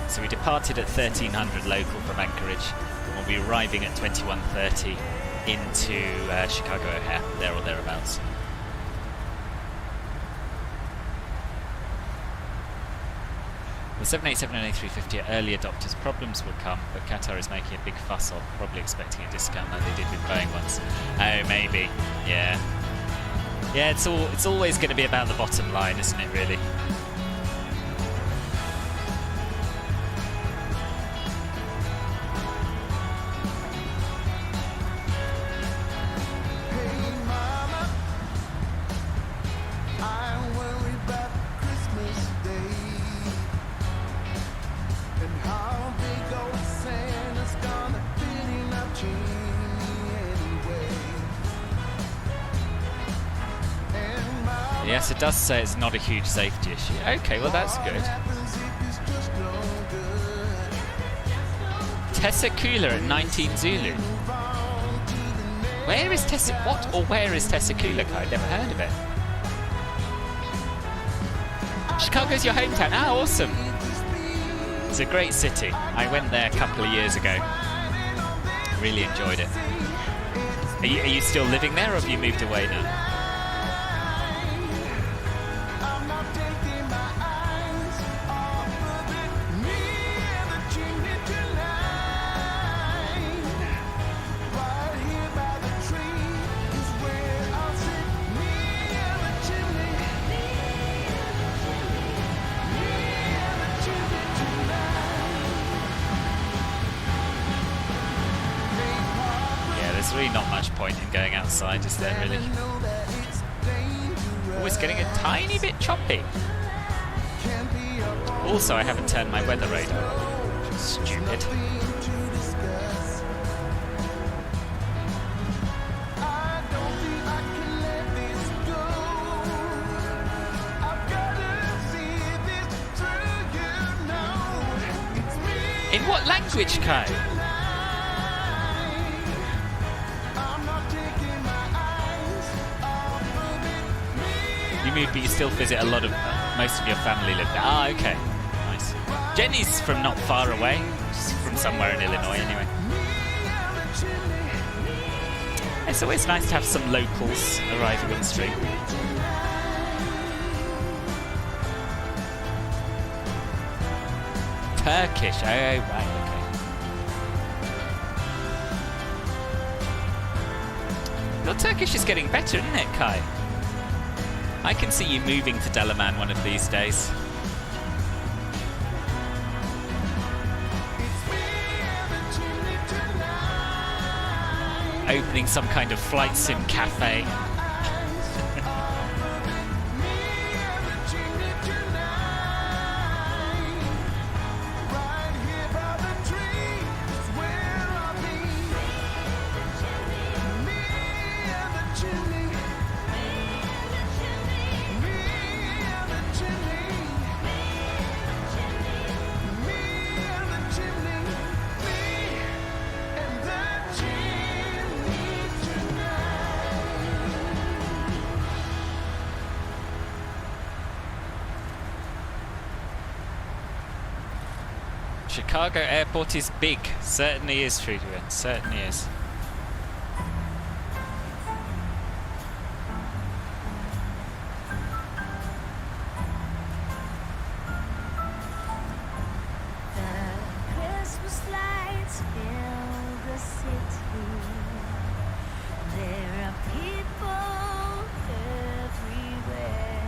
So we departed at 1300 local from Anchorage, and we'll be arriving at 21:30 into Chicago O'Hare, there or thereabouts. The 787 and A350 are early adopters. Problems will come, but Qatar is making a big fuss of, probably expecting a discount like they did with Boeing once. Oh, maybe. Yeah. Yeah, it's always going to be about the bottom line, isn't it, really? Yes, it does say it's not a huge safety issue. Okay, well that's good. Tessakula at 19 Zulu. Where is where is Tessakula? I've never heard of it. Chicago's your hometown. Ah, awesome. It's a great city. I went there a couple of years ago. Really enjoyed it. Are you still living there, or have you moved away now? Really not much point in going outside, is there, really? Oh, it's getting a tiny bit choppy. Also, I haven't turned my weather radar on. Stupid. In what language, Kai? moved, but you still visit a lot of... most of your family live there. Ah, okay. Nice. Jenny's from not far away. She's from somewhere in Illinois, anyway. It's always nice to have some locals arriving on the stream. Turkish. Oh, right, okay. Your Turkish is getting better, isn't it, Kai? I can see you moving to Delaman one of these days. Opening some kind of flight sim cafe. Chicago airport is big. Certainly is, Trudeau. Certainly is. The Christmas lights fill the city. There are people everywhere.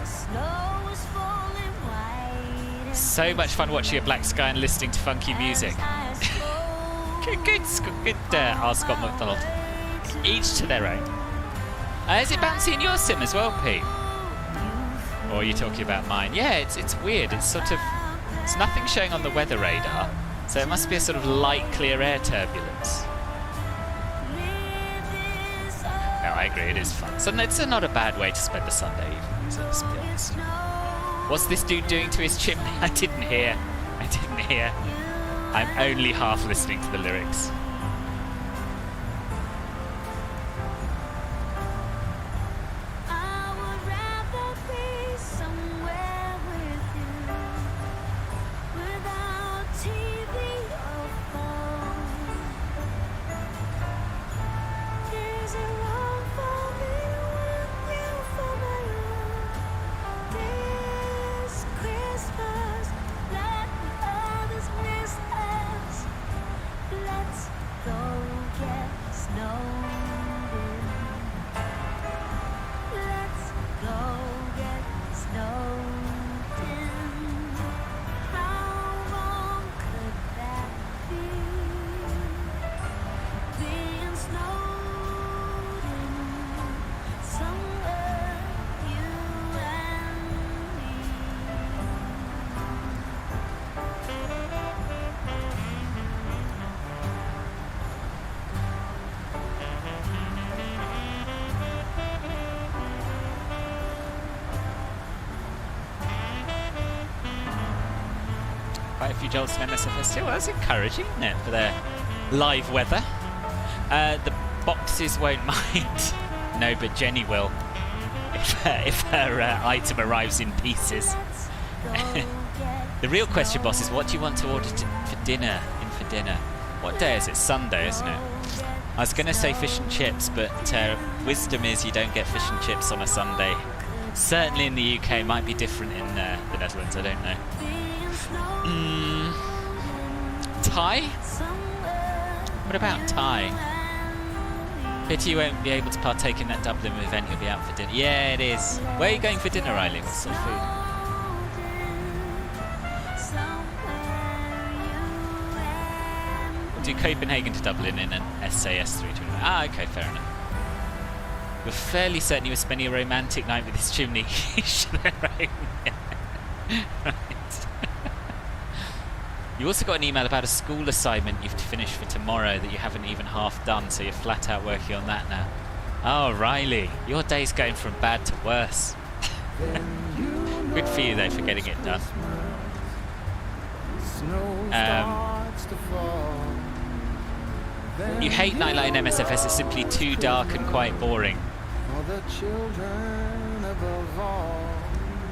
The snow is falling white and So much fun watching a black sky and listening to funky music. Good, Scott McDonald. Each to their own. Is it bouncy in your sim as well, Pete? Or are you talking about mine? Yeah, it's weird. It's sort of... it's nothing showing on the weather radar, so it must be a sort of light, clear air turbulence. No, I agree, it is fun. So it's not a bad way to spend a Sunday evening, so let's be honest. What's this dude doing to his chimney? I didn't hear. I'm only half listening to the lyrics. I would rather be somewhere with you, without TV or phone. Is it wrong for me when you for my own? This Christmas, let the others miss us. Let's go get snowed in. Let's go get snowed in. How long could that be? Being snowed in somewhere, you and me. Quite a few jolts in MSFS too. Well, that's encouraging, isn't it, for their live weather? The boxes won't mind. No, but Jenny will. If her item arrives in pieces. The real question, boss, is what do you want to order for dinner? What day is it? Sunday, isn't it? I was going to say fish and chips, but wisdom is you don't get fish and chips on a Sunday. Certainly in the UK, might be different in the Netherlands, I don't know. Thai? What about Thai? Pity you won't be able to partake in that Dublin event, you'll be out for dinner. Yeah, it is. Where are you going for dinner, Riley? What sort of food? We'll do Copenhagen to Dublin in an SAS 329. Ah, okay, fair enough. You're fairly certain you were spending a romantic night with this chimney. Right. You also got an email about a school assignment you've to finish for tomorrow that you haven't even half done, so you're flat out working on that now. Oh, Riley, your day's going from bad to worse. Good for you, though, for getting it done. You hate Nightlight in MSFS, it's simply too dark and quite boring.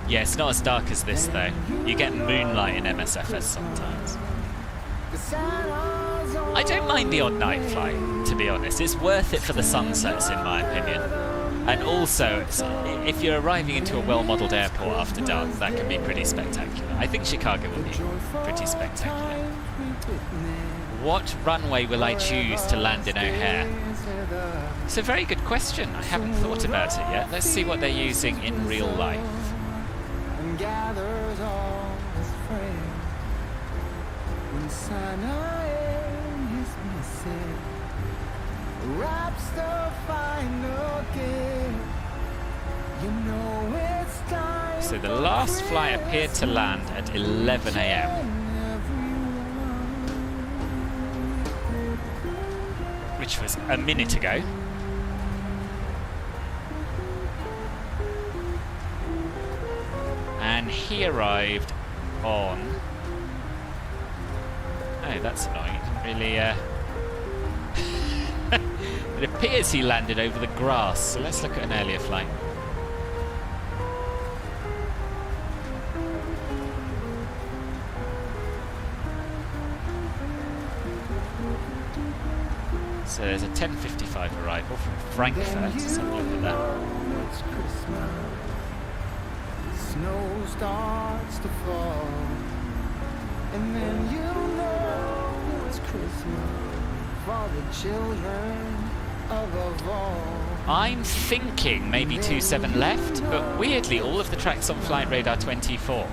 Yeah, it's not as dark as this though. You get moonlight in MSFS sometimes. I don't mind the odd night flight, to be honest. It's worth it for the sunsets, in my opinion. And also, if you're arriving into a well-modelled airport after dark, that can be pretty spectacular. I think Chicago will be pretty spectacular. What runway will I choose to land in O'Hare? It's a very good question. I haven't thought about it yet. Let's see what they're using in real life. So the last flight appeared to land at 11 AM. Which was a minute ago. And he arrived on... Oh, that's annoying. It didn't really... It appears he landed over the grass, so let's look at an earlier flight. So there's a 10:55 arrival from Frankfurt. Let's have a look at that. It's Christmas. Snow starts to fall, and then you know it's Christmas for the children of all. I'm thinking maybe 27 left, but weirdly all of the tracks on Flight Radar 24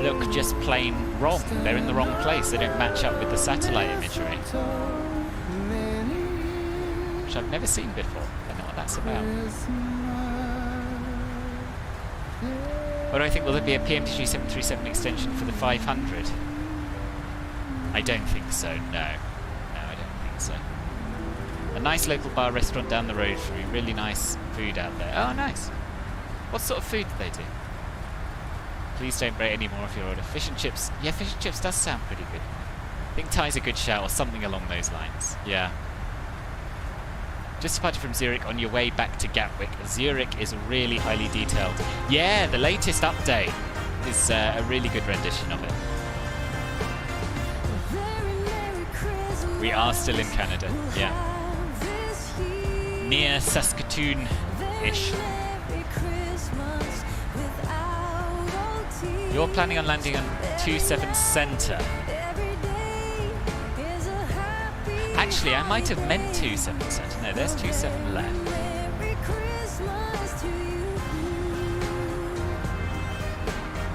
look just plain wrong. They're in the wrong place. They don't match up with the satellite imagery, which I've never seen before. I don't know what that's about. What do I think? Will there be a PMDG 737 extension for the 500? I don't think so, no. No, I don't think so. A nice local bar restaurant down the road for me. Really nice food out there. Oh, nice. What sort of food do they do? Please don't break any more of your order. Fish and chips. Yeah, fish and chips does sound pretty good. I think Thai's a good shout, or something along those lines. Yeah. Just departed from Zurich on your way back to Gatwick. Zurich is really highly detailed. Yeah, the latest update is a really good rendition of it. We are still in Canada, yeah. Near Saskatoon-ish. You're planning on landing on 27 Centre. Actually, I might have meant 27 Centre. No, there's 27 left.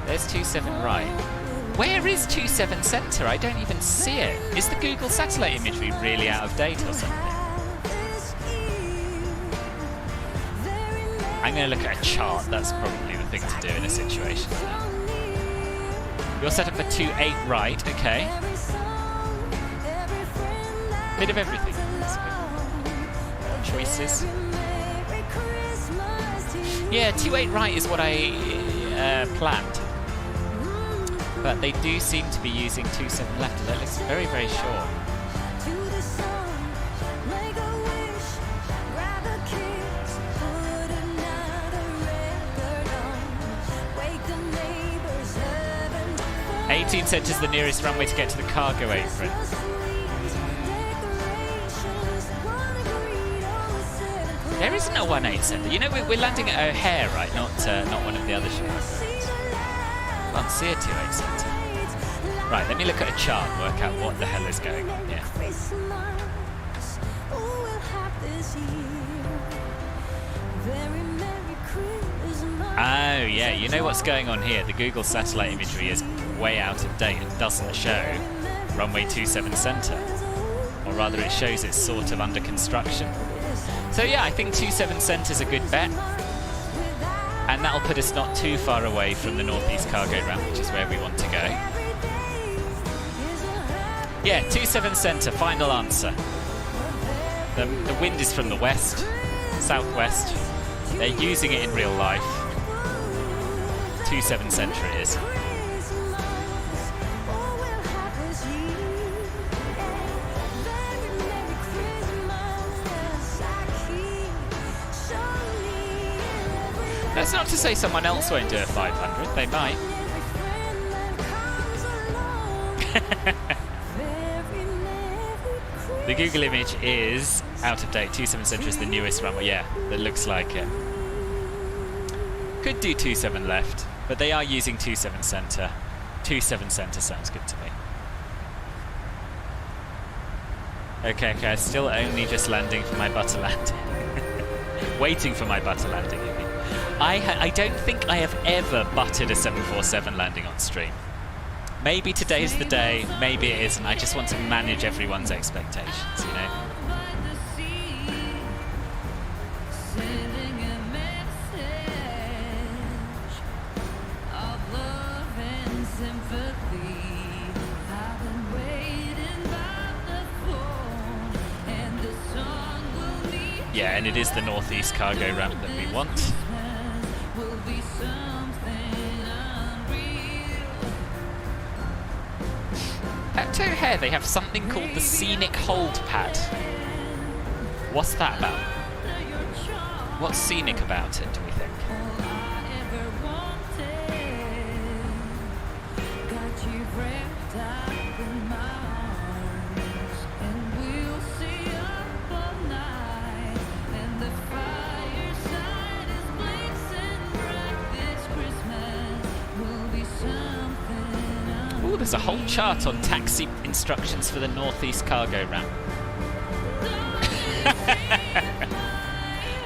There's 27 right. Where is 27 Centre? I don't even see it. Is the Google satellite imagery really out of date or something? I'm going to look at a chart. That's probably the thing to do in a situation like that. You're set up for 28 right, okay. Bit of everything. That's good. Choices. Yeah, 28 right is what I planned. But they do seem to be using 27 left, and that looks very, very short. $18 is the nearest runway to get to the cargo apron. There isn't a 18 centre. You know, we're landing at O'Hare, right? Not one of the other Chicago. I can't see a 28 centre. Right, let me look at a chart and work out what the hell is going on here. Oh yeah, you know what's going on here? The Google satellite imagery is way out of date. It doesn't show runway 27 Centre. Or rather it shows it's sort of under construction. So yeah, I think 27 Centre is a good bet. And that'll put us not too far away from the northeast cargo ramp, which is where we want to go. Yeah, 27 Centre, final answer. The wind is from the west, southwest. They're using it in real life. 27 Centre it is. That's not to say someone else won't do a 500. They might. The Google image is out of date. 27 Centre is the newest runway. Yeah, that looks like it. Could do 27 left, but they are using 27 Centre. 27 Centre sounds good to me. Okay, still only just landing for my butter landing. Waiting for my butter landing, you mean. I don't think I have ever buttered a 747 landing on stream. Maybe today's the day, maybe it isn't. I just want to manage everyone's expectations, you know? Yeah, and it is the northeast cargo ramp that we want. At O'Hare they have something called the Scenic Hold Pad. What's that about? What's scenic about it, do we think? Ooh, there's a whole chart on taxi instructions for the northeast cargo ramp.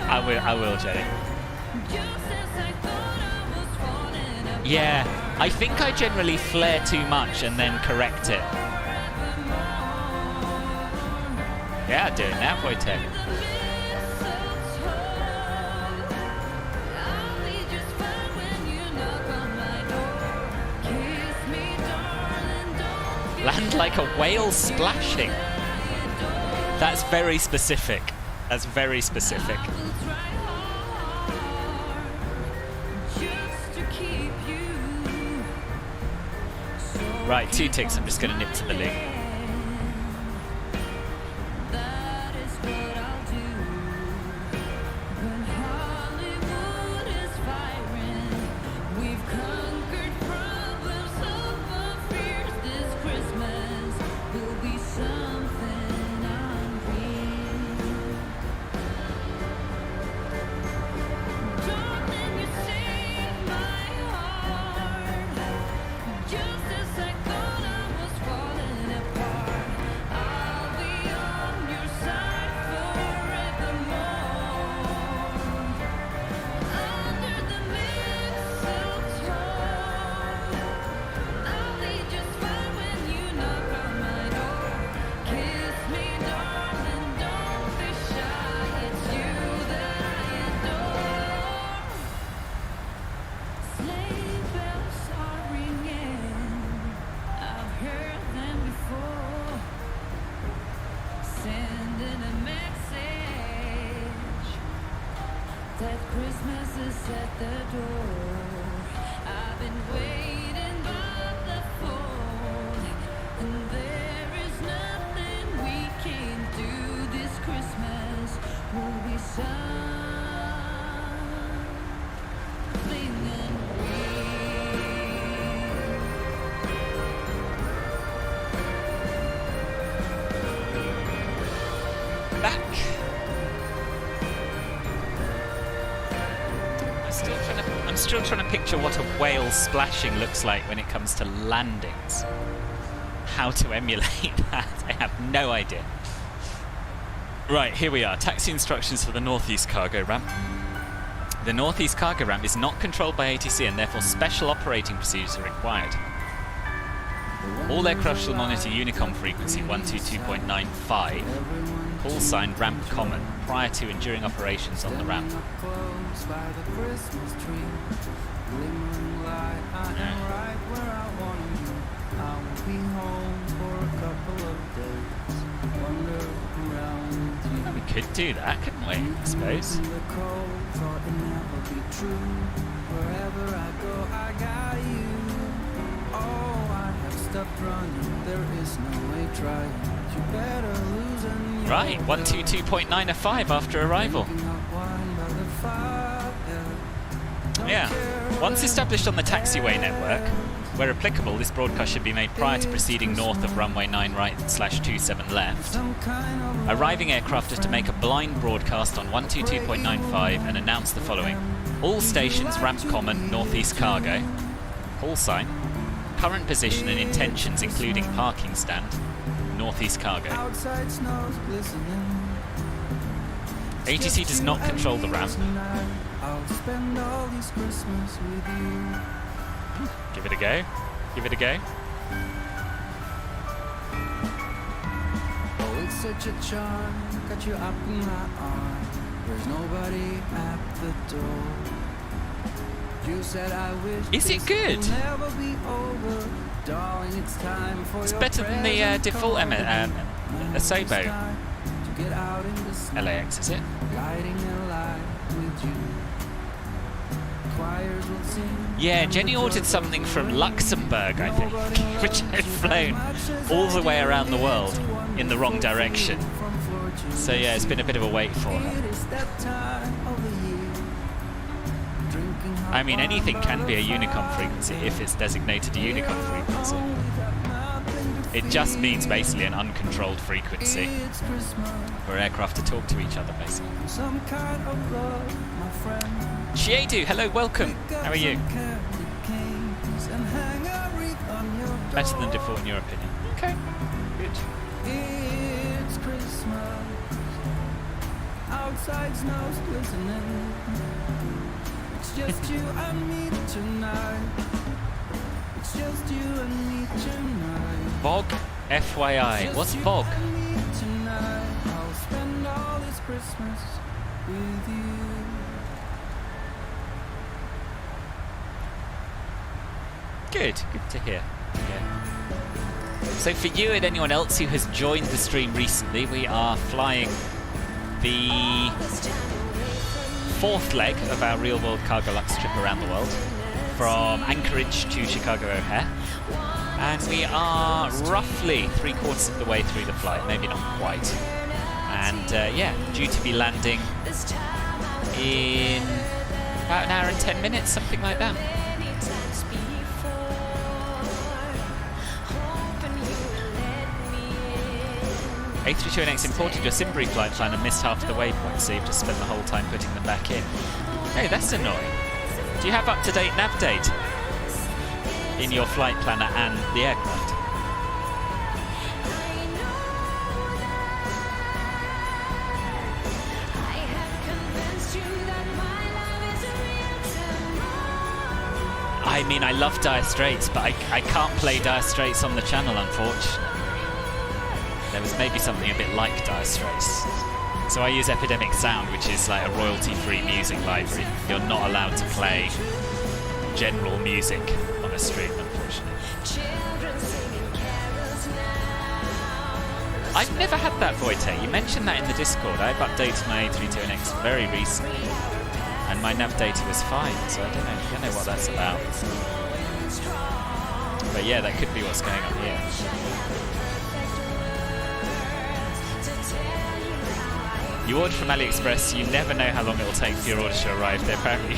I will, Jenny. Yeah, I think I generally flare too much and then correct it. Yeah, do it now, Wojtek. Land like a whale splashing. That's very specific. That's very specific. Right, 2 ticks. I'm just going to nip to the loo. I'm still trying to picture what a whale splashing looks like when it comes to landings. How to emulate that, I have no idea. Right, here we are. Taxi instructions for the northeast cargo ramp. The northeast cargo ramp is not controlled by ATC and therefore special operating procedures are required. All aircraft shall monitor Unicom frequency 122.95, call sign ramp common, prior to and during operations on the ramp. Well, we could do that, couldn't we, I suppose? Right, 122.905 after arrival. Yeah. Once established on the taxiway network, where applicable, this broadcast should be made prior to proceeding north of runway 9 right /27 left. Arriving aircraft is to make a blind broadcast on 122.95 and announce the following. All stations ramp common, northeast cargo. Call sign. Current position and intentions including parking stand, northeast cargo. ATC does not control the ramp. Give it a go. Give it a go. Oh, it's such a charm, got you up in my arm. There's nobody at the door. You said I wish Is it good? never be over. Darling, it's time for It's better than the default Asobo LAX, is it? Lighting a light with you. Choirs will sing. Yeah, Jenny ordered something from Luxembourg, I think, which had flown all the way around the world in the wrong direction. So yeah, it's been a bit of a wait for her. I mean, anything can be a Unicom frequency if it's designated a Unicom frequency. It just means basically an uncontrolled frequency for aircraft to talk to each other, basically. Shiedu, hello, welcome. How are you? Better than default in your opinion. Okay, good. It's Christmas. Outside snow's glistening. It's just you and me tonight. It's just you and me tonight. Bog FYI. What's Bog? I'll spend all this Christmas with you. Good to hear. Yeah. So for you and anyone else who has joined the stream recently, we are flying the fourth leg of our real-world Cargolux trip around the world from Anchorage to Chicago O'Hare. And we are roughly 3/4 of the way through the flight, maybe not quite. And yeah, due to be landing in about an hour and 10 minutes, something like that. A320X imported your Simbury flight plan and missed half the waypoint, so you've just spent the whole time putting them back in. Hey, that's annoying. Do you have up-to-date nav data in your flight planner and the aircraft? I mean, I love Dire Straits, but I can't play Dire Straits on the channel, unfortunately. There was maybe something a bit like Dire Straits. So I use Epidemic Sound, which is like a royalty-free music library. You're not allowed to play general music on a stream, unfortunately. I've never had that, Voite. You mentioned that in the Discord. I've updated my A320X very recently, and my nav data was fine, so I don't know what that's about. But yeah, that could be what's going on here. You order from AliExpress, you never know how long it will take for your order to arrive there, apparently.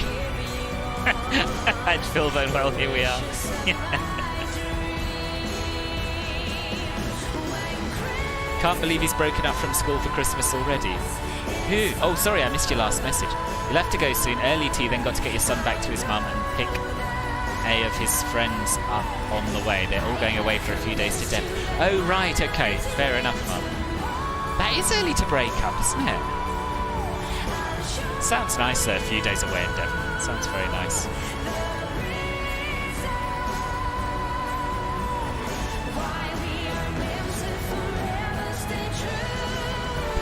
And Phil vote, well, here we are. Can't believe he's broken up from school for Christmas already. Who? Oh, sorry, I missed your last message. You'll have to go soon. Early tea, then got to get your son back to his mum and pick a of his friends up on the way. They're all going away for a few days to Devon. Oh, right, okay. Fair enough, mum. That is early to break up, isn't it? Sounds nice, a few days away in Devon. Sounds very nice.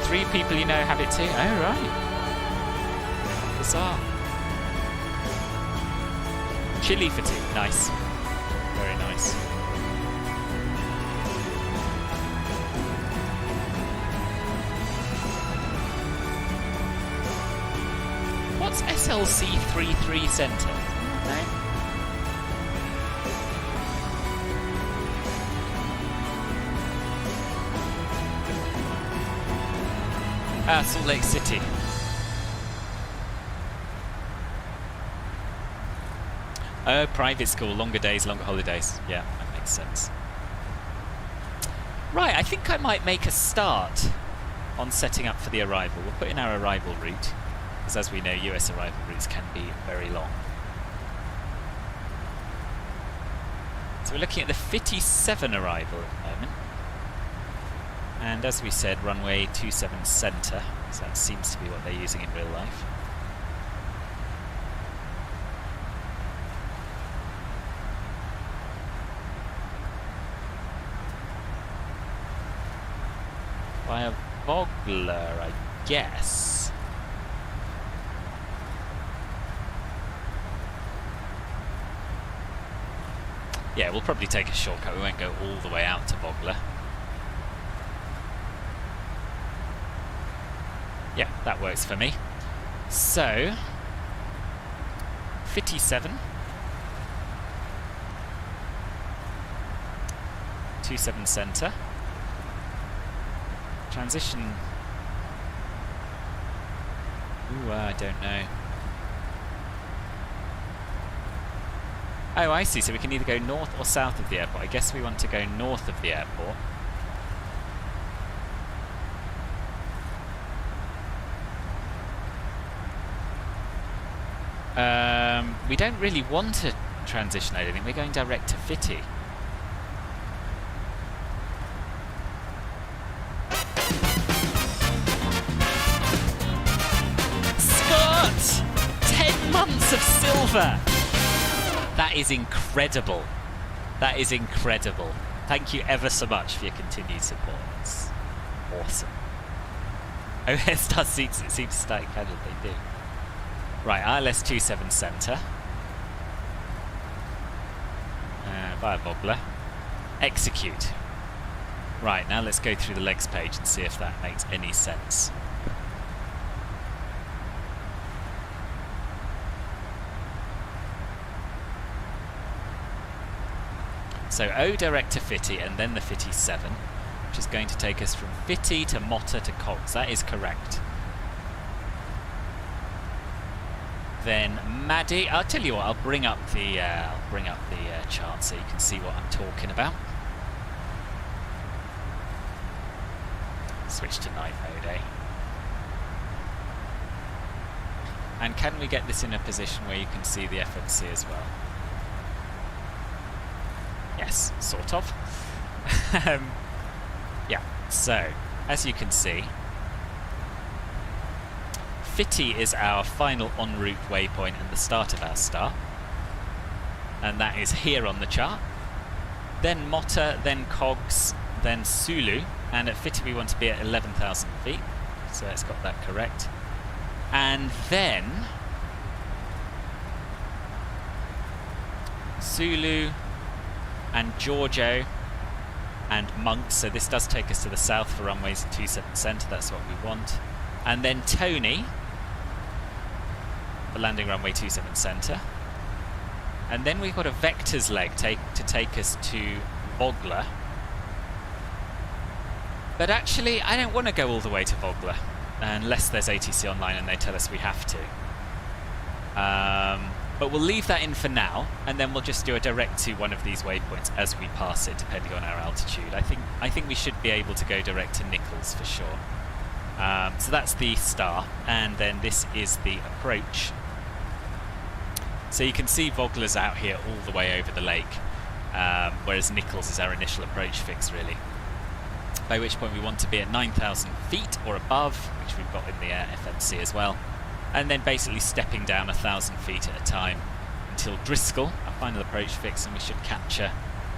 Three people you know have it too? Oh, right. Bizarre. Chili for two. Nice. Very nice. What's SLC33 Center? No? Ah, Salt Lake City. Oh, private school, longer days, longer holidays. Yeah, that makes sense. Right, I think I might make a start on setting up for the arrival. We'll put in our arrival route, because as we know, US arrival routes can be very long. So we're looking at the 57 arrival at the moment. And as we said, runway 27 center, so that seems to be what they're using in real life. Via Vogler, I guess. Yeah, we'll probably take a shortcut. We won't go all the way out to Vogler. Yeah, that works for me. So, 57. 27 center. Transition. Ooh, I don't know. Oh, I see. So we can either go north or south of the airport. I guess we want to go north of the airport. We don't really want to transition, I don't think. We're going direct to Fitty. Scott! 10 months of silver! That is incredible. That is incredible. Thank you ever so much for your continued support. It's awesome. OS does seem to static handle, they do. Right, ILS 27 center. Via Vogler. Execute. Right, now let's go through the legs page and see if that makes any sense. So O direct to Fitty and then the 57, which is going to take us from Fitty to Motta to Cogs. That is correct. Then Maddie, I'll tell you what. I'll bring up the chart so you can see what I'm talking about. Switch to night mode, eh? And can we get this in a position where you can see the FMC as well? Yes, sort of. Yeah, so, as you can see, Fitty is our final en route waypoint and the start of our start. And that is here on the chart. Then Motta, then Cogs, then Sulu. And at Fitty we want to be at 11,000 feet. So it's got that correct. And then Sulu and Giorgio and Monk. So this does take us to the south for runways 27 center. That's what we want. And then Tony for landing runway 27 center. And then we've got a vectors leg to take us to Vogler. But actually, I don't want to go all the way to Vogler unless there's ATC online and they tell us we have to. But we'll leave that in for now, and then we'll just do a direct to one of these waypoints as we pass it, depending on our altitude. I think we should be able to go direct to Nichols for sure. So that's the star, and then this is the approach. So you can see Vogler's out here all the way over the lake, whereas Nichols is our initial approach fix, really. By which point we want to be at 9,000 feet or above, which we've got in the FMC as well. And then basically stepping down 1,000 feet at a time until Driscoll, our final approach fix, and we should capture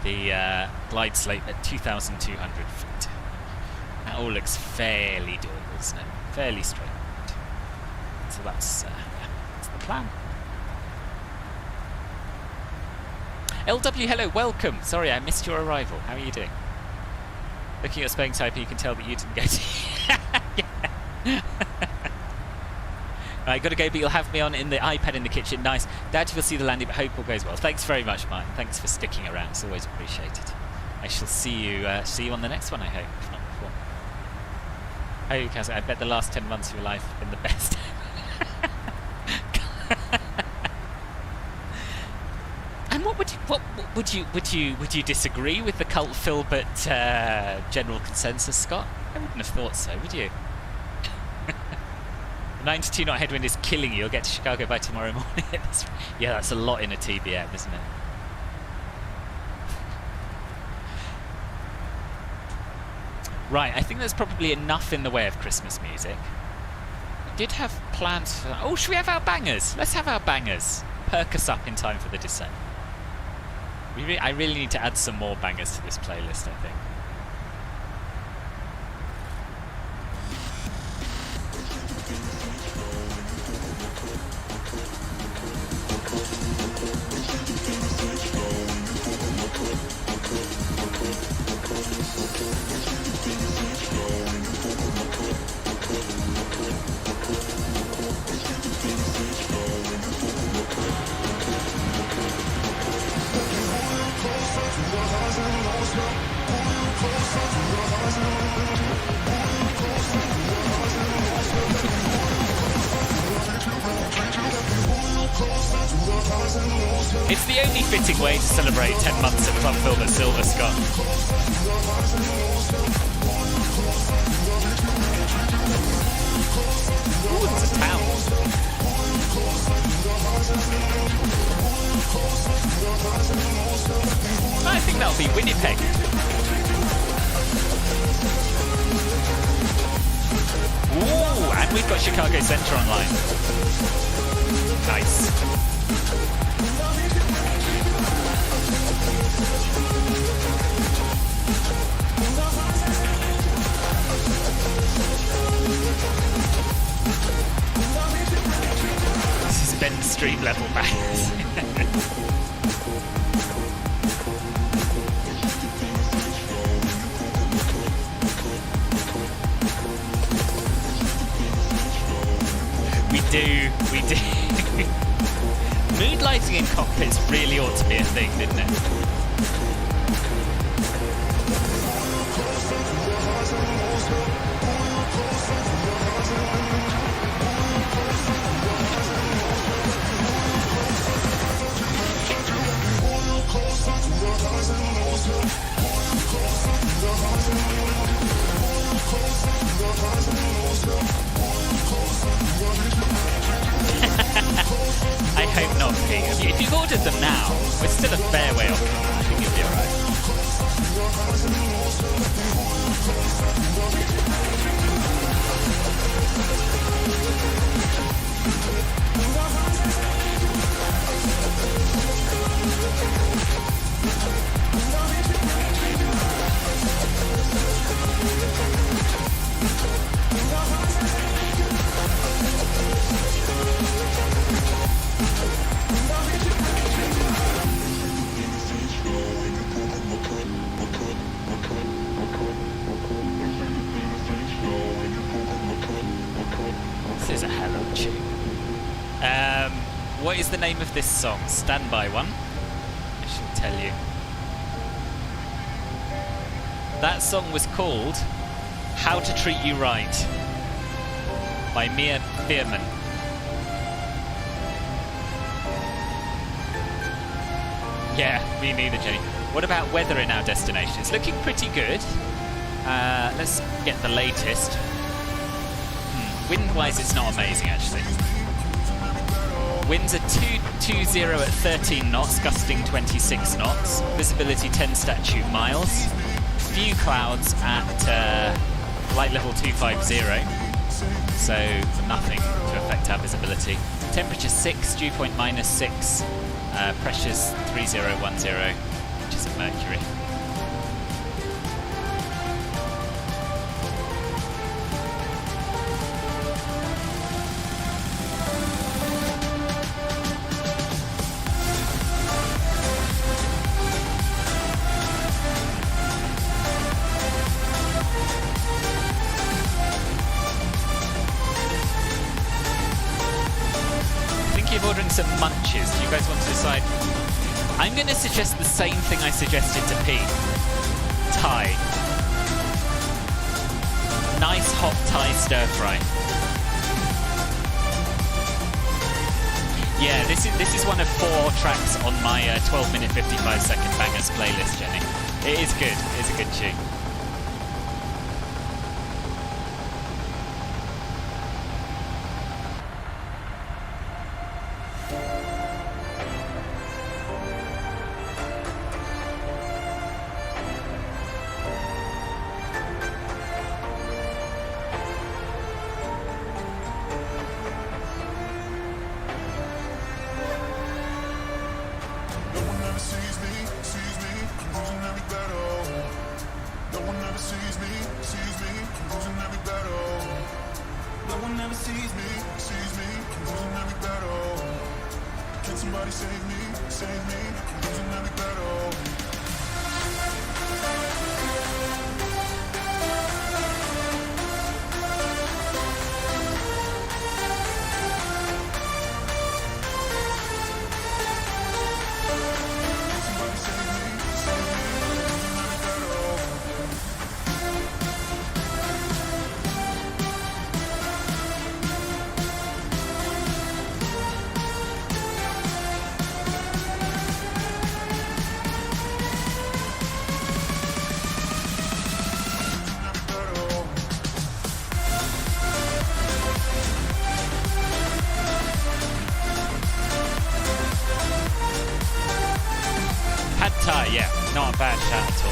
the glide slope at 2,200 feet. That all looks fairly doable, isn't it? Fairly straightforward. So that's the plan. LW, hello, welcome. Sorry, I missed your arrival. How are you doing? Looking at your spelling type, you can tell that you didn't get it. Right, gotta go, but you'll have me on in the iPad in the kitchen. Nice. Dad, you'll see the landing, but hope all goes well. Thanks very much, Martin. Thanks for sticking around. It's always appreciated. I shall see you on the next one, I hope, if not before. Hey, Kaz, I bet the last 10 months of your life have been the best. Would you disagree with the cult Filbert general consensus, Scott? I wouldn't have thought so, would you? 92 knot headwind is killing you. You'll get to Chicago by tomorrow morning. Yeah, that's a lot in a TBM, isn't it? Right, I think there's probably enough in the way of Christmas music. We did have plans for... Oh, should we have our bangers? Let's have our bangers. Perk us up in time for the descent. I really need to add some more bangers to this playlist, I think. It's the only fitting way to celebrate 10 months at Club Filbert Silver, Scott. Ooh, it's a town. I think that'll be Winnipeg. Ooh, and we've got Chicago Centre online. Nice. This is Ben Street level bangs. We do. Mood lighting in cockpits really ought to be a thing, didn't it? I hope not, Pete. If you've ordered them now, we're still a fair way off. I think you'll be alright. This is a hell of a tune. What is the name of this song? Standby one. I shall tell you. That song was called How to Treat You Right by Mia Bierman. Yeah, me neither, Jenny. What about weather in our destination? It's looking pretty good. Let's get the latest. Wind-wise, it's not amazing, actually. Winds are 220 at 13 knots, gusting 26 knots. Visibility 10 statute miles. Few clouds at light level 250, so nothing to affect our visibility. Temperature 6, dew point -6, pressures 3010, which is at mercury. Ordering some munches. Do you guys want to decide? I'm going to suggest the same thing I suggested to Pete. Thai. Nice hot Thai stir fry. Yeah, this is one of 4 tracks on my 12-minute 55-second bangers playlist, Jenny. It is good. It's a good tune. Yeah, not a bad shout at all.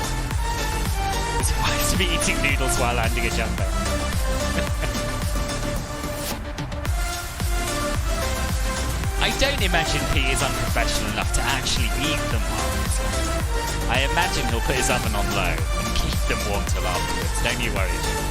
It's wise to be eating noodles while landing a jumbo. I don't imagine Pete is unprofessional enough to actually eat them while. I imagine he'll put his oven on low and keep them warm till afterwards. Don't you worry, Jim.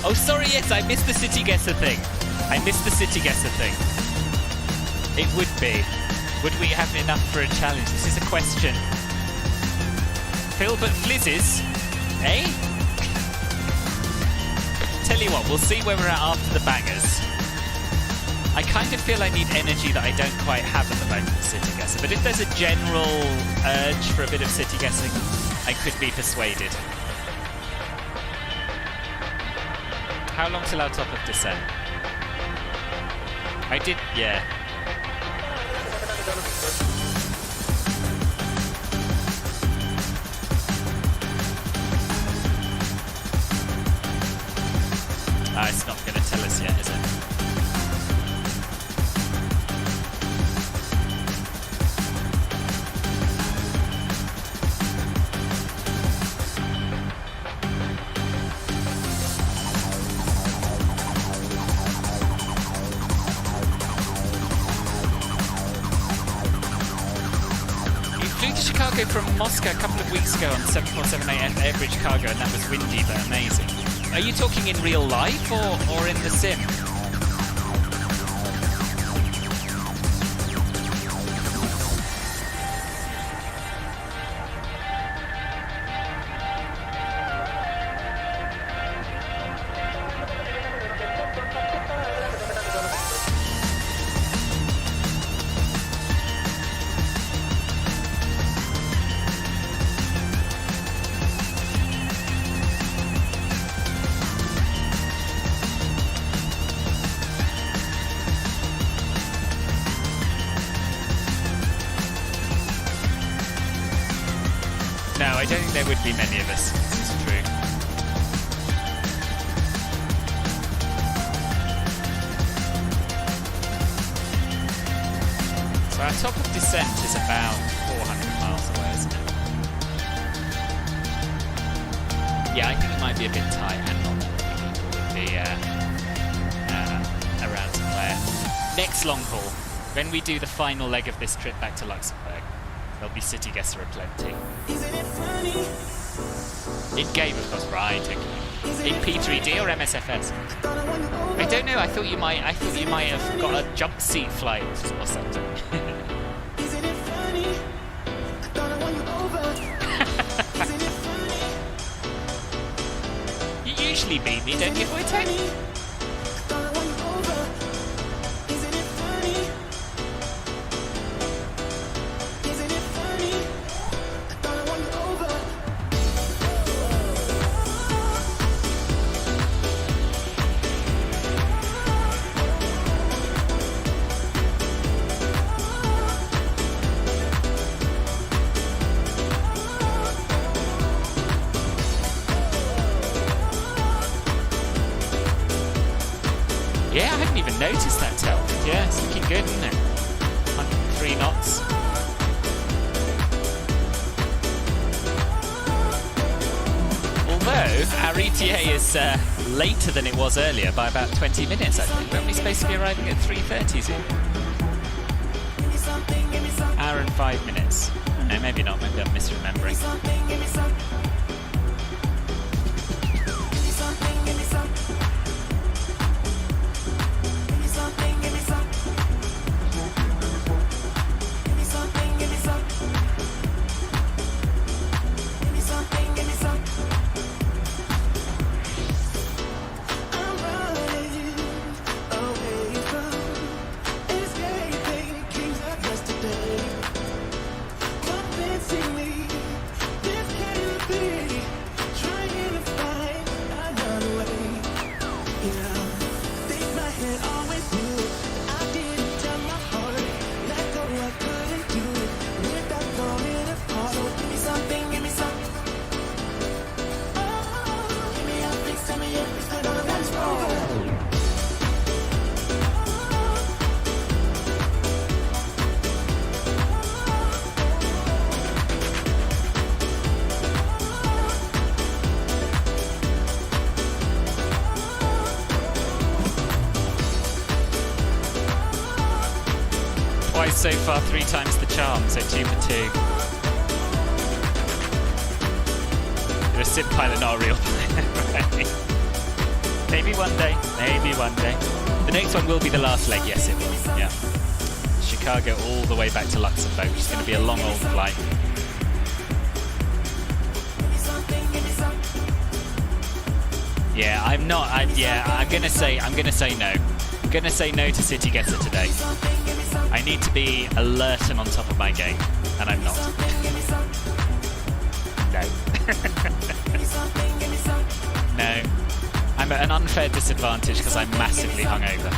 Oh, sorry, yes, I missed the city guesser thing. It would be. Would we have enough for a challenge? This is a question. Phil, but Flizzes, eh? Tell you what, we'll see where we're at after the bangers. I kind of feel I need energy that I don't quite have at the moment for city guesser, but if there's a general urge for a bit of city guessing, I could be persuaded. How long till our top of descent? I did, yeah. It's not going to tell us yet, is it? From Moscow a couple of weeks ago on 7478 average cargo, and that was windy but amazing. Are you talking in real life or in the sim? No, I don't think there would be many of us. This is true. So our top of descent is about 400 miles away, isn't it? Yeah, I think it might be a bit tight and not really. Next long haul, when we do the final leg of this trip back to Luxembourg, there'll be city guesser aplenty. In game, of course, right? Okay. In P3D or MSFS? I don't know. I thought you might have got a jump seat flight or something. You usually beat me, don't you, Wojtek? Yeah, I hadn't even noticed that tail. Yeah, it's looking good, isn't it? 103 knots. Although, our ETA is later than it was earlier by about 20 minutes, I think. We're only supposed to be arriving at 3:30 soon. Hour and 5 minutes. No, maybe not. Maybe I'm misremembering. So far, 3 times the charm, so 2 for 2. You're a sim pilot, not a real pilot, right? Maybe one day, maybe one day. The next one will be the last leg, yes it will, yeah. Chicago all the way back to Luxembourg, which is going to be a long old flight. Yeah, I'm gonna say no. I'm gonna say no to City Getter today. I need to be alert and on top of my game, and I'm not. No. No. I'm at an unfair disadvantage because I'm massively hungover.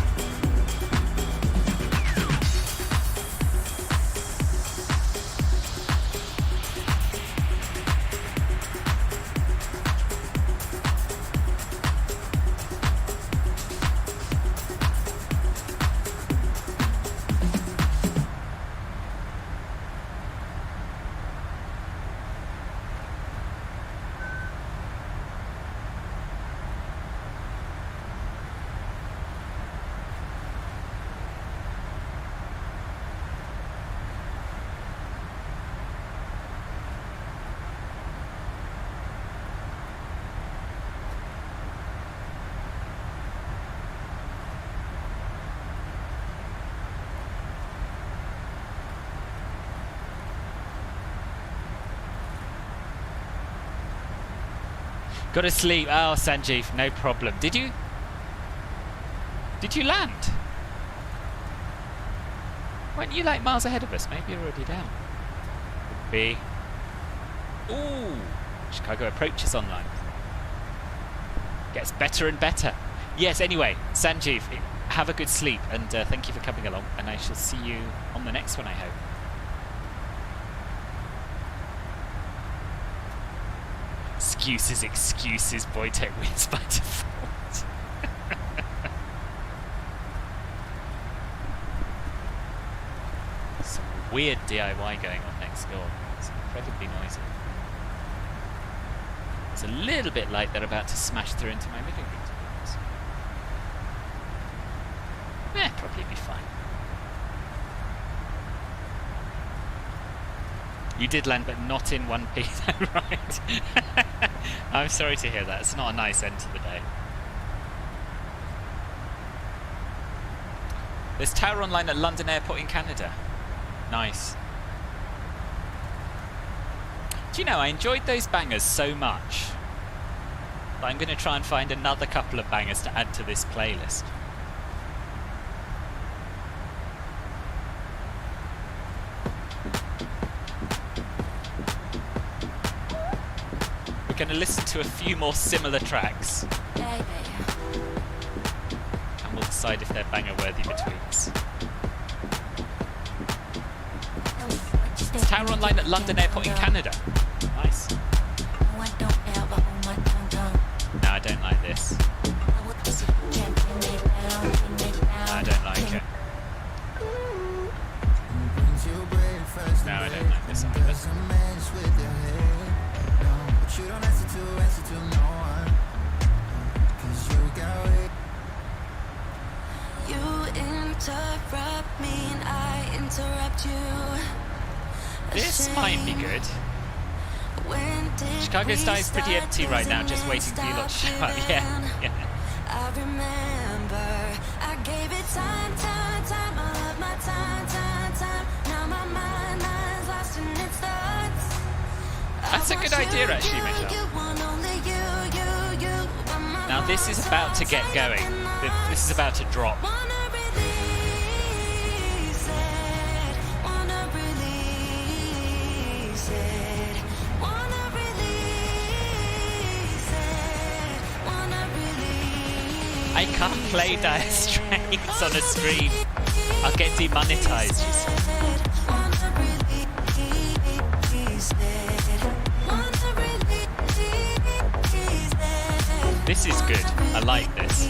Got to sleep. Oh, Sanjeev, no problem. Did you land? Weren't you like miles ahead of us? Maybe you're already down. Could be. Ooh, Chicago approaches online. Gets better and better. Yes, anyway, Sanjeev, have a good sleep, and thank you for coming along, and I shall see you on the next one, I hope. Excuses, Wojtek wins by default. Some weird DIY going on next door. It's incredibly noisy. It's a little bit like they're about to smash through into my living room, to be honest. Probably be fine. You did land, but not in one piece, right? I'm sorry to hear that. It's not a nice end to the day. There's tower online at London Airport in Canada. Nice. Do you know, I enjoyed those bangers so much that I'm going to try and find another couple of bangers to add to this playlist. We're going to listen to a few more similar tracks. And we'll decide if they're banger-worthy betweens. It's tower online at London Airport in Canada. Nice. No, I don't like this. No, I don't like it. No, I don't like this either. You interrupt me and I interrupt you. This might be good. Chicago Sky is pretty empty right now, just waiting for you lot to show up. Yeah. I remember I gave it time. I love my time. Now my mind's lost in its thoughts. That's a good idea, actually, Michelle. Now this is about to get going. This is about to drop. I can't play Dire Straits on a stream. I'll get demonetized, you see. This is good. I like this.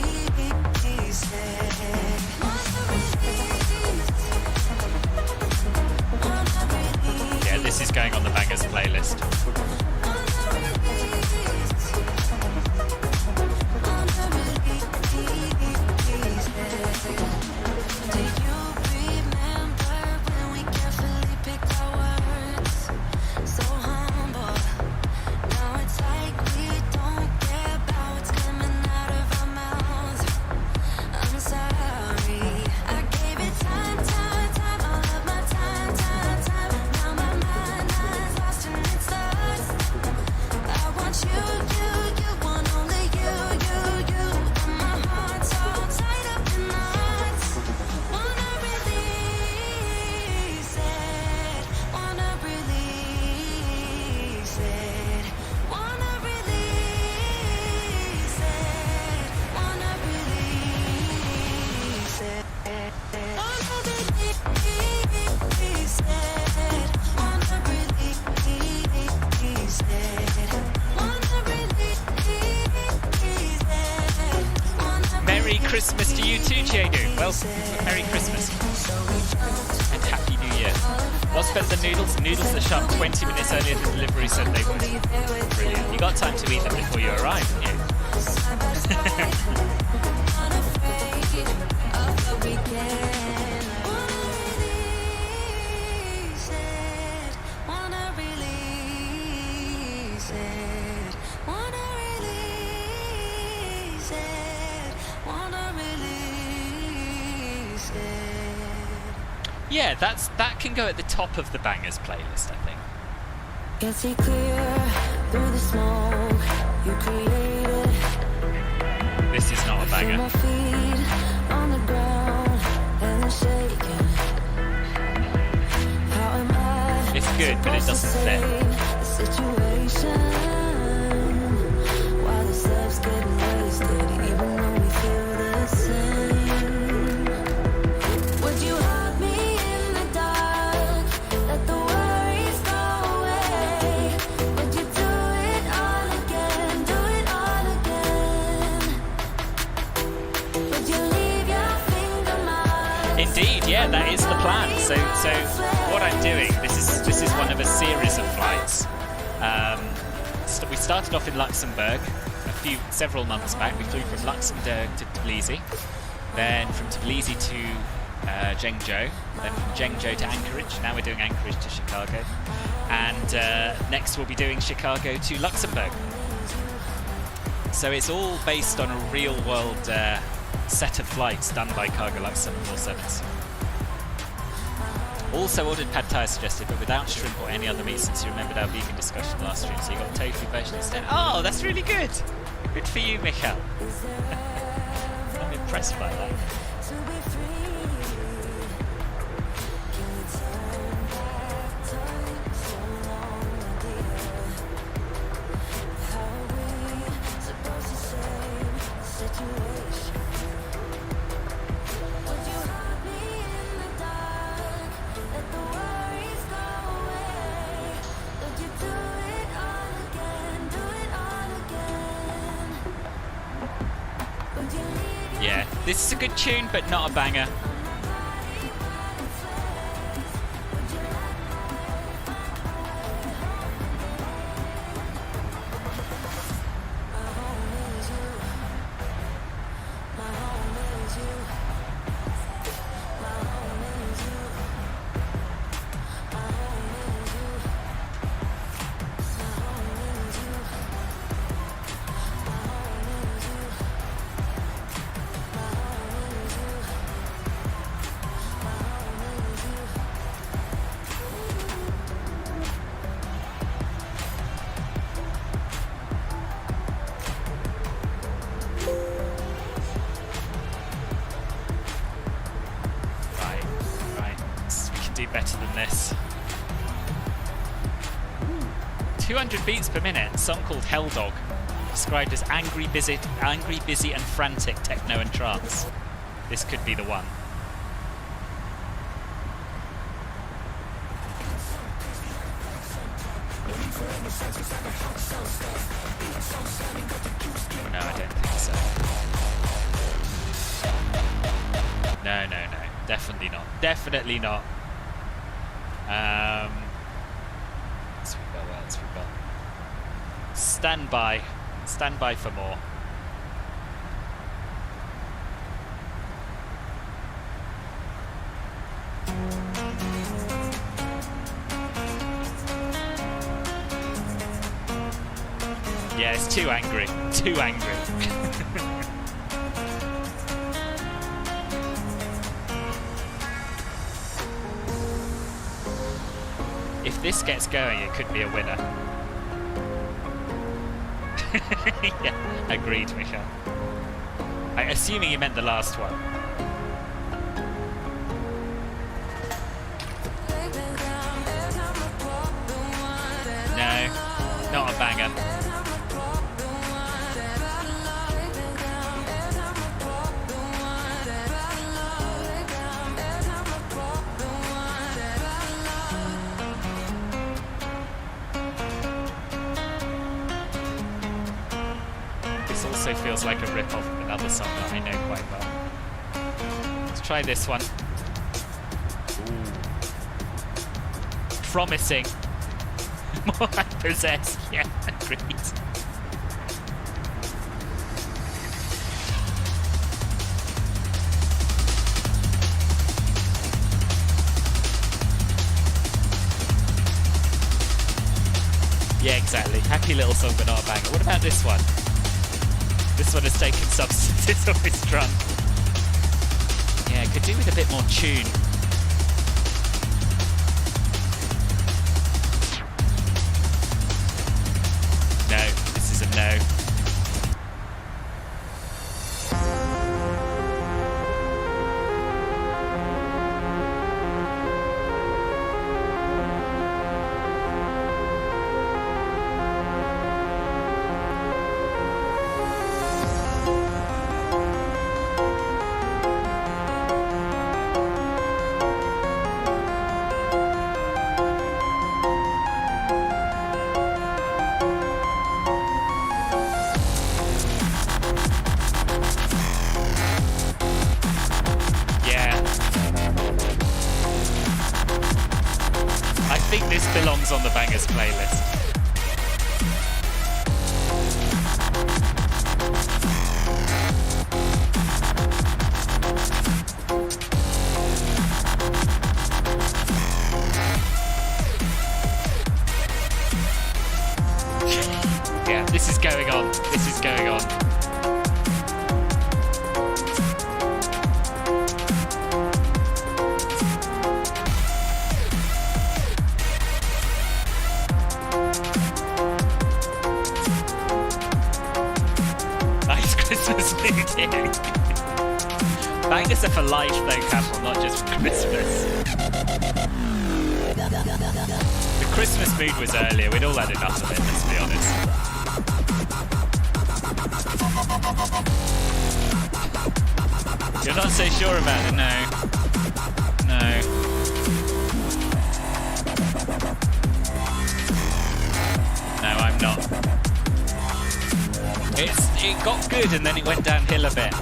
Yeah, this is going on the Bangers playlist. Christmas to you too, Jadu. Well, Merry Christmas. And Happy New Year. What's better than noodles? Noodles that shop 20 minutes earlier than delivery said they would. Brilliant. You got time to eat them before you arrive, didn't you? Yeah, that can go at the top of the Bangers playlist, I think. Can see clear through the smoke you created. This is not a banger. My feet on the ground and shaking. How am I? It's good, but it doesn't fit. The situation while the stuff's getting wasted, even though we feel the same. Would you hug me in the dark? Let the worries go away. Would you do it all again? Do it all again? Would you leave your finger marks? Indeed, yeah, that is the plan. So what I'm doing, this is one of a series of flights. We started off in Luxembourg several months back. We flew from Luxembourg to Tbilisi, then from Tbilisi to Zhengzhou, then from Zhengzhou to Anchorage. Now we're doing Anchorage to Chicago, and next we'll be doing Chicago to Luxembourg. So it's all based on a real-world set of flights done by Cargolux 747s. Also ordered pad thai suggested, but without shrimp or any other meat, since you remembered our vegan discussion last stream, so you got the tofu version instead. Oh, that's really good! Good for you, Michael. I'm impressed by that. Yeah, this is a good tune, but not a banger. Better than this. 200 beats per minute. Song called Hell Dog, described as angry, busy, and frantic techno and trance. This could be the one. Oh, no, I don't think so. No, definitely not. Definitely not. Let's rebel, let's rebel. Stand by for more. Yeah, it's too angry. Too angry. If this gets going, it could be a winner. Yeah, agreed, Michelle. Assuming you meant the last one. No, not a banger. Also feels like a rip-off of another song that I know quite well. Let's try this one. Ooh. Promising. More I possess. Yeah, agreed. Yeah, exactly. Happy little song, but not a banger. What about this one? This one has taken substance, it's always drunk. Yeah, could do with a bit more tune. No, this is a no. Yeah, this is going on. This is going on. Nice Christmas mood here. Bangers are for life though, Campbell, not just for Christmas. The Christmas mood was earlier, we'd all had enough of it, let's be honest. You're not so sure about it, no. No. No, I'm not. It got good and then it went downhill a bit.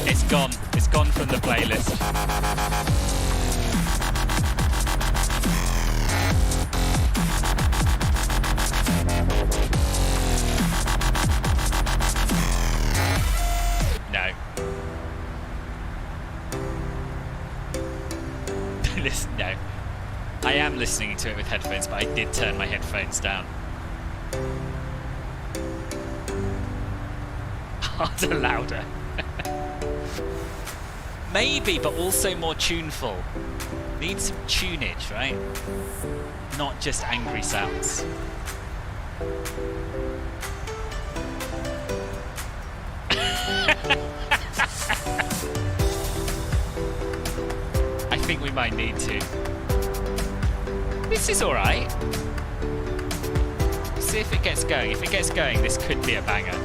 It's gone. It's gone from the playlist. No. Listen, no. I am listening to it with headphones, but I did turn my headphones down. Harder, louder. Maybe, but also more tuneful. Need some tunage, right? Not just angry sounds. I think we might need to. This is alright. See if it gets going. If it gets going, this could be a banger.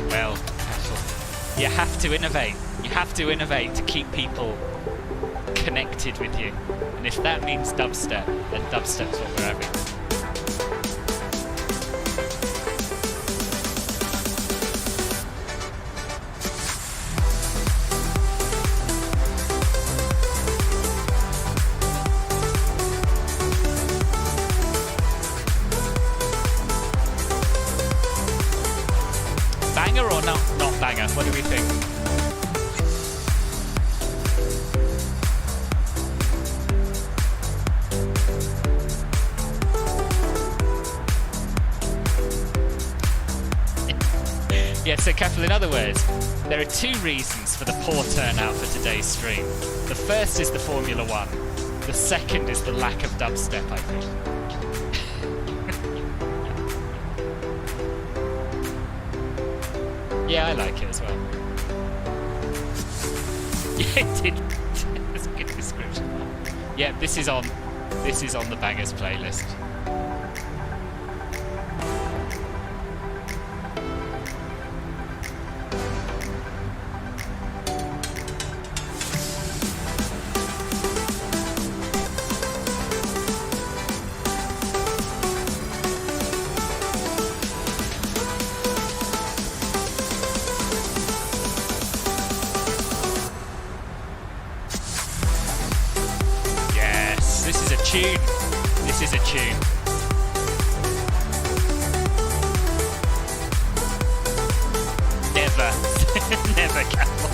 Well, you have to innovate. You have to innovate to keep people connected with you. And if that means dubstep, then dubstep's what we're having. Banger or not banger? What do we think? Yeah, so Capital, in other words, there are two reasons for the poor turnout for today's stream. The first is the Formula One. The second is the lack of dubstep, I think. Yeah, I like it as well. Yeah, it did. That's a good description. Yeah, this is on the bangers playlist. This is a tune. Never. Never, Campbell.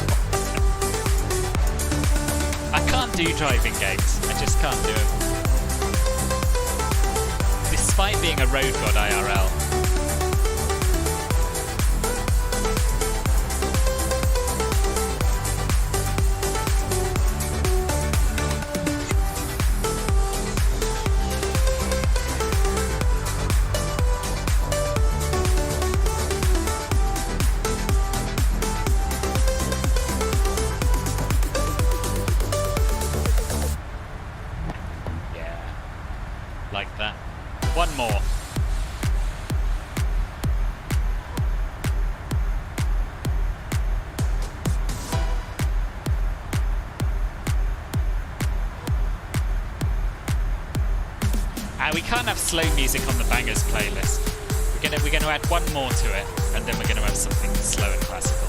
I can't do driving games. I just can't do it. Despite being a road god IRL. Like that. One more. And we can't have slow music on the bangers playlist. We're gonna add one more to it, and then we're gonna have something slow and classical.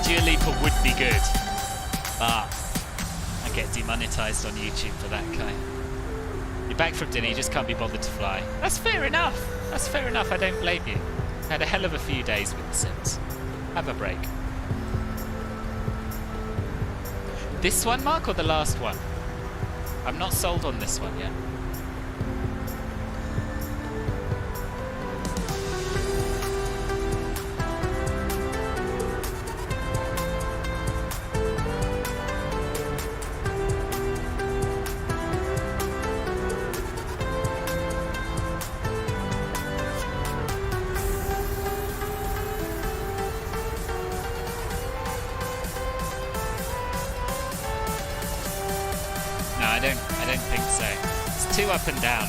Dua Lipa would be good. But I get demonetized on YouTube for that, Kai. You're back from dinner, you just can't be bothered to fly. That's fair enough. That's fair enough, I don't blame you. Had a hell of a few days with The Sims. Have a break. This one, Mark, or the last one? I'm not sold on this one yet. I don't think so. It's too up and down.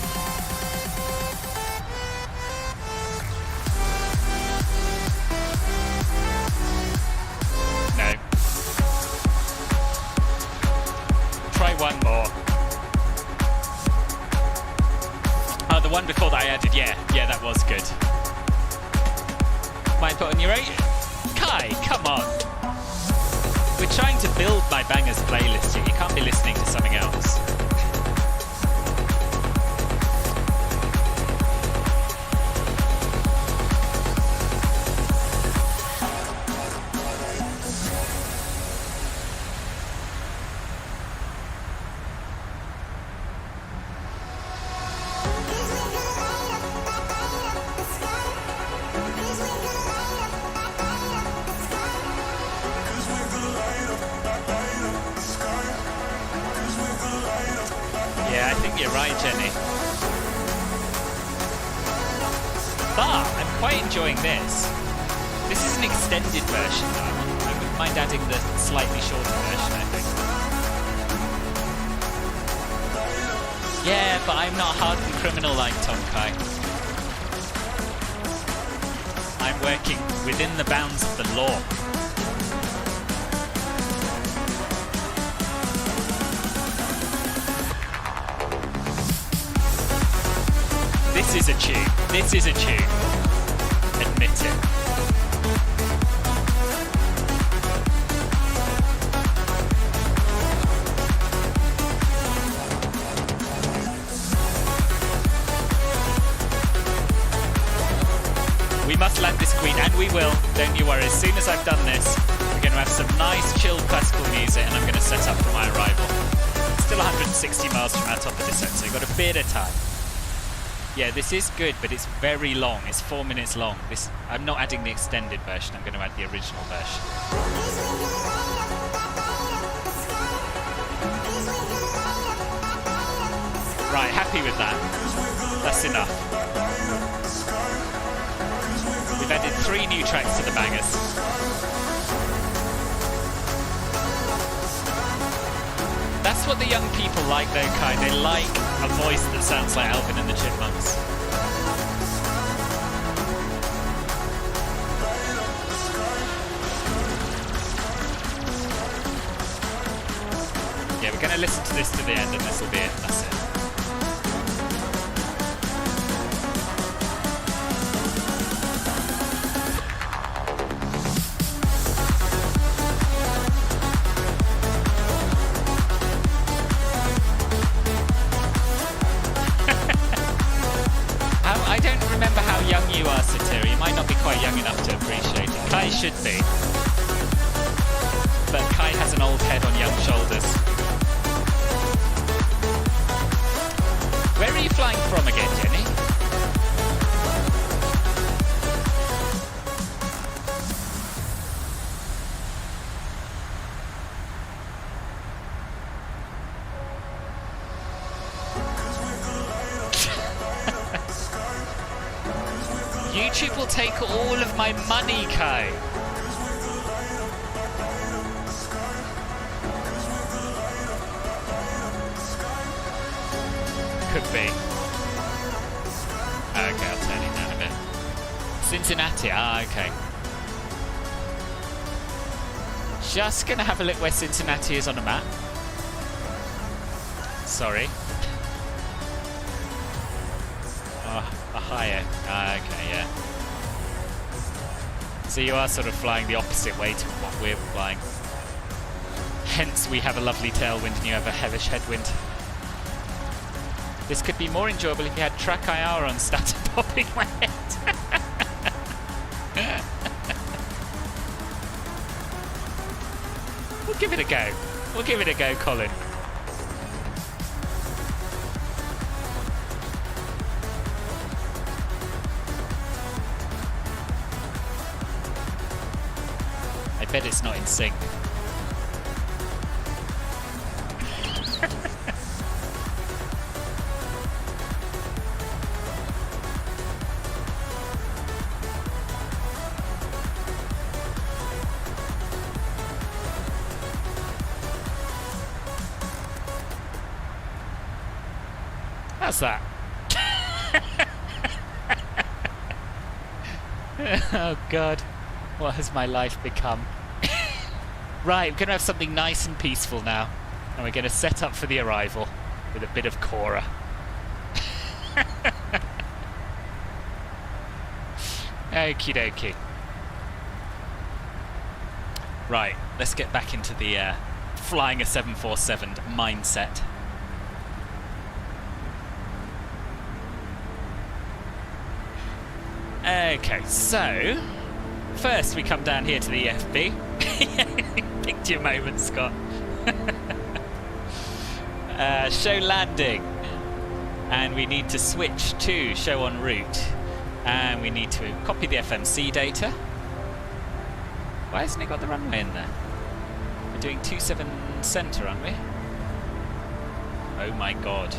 No. Try one more. Oh, the one before that I added, yeah, that was good. Mind put on your 8? Kai, come on. We're trying to build my bangers playlist here. You can't be listening to something else. Yeah, I think you're right, Jenny. But I'm quite enjoying this. This is an extended version, though. I wouldn't mind adding the slightly shorter version, I think. Yeah, but I'm not a hardened criminal like Tom Kai. I'm working within the bounds of the law. This is a tune. This is a tune. Admit it. We must land this queen, and we will. Don't you worry. As soon as I've done this, we're going to have some nice, chilled classical music, and I'm going to set up for my arrival. Still 160 miles from our top of descent, so we've got a bit of time. Yeah, this is good, but it's very long. It's 4 minutes long. I'm not adding the extended version. I'm going to add the original version. Right, happy with that. That's enough. We've added 3 new tracks to the bangers. That's what the young people like, though, Kai. They like a voice that sounds like Alvin and the Chipmunks. Yeah, we're going to listen to this to the end, and this will be it. That's it. I don't remember how young you are, Satiri. You might not be quite young enough to appreciate it. Kai should be. But Kai has an old head on young shoulders. Where are you flying from again, Jenny? YouTube will take all of my money, Kai. Could be. Okay, I'll turn it down a bit. Cincinnati, okay. Just gonna have a look where Cincinnati is on a map. Sorry. Ohio. Okay, yeah. So you are sort of flying the opposite way to what we're flying. Hence, we have a lovely tailwind and you have a hellish headwind. This could be more enjoyable if you had track IR on started popping my head. We'll give it a go. We'll give it a go, Colin. I bet it's not in sync. How's that? Oh God, what has my life become? Right, we're going to have something nice and peaceful now. And we're going to set up for the arrival with a bit of Cora. Okie dokie. Right, let's get back into the flying a 747 mindset. Okay, so first we come down here to the FB. Picked your moment, Scott. Show landing, and we need to switch to show en route, and we need to copy the FMC data. Why hasn't it got the runway in there? We're doing 27 center, aren't we? Oh my God.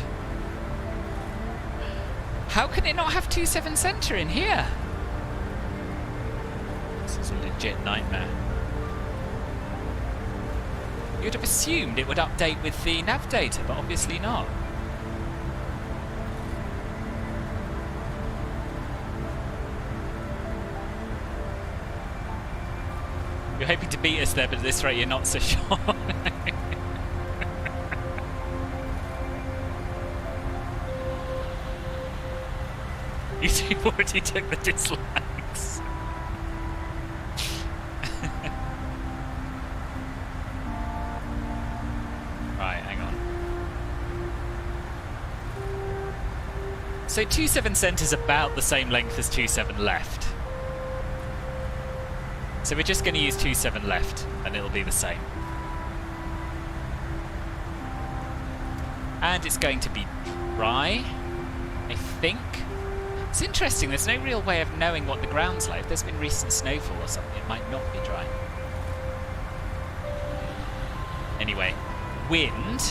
How can it not have 27 center in here? This is a legit nightmare. You'd have assumed it would update with the nav data, but obviously not. You're hoping to beat us there, but at this rate you're not so sure. You two already took the dislikes. Right, hang on. So 27 cent is about the same length as 27 left. So we're just going to use 27 left, and it'll be the same. And it's going to be dry, I think. It's interesting, there's no real way of knowing what the ground's like. If there's been recent snowfall or something, it might not be dry. Anyway, wind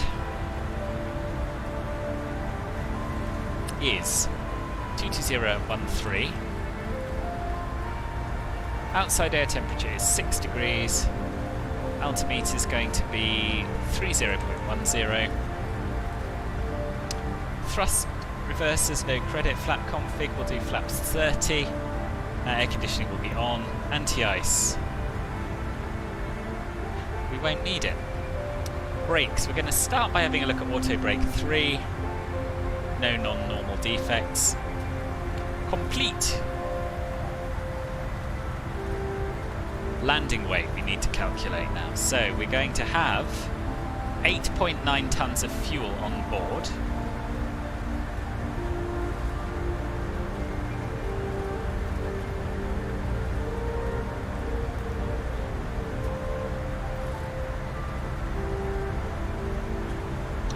is 22013. Outside air temperature is 6 degrees. Altimeter is going to be 30.10. Thrust reversers, no credit. Flap config, we'll do flaps 30. Air conditioning will be on. Anti-ice. We won't need it. Brakes, we're going to start by having a look at auto brake 3. No non-normal defects. Complete. Landing weight we need to calculate now. So we're going to have 8.9 tons of fuel on board.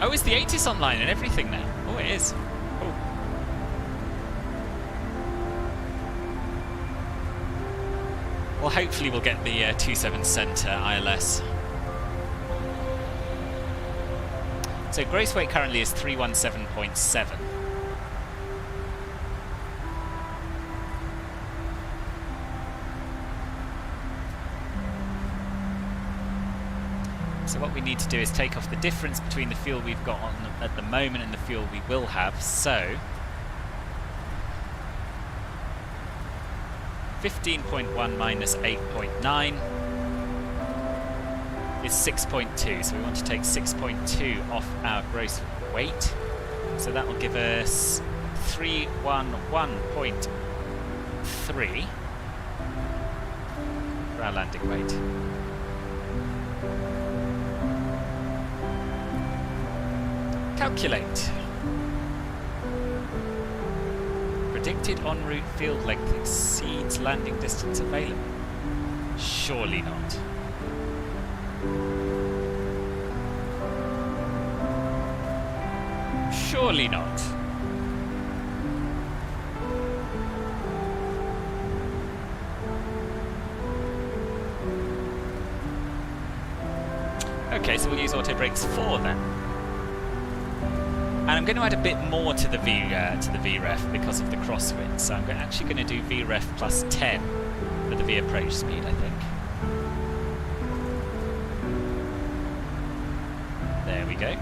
Oh, is the ATIS online and everything now? Oh, it is. Oh. Well, hopefully we'll get the 27 center ILS. So gross weight currently is 317.7. So what we need to do is take off the difference between the fuel we've got on at the moment and the fuel we will have. So 15.1 minus 8.9 is 6.2. So we want to take 6.2 off our gross weight. So that will give us 311.3 for our landing weight. Calculate. Predicted en route field length exceeds landing distance available. Surely not. Surely not. Okay, so we'll use auto brakes 4 then. And I'm going to add a bit more to the VREF because of the crosswind. So I'm actually going to do VREF plus 10 for the V approach speed, I think. There we go.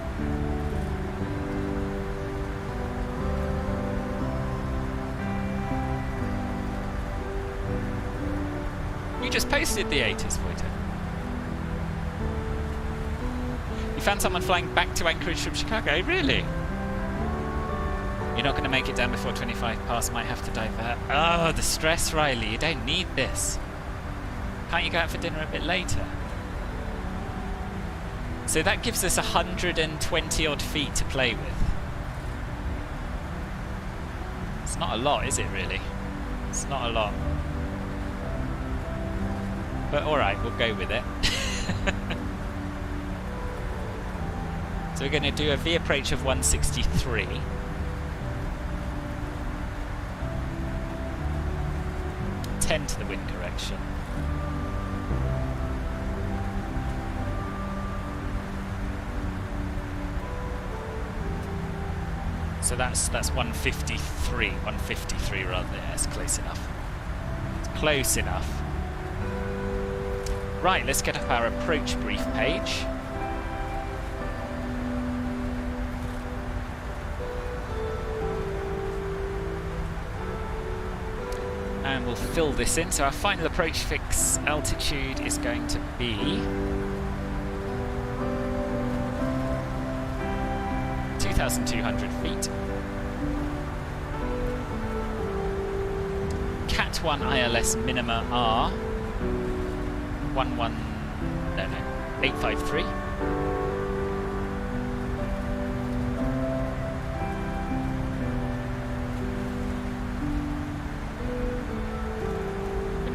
You just posted the 80s, Voiter. You found someone flying back to Anchorage from Chicago? Really? You're not going to make it down before 25 past, might have to divert. Oh, the stress, Riley. You don't need this. Can't you go out for dinner a bit later? So that gives us 120 odd feet to play with. It's not a lot, is it really? It's not a lot. But alright, we'll go with it. So we're going to do a V approach of 163. Ten to the wind correction. So that's 153. 153 rather. Yeah, it's close enough. It's close enough. Right, let's get up our approach brief page. And we'll fill this in. So our final approach fix altitude is going to be 2,200 feet. Cat 1 ILS minima are 853.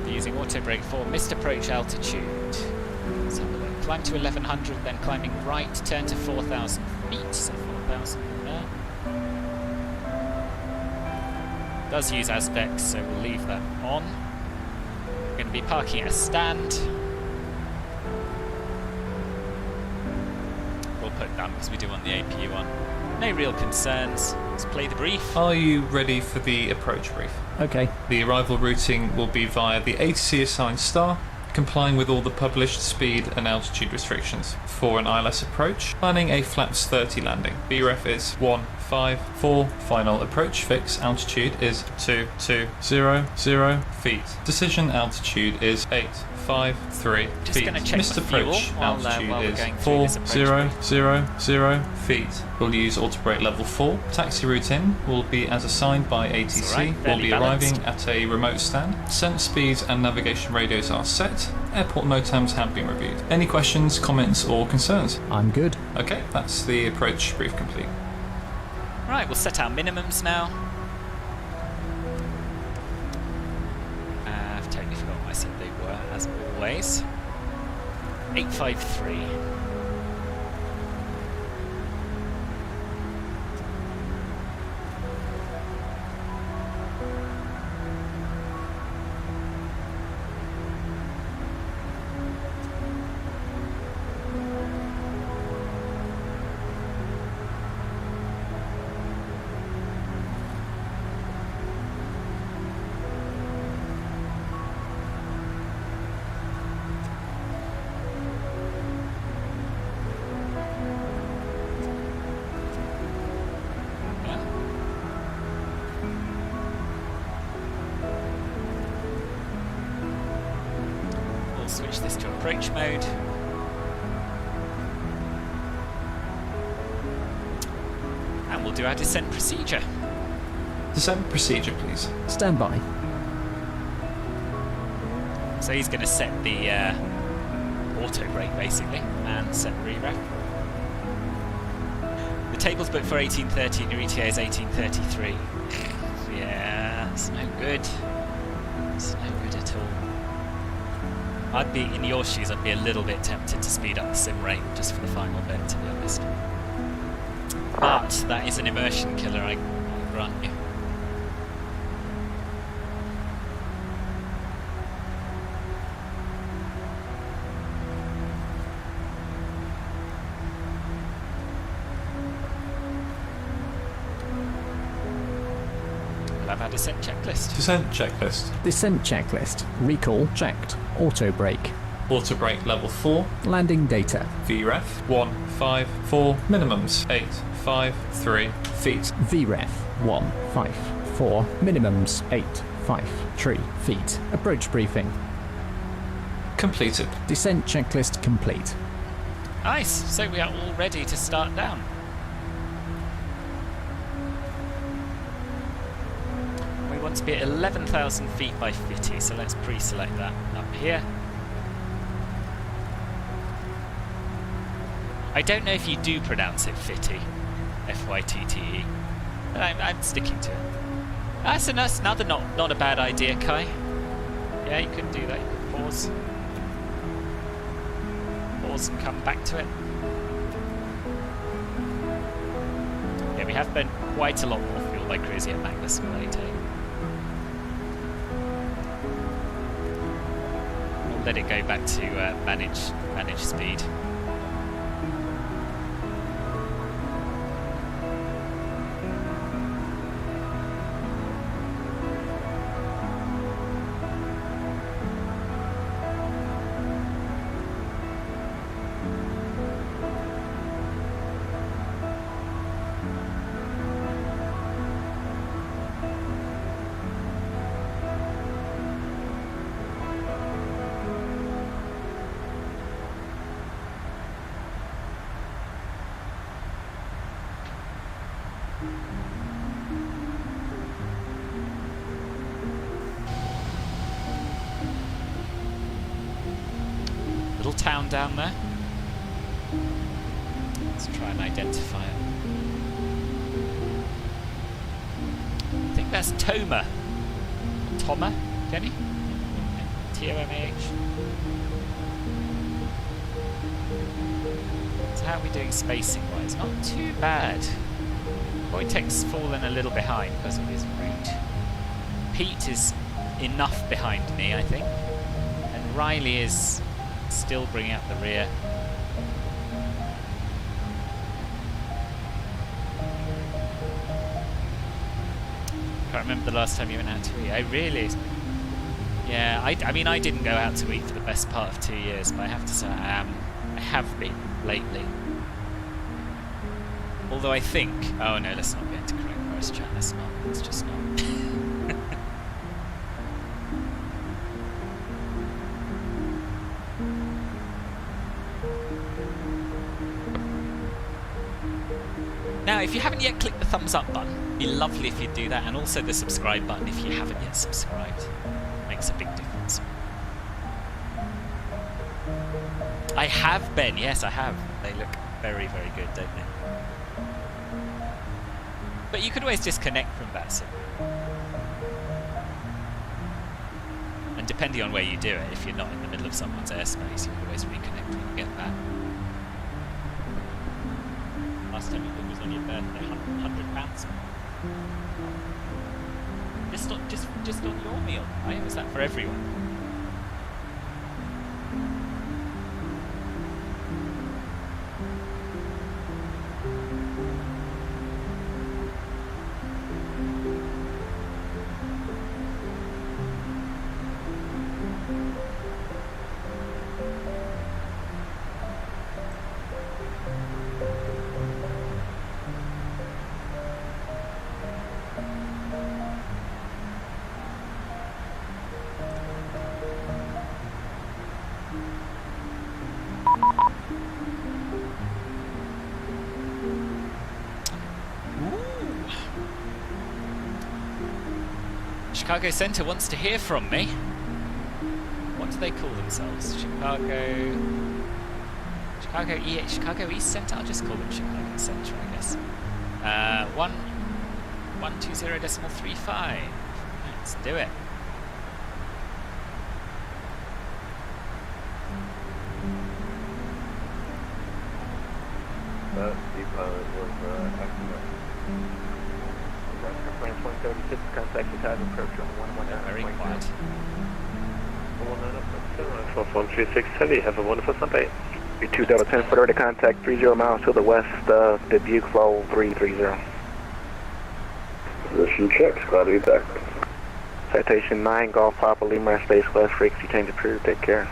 Using auto brake 4, missed approach altitude. Let's have a look. Climb to 1100, then climbing right, turn to 4,000 feet. So 4,000 there. Does use ASPEX, so we'll leave that on. We're going to be parking at a stand. We'll put down because we do want the APU on. No real concerns. Let's play the brief. Are you ready for the approach brief? Okay. The arrival routing will be via the ATC assigned star, complying with all the published speed and altitude restrictions. For an ILS approach, planning a flaps 30 landing. VREF is 154. Final approach fix altitude is 2200 feet. Decision altitude is 853 Just feet. gonna check Missed the fuel approach while altitude we're is going through this approach 4000 feet. We'll use auto brake level 4. Taxi route in will be as assigned by ATC. Alright, We'll fairly be balanced. arriving at a remote stand. Sense speeds and navigation radios are set. Airport NOTAMs have been reviewed. Any questions, comments or concerns? I'm good. Okay, that's the approach brief complete. Right, we'll set our minimums now. I've totally forgotten what I said they were, as always. 853. We'll switch this to approach mode. And we'll do our descent procedure. Descent procedure, please. Stand by. So he's going to set the auto brake basically and set re-ref. The table's booked for 1830 and your ETA is 1833. Yeah, it's no good. It's no good at all. I'd be in your shoes, I'd be a little bit tempted to speed up the sim rate just for the final bit, to be honest. But that is an immersion killer, I'll grant you. We'll have our descent checklist. Descent checklist. Descent checklist. Recall checked. Auto brake. Auto brake level 4. Landing data. VREF 154. Minimums 853 feet. VREF 154. Minimums 853 feet. Approach briefing. Completed. Descent checklist complete. Nice, so we are all ready to start down. We want to be at 11,000 feet by 50, so let's pre-select that up here. I don't know if you do pronounce it Fitty, F-Y-T-T-E, but I'm sticking to it. That's another not a bad idea, Kai. Yeah, you could do that. You could pause and come back to it. Yeah, we have burnt quite a lot more fuel by cruising at Magnus and late. We'll let it go back to manage speed. Little town down there. Let's try and identify it. I think that's Toma. Toma, Kenny? T-O-M-A-H. So how are we doing spacing wise? Not too bad. Wojtek's fallen a little behind because of his route. Pete is enough behind me, I think. And Riley is still bringing up the rear. Can't remember the last time you went out to eat. I really... Yeah, I mean, I didn't go out to eat for the best part of 2 years, but I have to say I have been lately. Although I think... Oh no, let's not get into coronavirus chat. Let's not. Let's just not. Now, if you haven't yet clicked the thumbs up button, it'd be lovely if you'd do that, and also the subscribe button if you haven't yet subscribed. Makes a big difference. I have been, yes I have. They look very, very good, don't they? But you could always disconnect from VATSIM. And depending on where you do it, if you're not in the middle of someone's airspace, you can always reconnect when you get back. Last time you did was on your birthday, £100. Just on your meal, right? Was that for everyone? Chicago Center wants to hear from me. What do they call themselves? Chicago East Center? I'll just call them Chicago Center, I guess. 120.35. Let's do it. Plane 136, contact Chicago, approach on 119. Very quiet. 136 Heavy, have a wonderful Sunday. 2 Delta 10 for 30 contact 30 miles to the west of Dubuque, flow 330. Position check, glad to be back. Citation 9, Golf Papa Lima, Space West, frequency change approved, take care.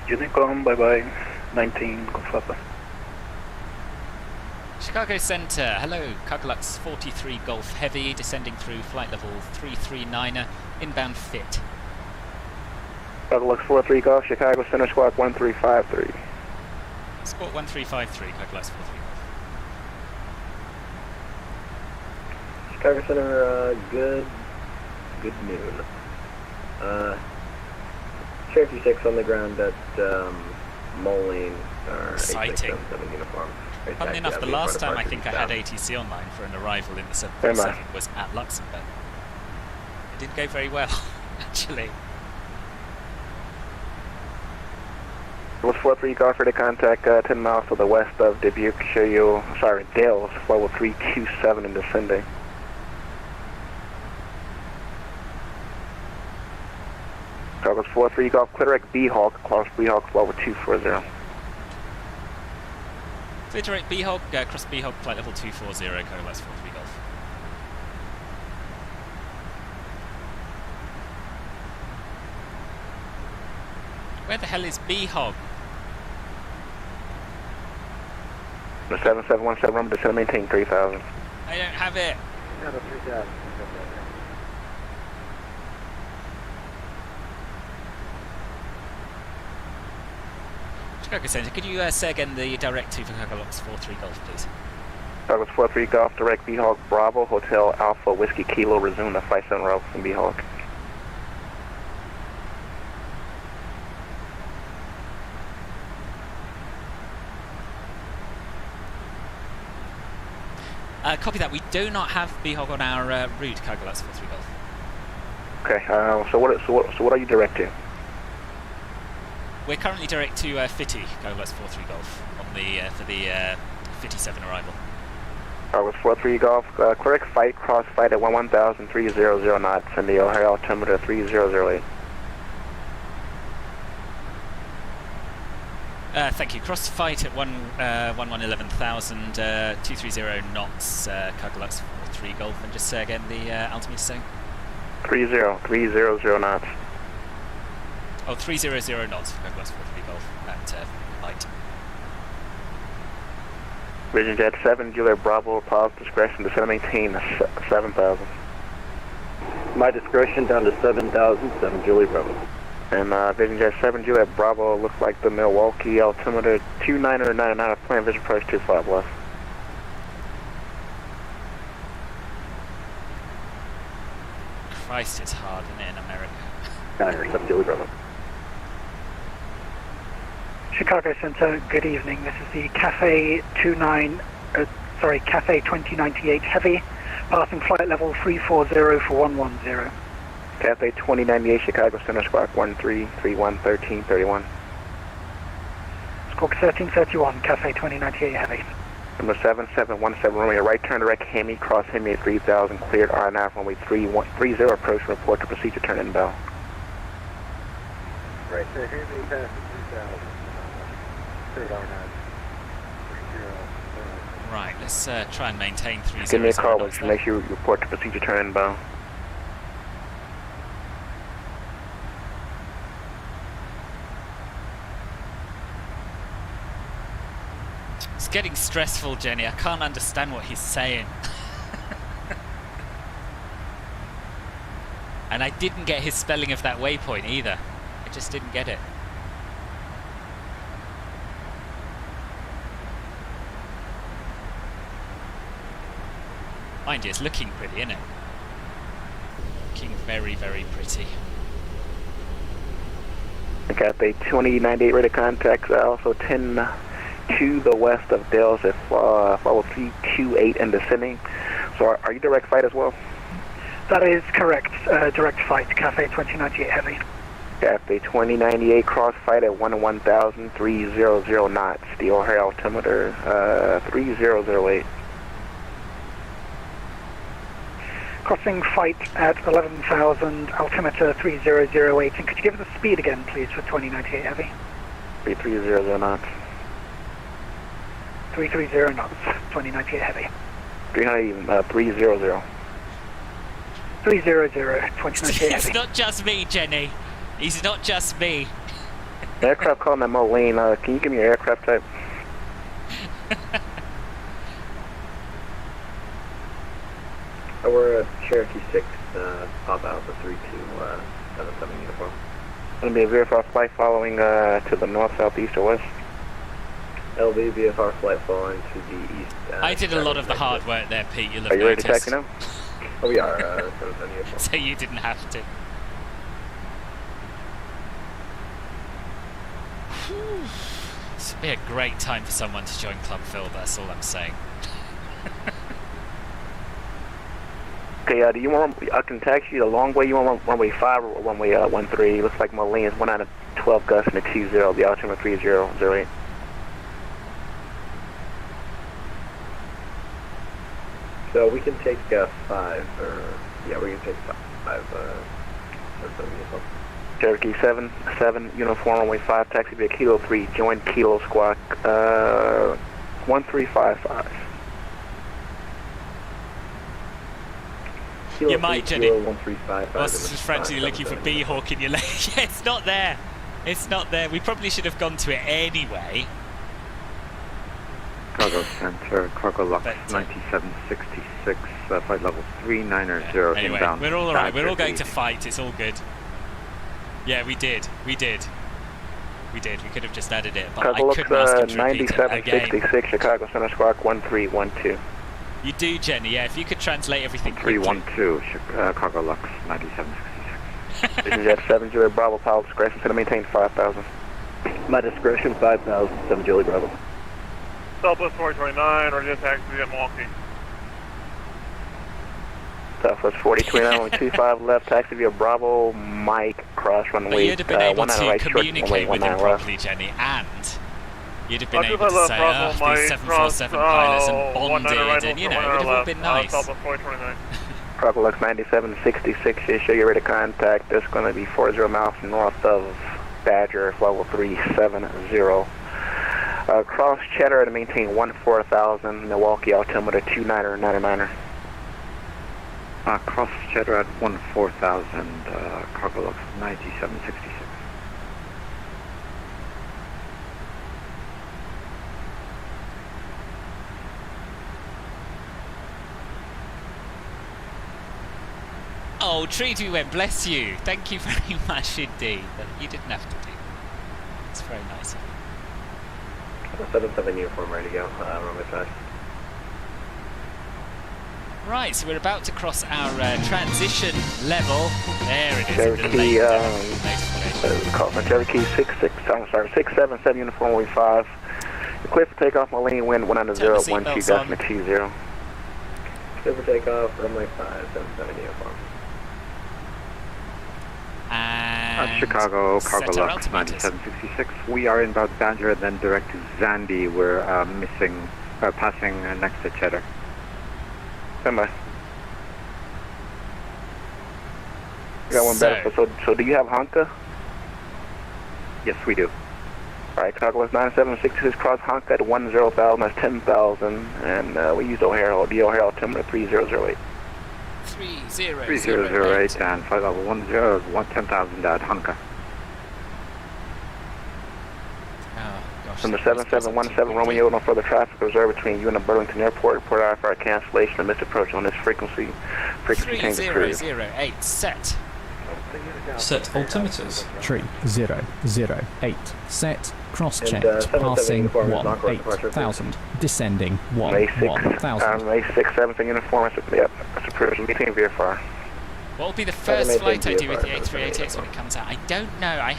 Unicom, bye-bye, 19, Golf Papa. Chicago Center, hello, Cargolux 43 Golf Heavy, descending through flight level 339er, inbound fit. Cargolux 43 Golf, Chicago Center, squawk 1353. Squawk 1353, Cargolux 43 Golf. Chicago Center, good noon. Cherokee 6 on the ground at Moline, Exciting. 8677 uniform. Funnily enough, the last time I think I had ATC online for an arrival in the 747 was at Luxembourg. It didn't go very well, actually. Was 43 Golf for the contact 10 miles to the west of Dubuque, Dales, level 327 and descending. Cargolux 43 Golf, Clitoric B-Hawk, cross B-Hawk, level 240. Clitoric B-Hog, cross B-Hog, flight level 240, Cargolux 43 Golf. Where the hell is B-Hog? The 7717, remember to maintain 3000. I don't have it. Chicago Center, could you say again the direct to for Cargolux 43 Golf, please? Cargolux 43 Golf, direct B-Hawk, Bravo, Hotel Alpha, Whiskey Kilo, resume the flight center route from B-Hawk. Copy that. We do not have B-Hog on our route, Cargolux 43 Golf. Okay, so what are you direct to? We're currently direct to Fitty, Cargolux 43 Golf, on the for the 57 arrival. Cargolux 43 Golf, correct fight, cross fight at 11,300 knots in the O'Hare altimeter 3008. Thank you. Cross fight at 11,000, 230 knots, Cargolux 43 Golf, and just say again the altimeter setting. 300 knots. Oh, 300 knots for Cargolux 43 Golf at light. Vision Jet 7, Juliet Bravo, pause discretion, descend maintain 7,000. My discretion down to 7,000, 7 Julie Bravo. And Vision Jet 7, Juliet Bravo, looks like the Milwaukee altimeter 2999, plan vision approach 25 left. Christ, it's hard, isn't it, in America? 7 Julie Bravo. Chicago Center, good evening. This is the Cafe 2098 Heavy, passing flight level 340 for 110. Cafe 2098 Chicago Center, squawk 1331 1331. Squawk 1331, Cafe 2098 Heavy. Number 7717, runway right turn direct Hemi, cross Hemi at 3000, cleared RNAV runway 30, approach report to procedure turn inbound. Right there, Hemi passes 3000. Right, let's try and maintain 300. Give me a call knots to make sure you report to procedure turn inbound. It's getting stressful, Jenny. I can't understand what he's saying. And I didn't get his spelling of that waypoint either. I just didn't get it. Mind you, it's looking pretty, isn't it? Looking very, very pretty. Cafe 2098 ready to contact, also 10 to the west of Dells at follow 328 and descending. So are you direct flight as well? That is correct. Direct flight, Cafe 2098 Heavy. Cafe 2098, crossflight at 1000, 300 knots. The O'Hare altimeter 3008. Crossing flight at 11,000, altimeter 3008. And could you give us the speed again, please, for 2098 Heavy? 300 knots. 330 knots, 2098 Heavy. 300, 300. 300, 2098 It's Heavy. not just me, Jenny. He's not just me. Aircraft calling at Moline. Can you give me your aircraft type? We're Cherokee 6, Pop Alpha 3277 uniform. Going to be a VFR flight following to the north, south, east, or west? LV VFR flight following to the east. I did a lot of the hard work there, Pete. You'll have Are you ready to noticed. taxi now? Oh, we are 77 uniform. So you didn't have to. This would be a great time for someone to join Club Phil, that's all I'm saying. Okay, do you want, I can taxi you the long way, you want runway 5 or runway 13? Looks like Moline is 1 out of 12 Gus and a 20, the altimeter 3008. So we can take 5, or yeah, we can take 5. Uniform. Cherokee 7 uniform runway 5 taxi via Kilo 3, join Kilo squawk 1355. Kilo You might, 3, Jenny. Kilo 1355. Ross is frantically looking for B-Hawk in your leg. Yeah, it's not there. It's not there. We probably should have gone to it anyway. Cargo Center, Cargolux But, 9766, flight level 390 Anyway, inbound. we're all alright. We're all going to Badger fight. It's all good. Yeah, we did. We did. We did. We could have just added it, but I couldn't ask him to repeat it again. 9766, Chicago Center squawk 1312. You do, Jenny. Yeah, if you could translate everything quickly. 312, Cargolux 9766. This is at 70 Bravo, pilot discretion, to maintain 5,000. My discretion 5,000, 7 Julie Bravo. Southwest 429, ready to taxi at Milwaukee. Southwest 4029, left, taxi via Bravo, Mike, cross runway. But you'd have been able 19 to right, short, communicate with him left. properly, Jenny, and you'd have been I'll do able to my say, left, oh, Bravo, these Mike, 747 cross, pilots and 19 bonded, right, and you know, it 19 would have all left, been nice. Southwest 429. Cargolux 9766, show you're ready to contact. That's going to be 40 miles north of Badger, level 370. Cross Cheddar to maintain 14,000, Milwaukee altimeter 2999er. Cross Cheddar at 14,000, Cargolux 9766. Oh, Treaty went, bless you. Thank you very much indeed. You didn't have to do that. It's very nice of you. 77 uniform ready to go, runway 5. Right, so we're about to cross our transition level. There it is. Cherokee, call from Cherokee 677 uniform way 5. Clear for takeoff, Moline, wind 100, Turn the 12, seatbelts on. 20. Clear for takeoff, runway 5, 77 uniform. And Chicago, set our Cargolux altimeters. 9766. We are inbound Badger, then direct to Zandy. We're passing next to Cheddar. Stand by. You got one better. So do you have Honka? Yes, we do. Alright, Cargolux 9766 cross Honka at 10,000, that's 10,000, and we use O'Hare, the O'Hare altimeter 3008. 3008 and flight level 10,000 at Honka. Oh, gosh. Number 7717 Romeo, no further traffic observed between you and the Burlington Airport. Report RFR cancellation and missed approach on this frequency. Frequency change approved. 3008 set. Set altimeters. 3008. Set. Cross-checked. 77 Passing uniform is not correct departure, 1,000. Descending May 6, 1,000. May 6, 7 uniform, yep, that's approved. Meeting VFR. What will be the first made flight I do with the VFR, A380X when it comes out? I don't know. I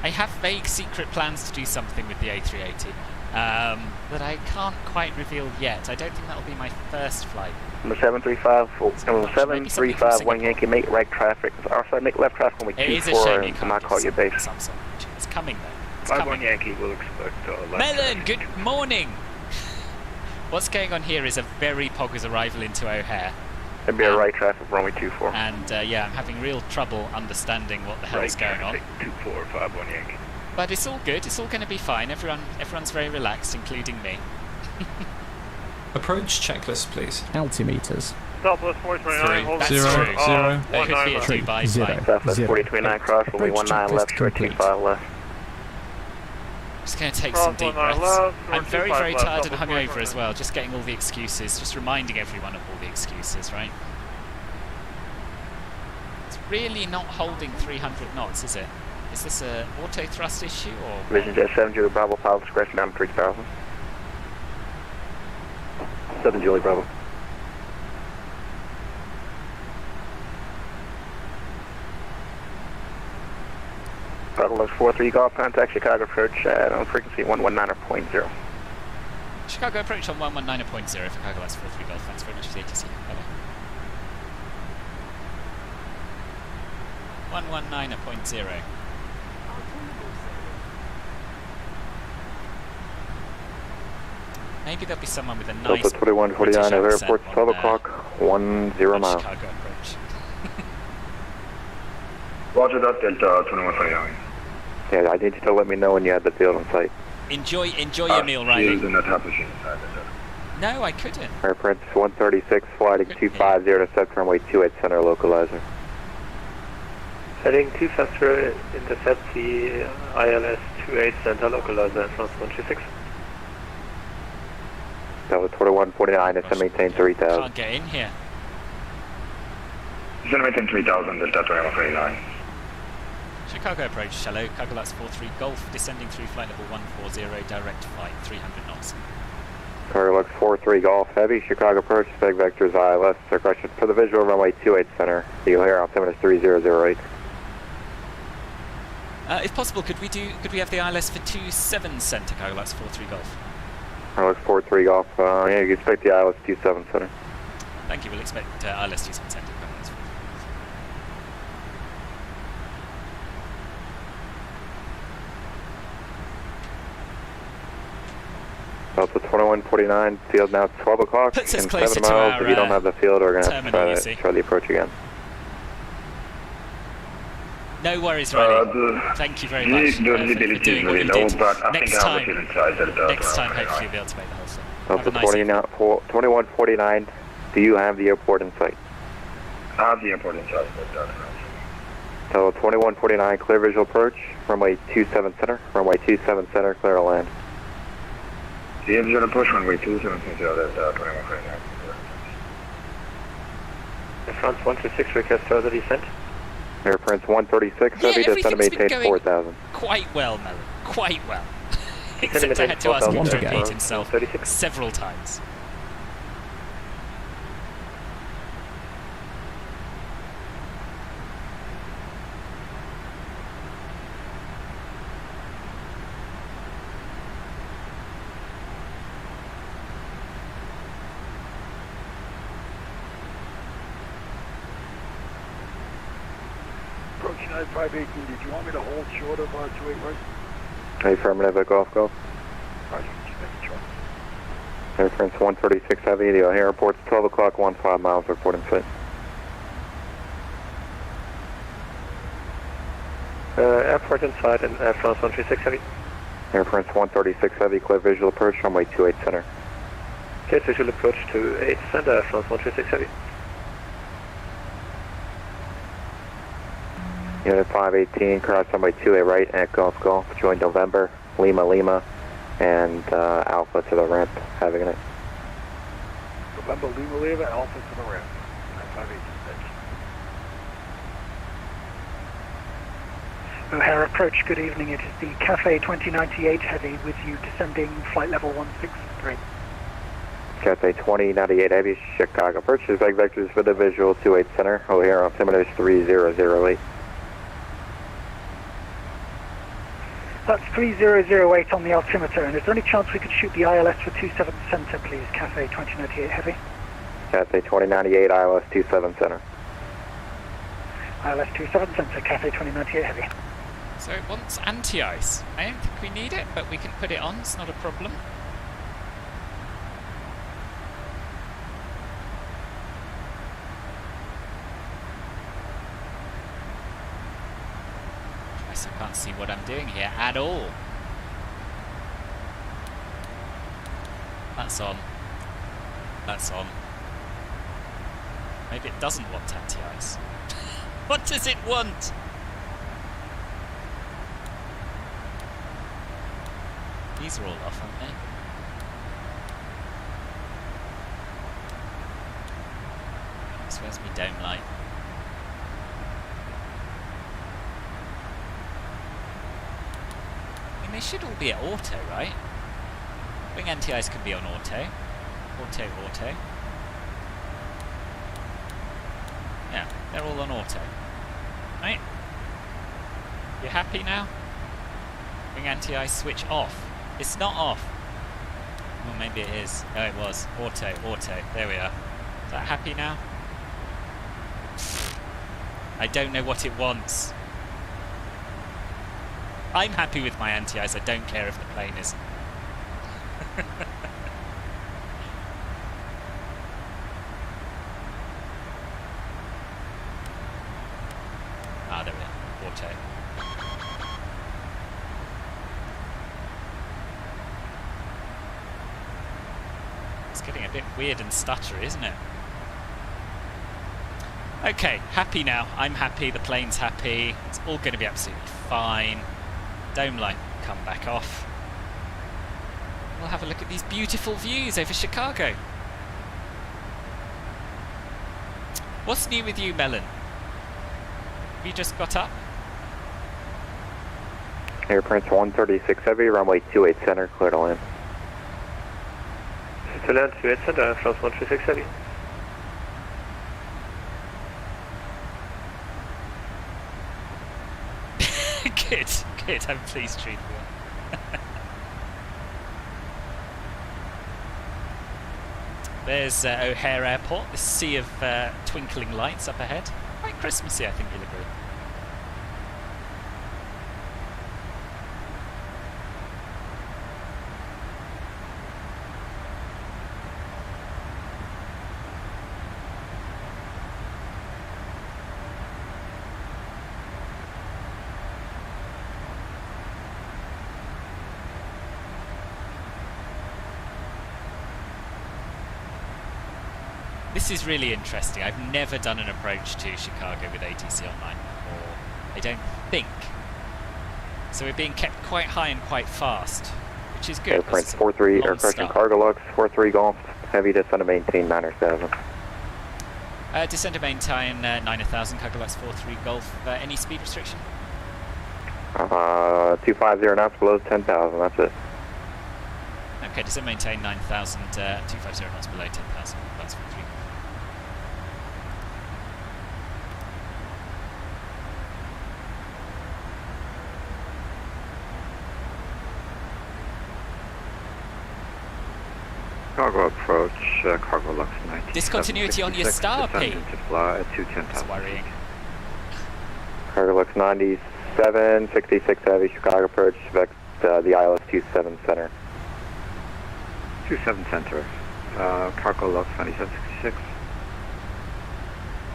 have vague secret plans to do something with the A380. that I can't quite reveal yet. I don't think that'll be my first flight. Number 735, Yankee, make right traffic. Or sorry, make left traffic when we It is a 24 shame you and can't not call your base. Samsung. It's coming though. It's 51 coming. Yankee will expect left Melon, good morning. What's going on here is a very poggers arrival into O'Hare. There'd be a right traffic runway 24. And yeah, I'm having real trouble understanding what the hell's going on. 2451 Yankee. But it's all good. It's all going to be fine. Everyone's very relaxed, including me. Approach checklist, please. Altimeters. Southwest 429, hold That's 0, true. 0. That could be a True. Dubai 0. flight. Southwest 0. 4029 cross, runway Approach 19 left, checklist short complete. 25 left. Just going to take some deep breaths. I'm very, very tired and hungover as well. Just getting all the excuses. Just reminding everyone of all the excuses, right? It's really not holding 300 knots, is it? Is this a auto thrust issue or? Vision Jet 7 Julie Bravo, pilot discretion down to 3000. 7 Julie Bravo. Cargolux 43 Golf, contact Chicago approach on frequency 119.0. Chicago approach on 119.0 for Cargolux 43 Golf. Thanks very much for the ATC. Bye-bye. 119.0. Maybe there'll be someone with a nice Delta 2149 at British airport, accent 12 on o'clock, 10 miles. Chicago approach. Roger that, Delta 2149. Yeah, I need you to let me know when you have the field in sight. Enjoy your meal, Riley. not happening inside No, I couldn't. Airprints 136, flighting 250 to set runway 28 center localizer. Heading 250, intercept the ILS 28 center localizer, France 136. Delta 2149 is to maintain 3000. Can't get in here. It's going to maintain 3000, Delta 2149. Chicago approach, shallow, Cargolux 43 Golf, descending through flight level 140, direct flight, 300 knots. Cargolux 43 Golf Heavy, Chicago approach, spec vectors ILS, correction for the visual runway 28 center. You'll hear altimeter 3008. If possible, could we have the ILS for 27 center, Cargolux 43 Golf? Cargolux 43 Golf, yeah, you can expect the ILS 27 center. Thank you, we'll expect ILS 27 center, Cargolux 43. Delta 2149, field now 12 o'clock. Puts us in closer 7 to miles. our, If you don't have the field, we're going to terminal, you see. try the approach again. No worries, Riley. Thank you very much for doing what you did. Next time, hopefully you'll be able to make the whole thing. Have a Delta nice evening. 2149, do you have the airport in sight? I have the airport in sight, Delta 2149, clear visual approach, runway 27 center, runway 27 center, clear to land. The visual approach, runway 27 center, Delta 2149. France 136, request further descent. Air Prince 136, heavy, descend to everything's been maintain going 4000. quite well, Melon. Quite well. Except I had to ask him to repeat himself several times. Approach 9518, did you want me to hold short of 28 right? Affirmative at Golf Golf. Roger, just making sure. Air Prince 136 heavy, the O'Hare airport's 12 o'clock, 15 miles, reporting fit. Airport inside and France 136 heavy. Air Prince 136 heavy, clear visual approach, runway 28 center. Clear visual approach to 8 center, France 136 heavy. Unit 518, cross runway 28 right at Golf Golf, join November, Lima Lima, and Alpha to the ramp. Have a good night. November Lima Lima, Alpha to the ramp. 9518, thanks. O'Hare approach, good evening. It is the Cafe 2098 Heavy with you descending flight level 163. Cathay 2098 heavy, Chicago approach, spec vectors for the visual 28 center, O'Hare altimeter 3008. That's 3008 on the altimeter, and is there any chance we could shoot the ILS for 27 center, please? Cafe 2098 Heavy. Cafe 2098, ILS 27 center. ILS 27 center, Cafe 2098 Heavy. So it wants anti-ice. I don't think we need it, but we can put it on. It's not a problem. I can't see what I'm doing here at all. That's on. That's on. Maybe it doesn't want anti-ice. What does it want? These are all off, aren't they? So where's my dome light? I mean, they should all be at auto, right? Wing anti-ice can be on auto. Auto, auto. Yeah, they're all on auto. Right? You happy now? Wing anti-ice switch off. It's not off. Well, maybe it is. Oh, it was. Auto, auto. There we are. Is that happy now? I don't know what it wants. I'm happy with my anti-ice. I don't care if the plane isn't. Ah, there we are. Auto. It's getting a bit weird and stuttery, isn't it? Okay, happy now. I'm happy. The plane's happy. It's all going to be absolutely fine. Dome light come back off. We'll have a look at these beautiful views over Chicago. What's new with you, Melon? Have you just got up? Air Prince 136 Heavy, runway 28 center, clear to land. To land 28 center, France 136 Heavy. Good, good. I'm pleased, Treat. There's O'Hare Airport, the sea of twinkling lights up ahead. Quite Christmassy, I think you'll agree. This is really interesting. I've never done an approach to Chicago with ATC online before, I don't think. So we're being kept quite high and quite fast, which is good. Air Prince 43, Air Correction Cargolux, 43 Golf, heavy descend to maintain 907. Descend to maintain 9,000, Cargolux 43 Golf. Any speed restriction? 250 knots below 10,000, that's it. Okay, descend maintain 9,000, 250 knots below 10,000, that's 43. Cargo approach, Cargolux 90. Discontinuity on your star, P. To fly to 10,000. That's worrying. Cargolux 97, 66 heavy, Chicago approach, expect the ILS 27 center. 27 center, Cargolux 9766.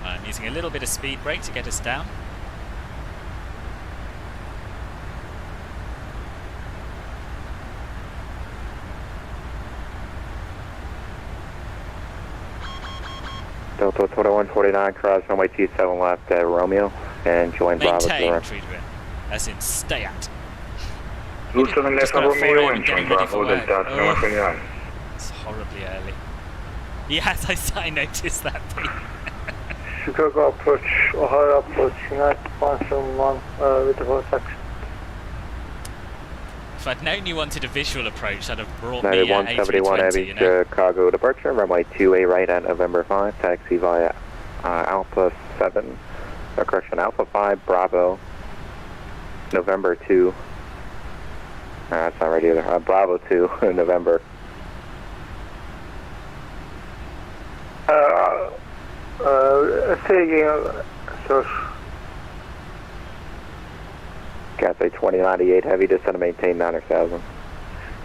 I'm using a little bit of speed brake to get us down. Delta 2149, cross runway 27 left at Romeo, and join Bravo. Maintain, Friedman, as in stay at. Houston left Romeo and join Bravo, Delta 2149. It's horribly early. Yes, I noticed that. Chicago approach, Ohio approach, United 171 with the full section. If I'd known you wanted a visual approach, I'd have brought me United 171 heavy, you know? Chicago departure, runway 28 right at November 5, taxi via Alpha 7, correction, Alpha 5, Bravo, November 2, That's not right either. Bravo 2 in November. Say again, sir. Cathay 2098 Heavy, descend and maintain 9,000.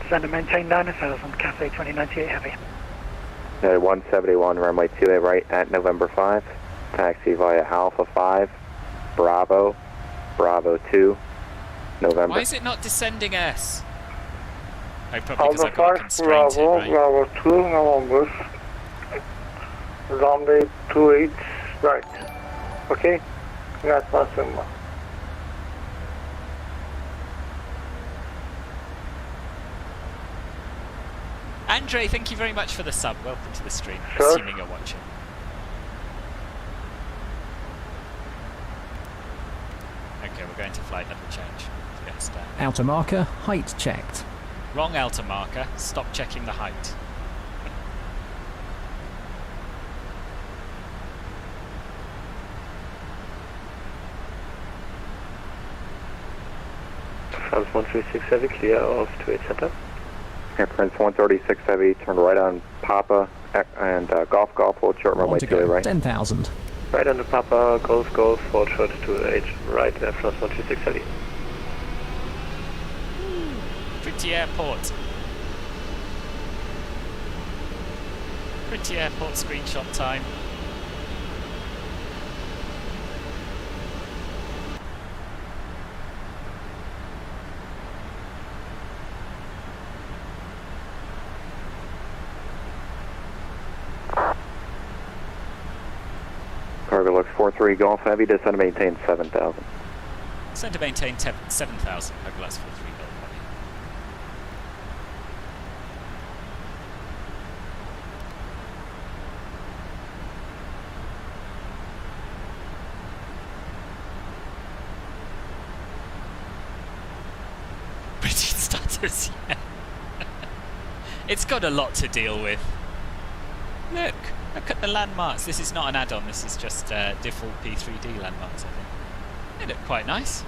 Descend and maintain 9,000, Cathay 2098 Heavy. 171, runway 28 right at November 5. Taxi via Alpha 5, Bravo, Bravo 2, November. Why is it not descending us? Oh, probably because Alpha I've got 5, constraints in, Bravo, right? Bravo 2, November. Runway 28 right. Okay? That's VATSIM. Andre, thank you very much for the sub. Welcome to the stream, Sure. assuming you're watching. Okay, we're going to flight level change. Yes, down. Outer marker, height checked. Wrong outer marker. Stop checking the height. France 136 Heavy, clear of 28 center. Air France 136 Heavy, turn right on Papa and Golf Golf, hold short runway Want to 28 go, right. 10,000. Right on the Papa, Golf Golf, forward short 28 right, France 136 Heavy. Pretty airport. Pretty airport screenshot time. Cargolux 43 Golf Heavy, descend and maintain 7,000. Send to maintain 7,000. Cargolux 43 Golf Heavy. British status, yeah. It's got a lot to deal with. Look at the landmarks. This is not an add-on, this is just default P3D landmarks, I think. They look quite nice.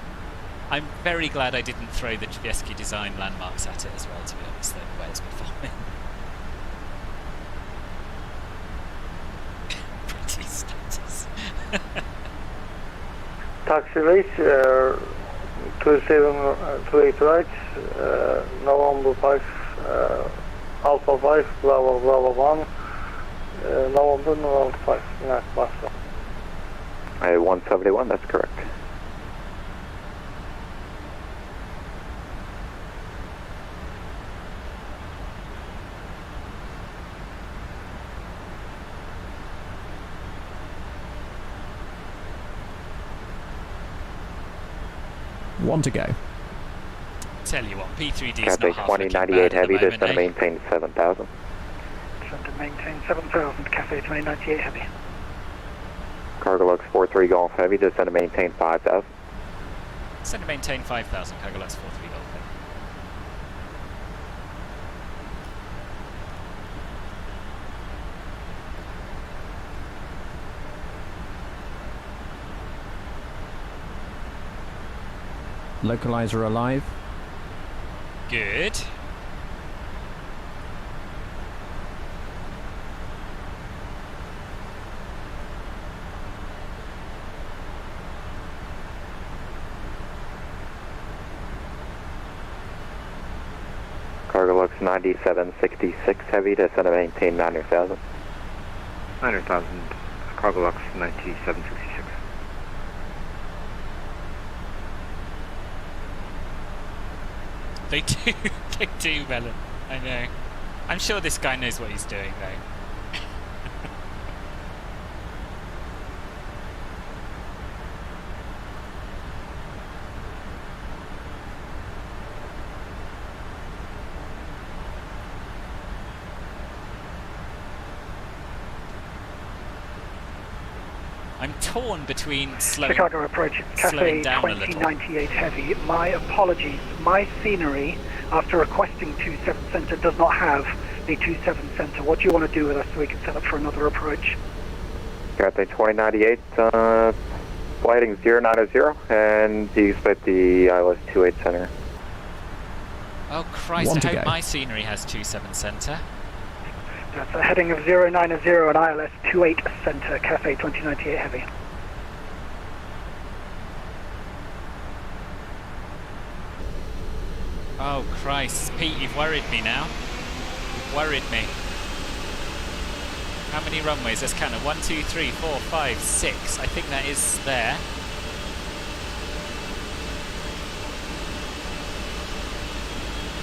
I'm very glad I didn't throw the Chbieski design landmarks at it as well, to be honest, the way it's performing. Pretty status. Taxi rate, 2728 right, November 5, Alpha 5, Bravo, Bravo 1, November 5, yeah, Boston. 171, that's correct. Want to go. Tell you what, P3D is Cathay not half looking 2098 bad at the Heavy, moment, descend and eh? maintain 7,000. Descend and maintain 7,000, Cathay 2098 Heavy. Cargolux 43 Golf Heavy, descend and maintain 5,000. Send to maintain 5,000, Cargolux 43 Golf Heavy. Localizer alive. Good. Cargolux 9766 Heavy, descend and maintain 9,000. 9,000, Cargolux 9766. They do, Melon. I know. I'm sure this guy knows what he's doing, though. I'm torn between slowing Chicago approach, Cathay down a little. 2098 Heavy. My apologies. My scenery, after requesting 27 center, does not have a 27 center. What do you want to do with us so we can set up for another approach? Cathay 2098, flighting 090, and do you expect the ILS 28 center? Oh Christ, One I to hope go. my scenery has 27 centre. That's a heading of 090 and ILS 28 Center, Cafe 2098 Heavy. Oh Christ, Pete, you've worried me now. You've worried me. How many runways? Let's count it. 1, 2, 3, 4, 5, 6. I think that is there.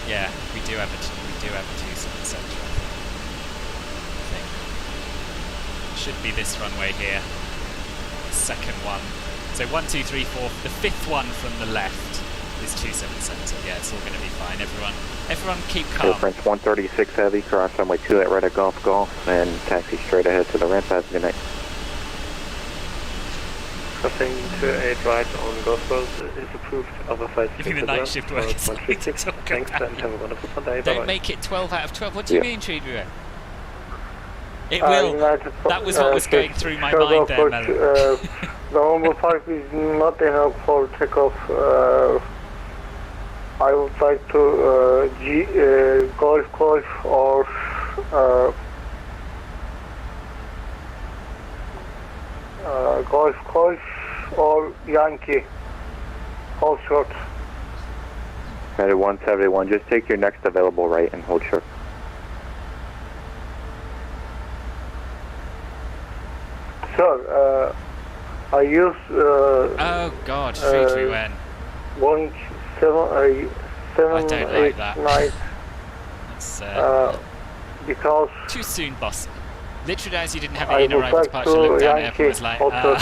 Yeah, we do have a 27 centre. I think. Should be this runway here. Second one. So 1, 2, 3, 4. The fifth one from the left is 27 centre. Yeah, it's all going to be fine. Everyone keep calm. French 136 Heavy, cross runway 28 right at Golf Golf, and taxi straight ahead to the ramp. Have a good night. Crossing 28 right on Golf Golf is approved. Other flights You think the night shift work is something to talk Thanks about? and have a wonderful Sunday. Don't Bye-bye. make it 12 out of 12. What do you Yeah. mean, Treadway? It will. That was what was going through my mind there, Melon. The Homer 5 is not enough for takeoff. I would like to Golf Golf or Golf Golf or Yankee. Hold short. Headed 171, just take your next available right and hold short. Sir, I use Oh God, Treadway. Boeing 7, I don't like that. 9 It's because too soon, boss. Literally, as you didn't have I it in would arrival like departure, to looked down at Yankee airport was like, also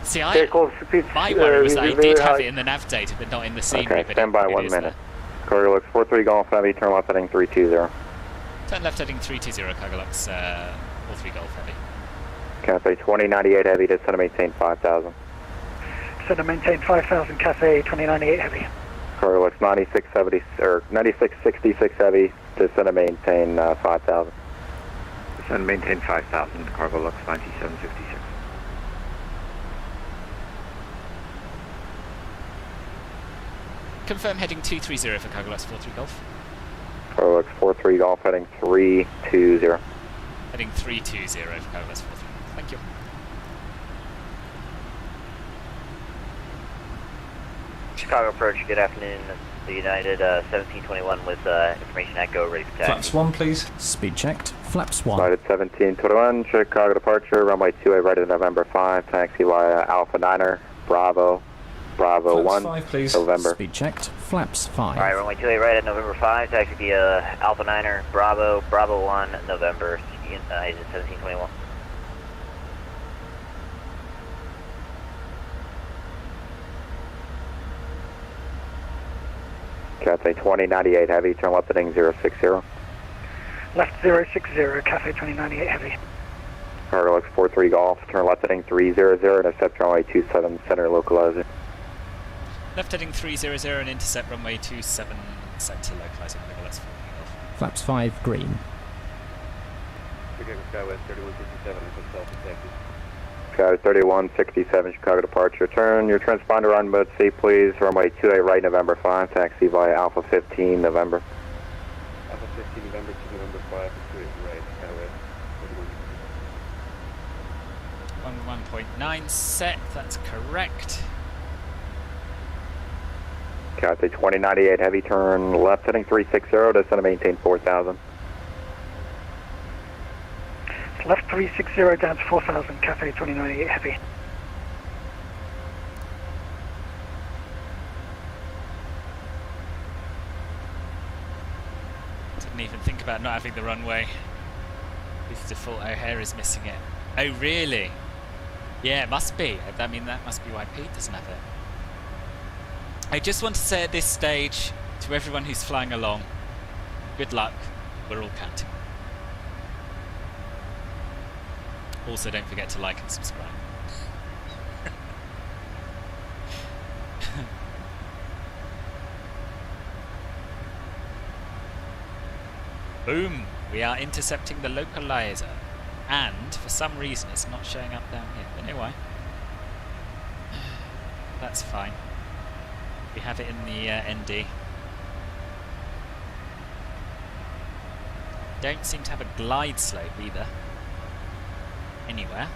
See, takeoff speed. my worry was that I will be did very have high. it in the nav data, but not in the scenery. Okay, but stand by it 1 is minute. Cargolux 43 Golf Heavy, turn left heading 320. there. Turn left heading 320, Cargolux, 43 Golf Heavy. Cafe 2098 Heavy, descend to maintain 5,000. Center maintain 5,000, Cafe 2098 Heavy. Cargolux 9670 or 9666 Heavy, descend to maintain 5,000. Descend and maintain 5,000, Cargolux 9766. Confirm heading 230 for Cargolux 43 Golf. Cargolux 43 Golf heading 320. Heading 320 for Cargolux 43 Golf. Thank you. Chicago approach, good afternoon. The United 1721 with information at go, ready for taxi. Flaps 1, please. Speed checked. Flaps 1. United 1721, Chicago departure, runway 28 right at November 5, taxi via Alpha 9er, Bravo, Bravo Flaps 1, 5, please. November. Speed checked. Flaps 5. Alright, runway 28 right at November 5, taxi via Alpha 9er, Bravo, Bravo 1, November, United 1721. Cafe 2098 Heavy, turn left heading 060. Left 060, Cafe 2098 Heavy. Cargolux 43 Golf, turn left heading 300 and accept runway 27 center localizer. Left heading 300 and intercept runway 27 center localizing Cargolux 43 Golf. Flaps 5 green. Chicago Skywest 3167 for self-taxi. Chicago 3167 Chicago departure, turn your transponder on mode C please, runway 28 right November 5, taxi via Alpha 15 November. Alpha 15 November to November 5, 28 right, Skywest 11.9 set, that's correct. Cafe 2098 Heavy, turn left heading 360, descend to maintain 4,000. Left 360 down to 4,000, Cafe 2098 Heavy. Didn't even think about not having the runway. If default O'Hare is missing it. Oh really? Yeah, it must be. I mean, that must be why Pete doesn't have it. I just want to say at this stage to everyone who's flying along, good luck. We're all counting. Also, don't forget to like and subscribe. Boom! We are intercepting the localizer. And, for some reason, it's not showing up down here. Don't know why. That's fine. We have it in the ND. Don't seem to have a glide slope either. Anywhere.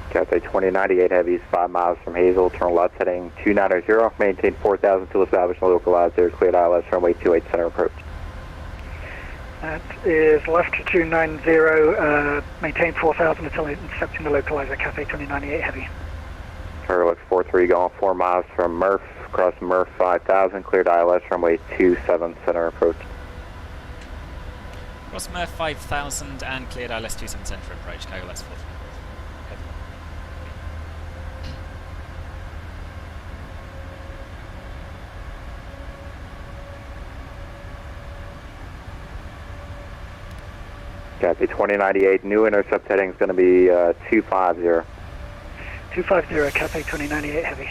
Cathay 2098 Heavies 5 miles from Hazel, turn left heading 290, maintain 4000 till established and localized. There's cleared ILS runway 28 center approach. That is left to 290, maintain 4000 until intercepting the localizer, Cathay 2098 Heavy. Cargolux 43 going 4 miles from Murph, across Murph 5000, cleared ILS runway 27 center approach. Cross Murph 5000 and cleared ILS 27 center approach, Cargolux 43. Cathay 2098, new intercept heading is going to be 250. 250, Cathay 2098 Heavy.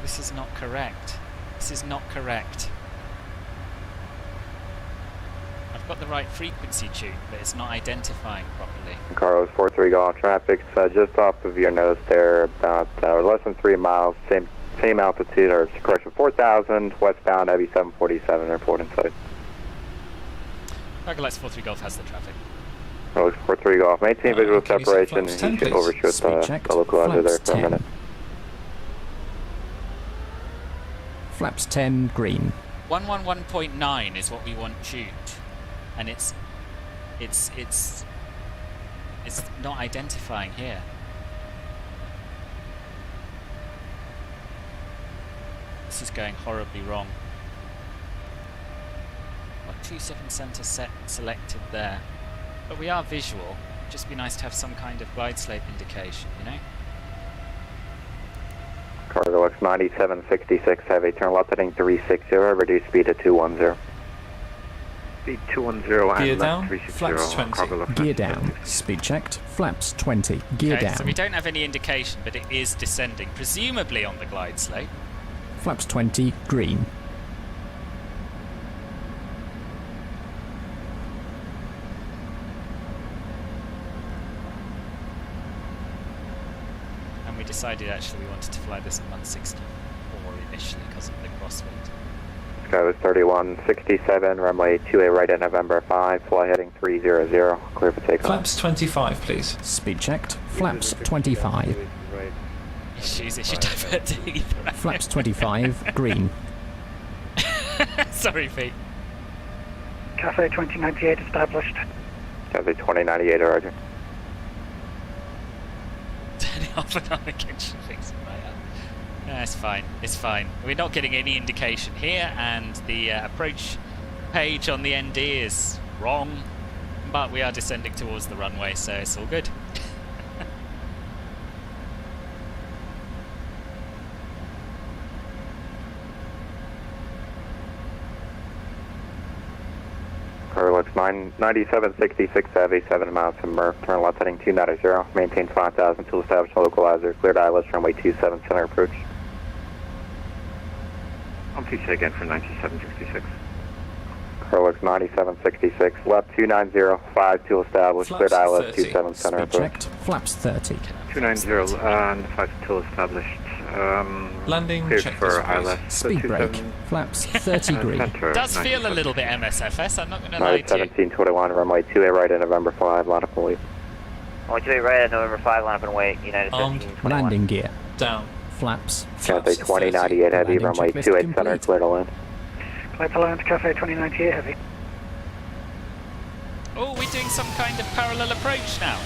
This is not correct. This is not correct. I've got the right frequency tune, but it's not identifying properly. Carlos 43 going traffic, just off of your nose there, about less than 3 miles, same altitude, or correction, 4000, westbound, Heavy 747, report inside. Cargolux 43 Golf has the traffic. Carlos 43 Golf, maintain visual can you separation, set and you flaps 10, should overshoot Speed the checked. localizer there Flaps for a 10. minute. Flaps 10, green. 111.9 is what we want tuned, and it's not identifying here. This is going horribly wrong. Got 27 center set selected there, but we are visual. It'd just be nice to have some kind of glide slope indication, you know? Cargolux 9766 Heavy, turn left heading 360, reduce speed to 210. Speed 210 Gear and down, left 360. flaps 20. Cargolux Gear down. Speed checked. Flaps 20. Gear Okay, down. so we don't have any indication, but it is descending, presumably on the glide slope. Flaps 20, green. And we decided actually we wanted to fly this at 164 initially because of the crosswind. Cargolux 3167, runway 28 right at November 5, fly heading 300, clear for takeoff. Flaps 25, please. Speed checked. Flaps 25. Issues, it should divert to Heathrow. Flaps 25, green. Sorry, Pete. Cathay 2098 established. Cathay 2098, roger. Turn it off and on again, she thinks it right up. No, it's fine, it's fine. We're not getting any indication here, and the approach page on the ND is wrong, but we are descending towards the runway, so it's all good. Cargolux 9766 Heavy, 7 miles from Murph, turn left heading 290, maintain 5000 till established localizer, cleared ILS runway 27 center approach. Please say again for 9766. Cargolux 9766, left 290, 5 to establish, Flaps cleared ILS 30. 27 center Speed approach. checked. Flaps 30. 290 and 5 till established. Landing Cleared checklist, for please. ILS. Speed brake. Flaps 30, green. Does feel a little bit MSFS, I'm not going to lie to you. 1721, runway 28 right at November 5, line up and wait. Runway 28 right at November 5, line up and wait, United Armed. 1721. Landing gear. Down. Flaps. Cathay 2098 Heavy, Landing runway checklist 28 center, complete. clear to land. Clear to land, Cathay 2098 Heavy. Oh, we're doing some kind of parallel approach now.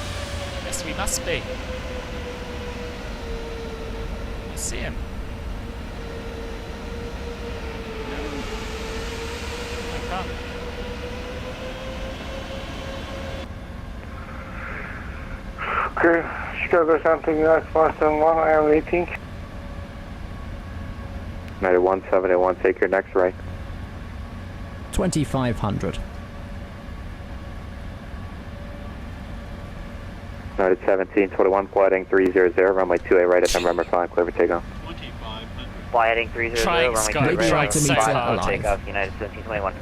Yes, we must be. I see him. I can't. Okay, Chicago Center, United 571, I am waiting. United 171, take your next right. 2500. United 1721, fly heading 300, runway 28 right at November 5, clear for takeoff. Fly heading 300, Trying runway Sky, 28 try right to at meet November her 5, alive. takeoff, United 1721.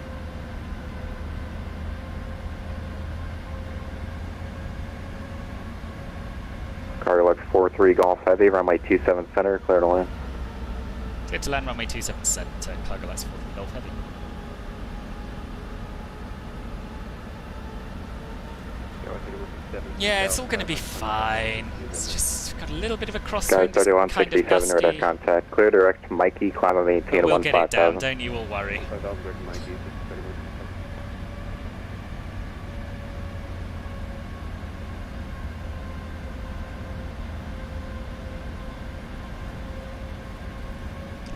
43 Golf Heavy, runway 27 center, clear to land. Clear to land runway 27 center, Cargolux 43 Golf Heavy. Yeah, it's all going to be fine. It's just got a little bit of a Sky crosswind, just 3167, kind of radar gusty. contact. Clear direct, Mikey, climb and maintain We'll get it down, 15,000. don't you all worry.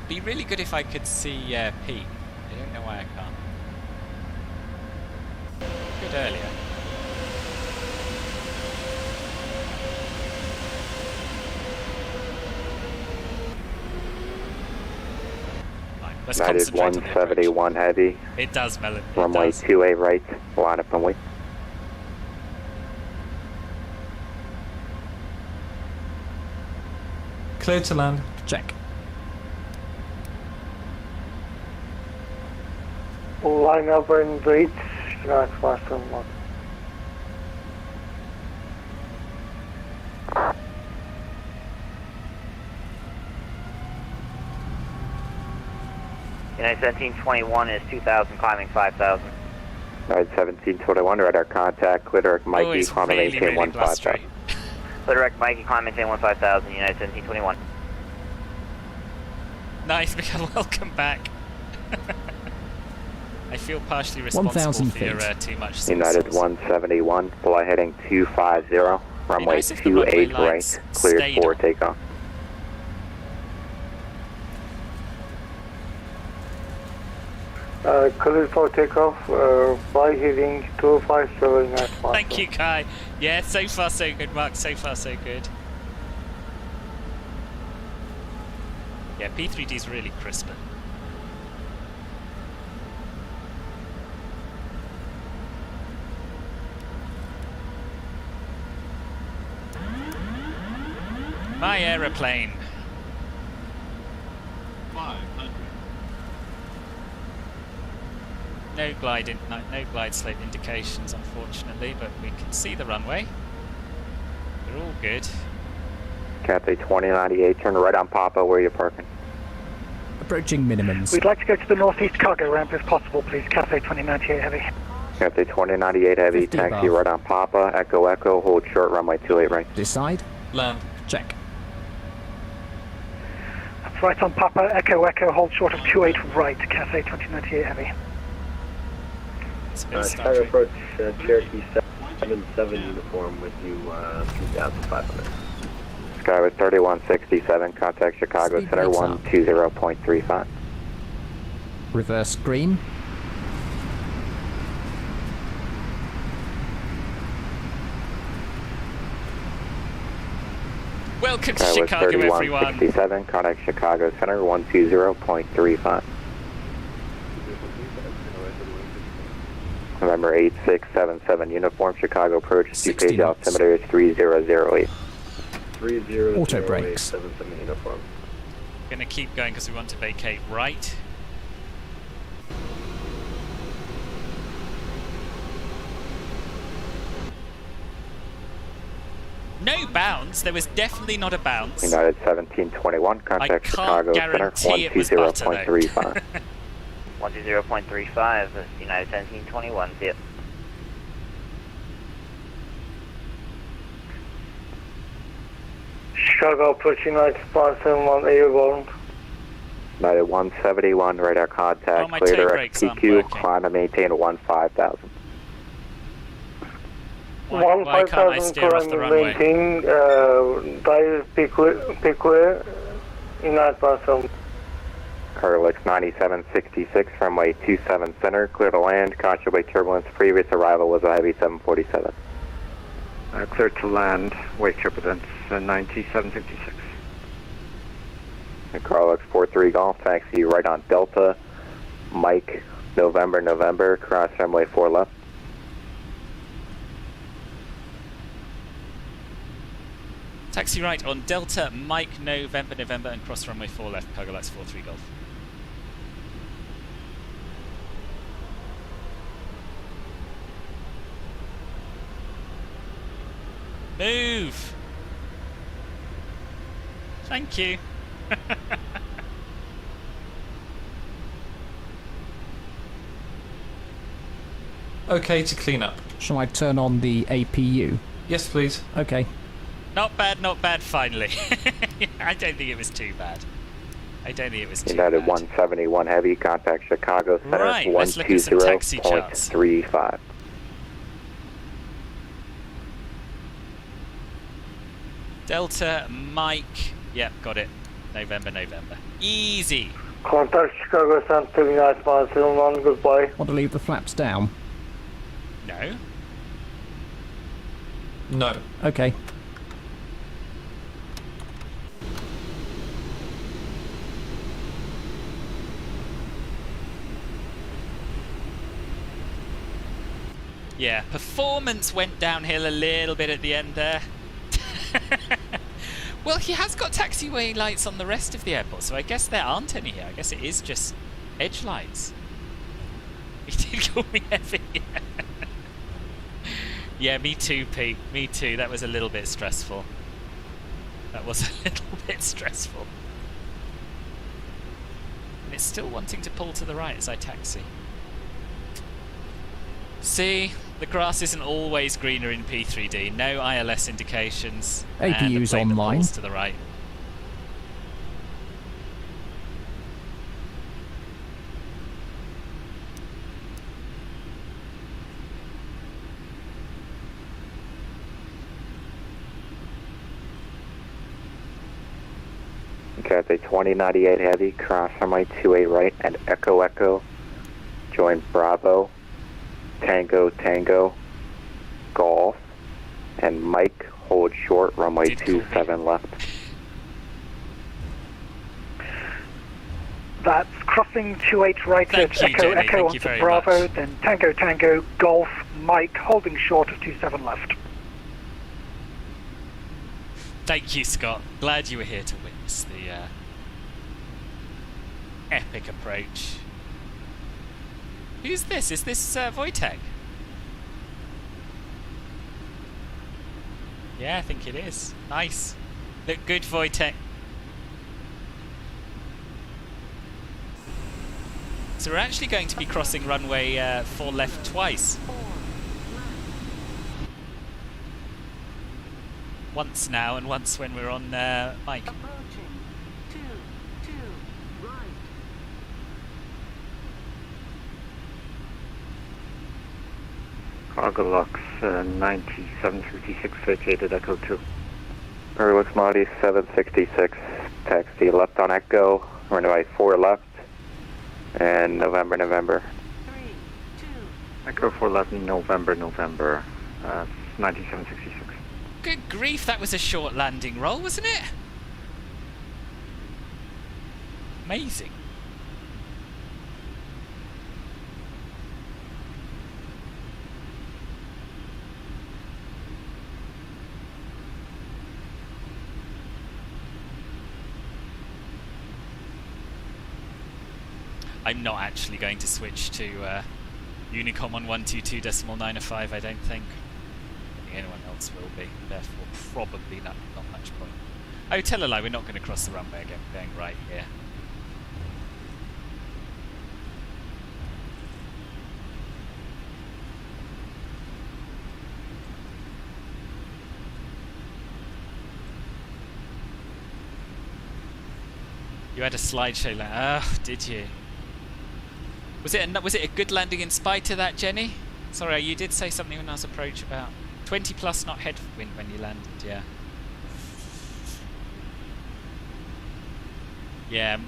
Be really good if I could see Pete. I don't know why I can't. Good earlier. Right, let's United concentrate on the approach. 171 Heavy, It does, Melon. It runway does. 28 right, line up and wait. Clear to land. Check. Line up and wait. United 171. United 1721 is 2,000, climbing 5,000. United 1721, radar contact. Clear direct, Oh, Mikey, it's climb and really, maintain really 15,000. blustery. Clear direct Mikey, climb, maintain 15,000, United 1721. Nice, Miguel. Welcome back. I feel partially responsible 1,000 for your feet. too much United sauce. 171, fly heading 250, runway nice if the runway 28 right, lights cleared stayed for on. takeoff. Clear for takeoff. Fly heading 257 at 1. Thank you, Kai. Yeah, so far so good, Mark. So far so good. Yeah, P3D's really crisper. My aeroplane. 500. No glide slope indications, unfortunately, but we can see the runway. They're all good. Cathay 2098, turn right on Papa, where are you parking? Approaching minimums. We'd like to go to the northeast cargo ramp if possible, please. Cathay 2098 Heavy. Cathay 2098 Heavy, 50 taxi above. right on Papa, Echo Echo, hold short, runway 28 right. Decide. Land. Check. That's right on Papa, Echo Echo, hold short of 28 right, Cathay 2098 Heavy. It's a bit Chicago startry. approach Cherokee 77 uniform with you 2,500. Sky was 3167, contact Chicago Speed Center brakes up. 120.35. Reverse green. Welcome to Sky was Chicago, everyone. 3167, contact Chicago Center 120.35. November 8677 uniform, Chicago approach, 60 2-page knots. altimeter is 3008. 3008 Auto brakes. 77 uniform. Gonna keep going because we want to vacate right. No bounce. There was definitely not a bounce. United 1721, contact I Chicago can't Center guarantee it was butter, though. 120.35. 120.35, United 1721, see it. Chicago approach United 171 airborne. United 171, radar contact, Oh, my clear toe direct brakes aren't PQ, working. climb and maintain 15,000. Why can't I steer off the runway? Maintain, dive Piquet, United 171. Cargolux 9766, runway 27 center, clear to land, caution by turbulence, previous arrival was a heavy 747. Clear to land, wake turbulence 9756. And Cargolux 43 Golf, taxi right on Delta, Mike, November, cross runway 4 left. Taxi right on Delta, Mike, November, and cross runway 4 left, Cargolux 43 Golf. Move! Thank you. Okay to clean up. Shall I turn on the APU? Yes, please. Okay. Not bad, finally. I don't think it was too bad. United 171 Heavy, contact Chicago Center Right, let's look at some taxi charts. 120.35. Delta, Mike. Yep, got it. November. Easy. Contact Chicago Center, United 171, goodbye. Want to leave the flaps down? No. No. Okay. Yeah, performance went downhill a little bit at the end there. Well, he has got taxiway lights on the rest of the airport, so I guess there aren't any here. I guess it is just edge lights. He did call me heavy. Yeah, me too, Pete. Me too. That was a little bit stressful. And it's still wanting to pull to the right as I taxi. See, the grass isn't always greener in P3D. No ILS indications. APU's and the plane that online. pulls to the right. Cathay 2098 Heavy, cross runway 28 right and Echo, join Bravo, Tango, Golf, and Mike, hold short, runway 27 left. That's crossing 28 right at Thank you, Echo, Jenny. Echo Thank you onto very Bravo, much. then Tango, Golf, Mike, holding short of 27 left. Thank you, Scott. Glad you were here to witness the epic approach. Who's this? Is this Wojtek? Yeah, I think it is. Nice. Look good, Wojtek. So we're actually going to be crossing runway 4 left twice. Once now and once when we're on Mike. Cargolux 9756 vacated Echo 2. Cargolux Modi 766, taxi left on Echo, runway 4 left, and November. Echo 4 left, November, 9766. Good grief, that was a short landing roll, wasn't it? Amazing. I'm not actually going to switch to Unicom on 122.905, I don't think. Anyone else will be, therefore probably not much point. Oh, tell a lie, we're not going to cross the runway again, we're going right here. You had a slideshow like, oh, did you? Was it a good landing in spite of that, Jenny? Sorry, you did say something when I was approached about 20 plus not headwind when you landed, yeah. Yeah,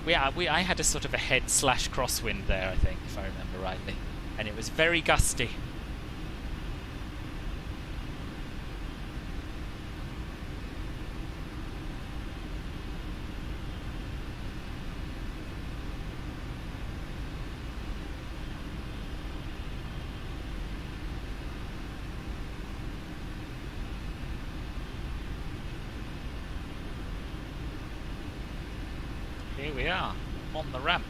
I had a sort of a head / crosswind there, I think, if I remember rightly. And it was very gusty. Here we are, on the ramp.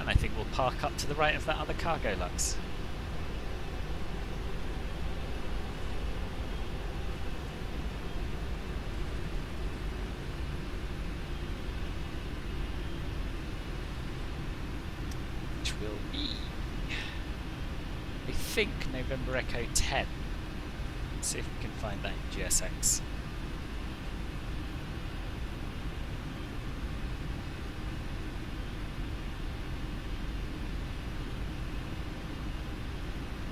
And I think we'll park up to the right of that other Cargolux. will be, I think, November Echo 10. Let's see if we can find that in GSX.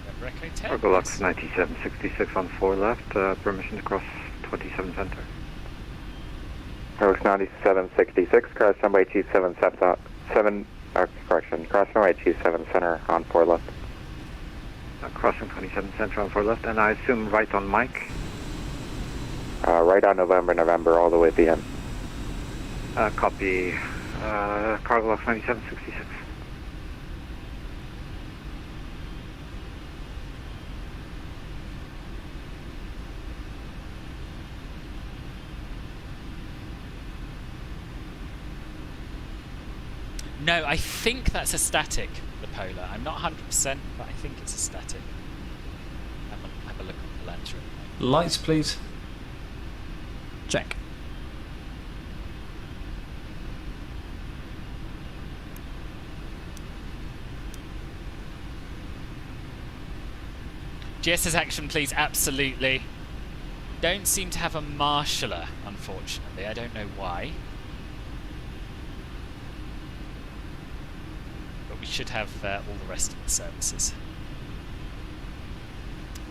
November Echo 10. Cargolux 9766 on 4 left, permission to cross 27 center. Cargolux 9766, cross runway 27 correction, cross runway 27 center on 4 left. Crossing 27 center on 4 left, and I assume right on Mike. Right on November, all the way at the end. Copy. Cargolux 9766. No, I think that's a static, the Polar. I'm not 100%, but I think it's a static. Have a look on the lens. Lights, please. Check. GSS action, please. Absolutely. Don't seem to have a marshaller, unfortunately. I don't know why. But we should have all the rest of the services.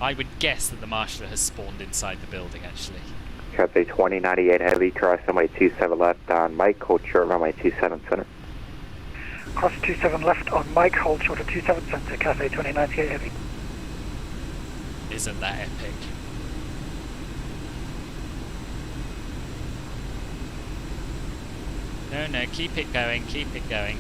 I would guess that the marshaller has spawned inside the building, actually. Cathay 2098 Heavy, cross runway 27 left on Mike, hold short runway 27 center. Cross 27 left on Mike, hold short of 27 center, Cathay 2098 Heavy. Isn't that epic? No, keep it going, keep it going.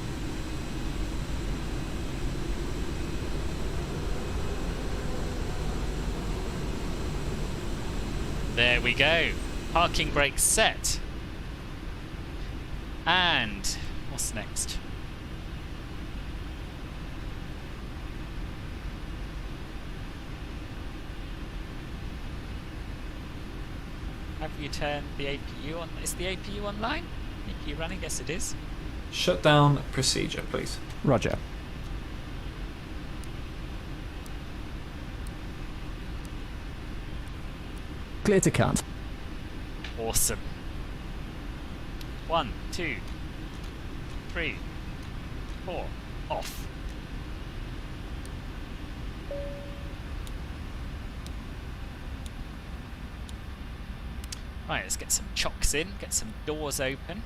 There we go. Parking brake set. And what's next? Have you turned the APU on? Is the APU online? APU running? Yes, it is. Shutdown procedure, please. Roger. Clear to cut. Awesome. 1, 2, 3, 4, off. Right, let's get some chocks in, get some doors open.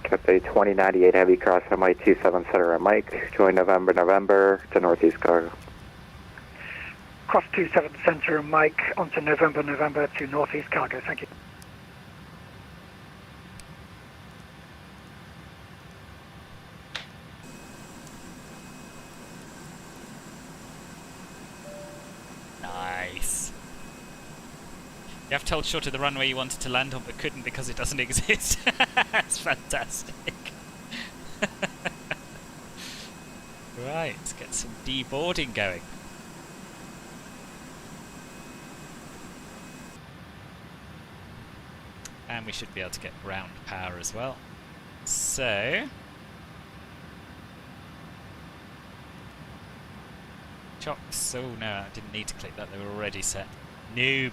Cathay 2098 Heavy, cross runway 27 center on Mike, join November to northeast cargo. Cross 27 center and Mike onto November to northeast cargo, thank you. Nice. You have told short of the runway you wanted to land on but couldn't because it doesn't exist. That's fantastic. Right, let's get some deboarding going. And we should be able to get ground power as well. So chocks. Oh no, I didn't need to click that, they were already set. Noob.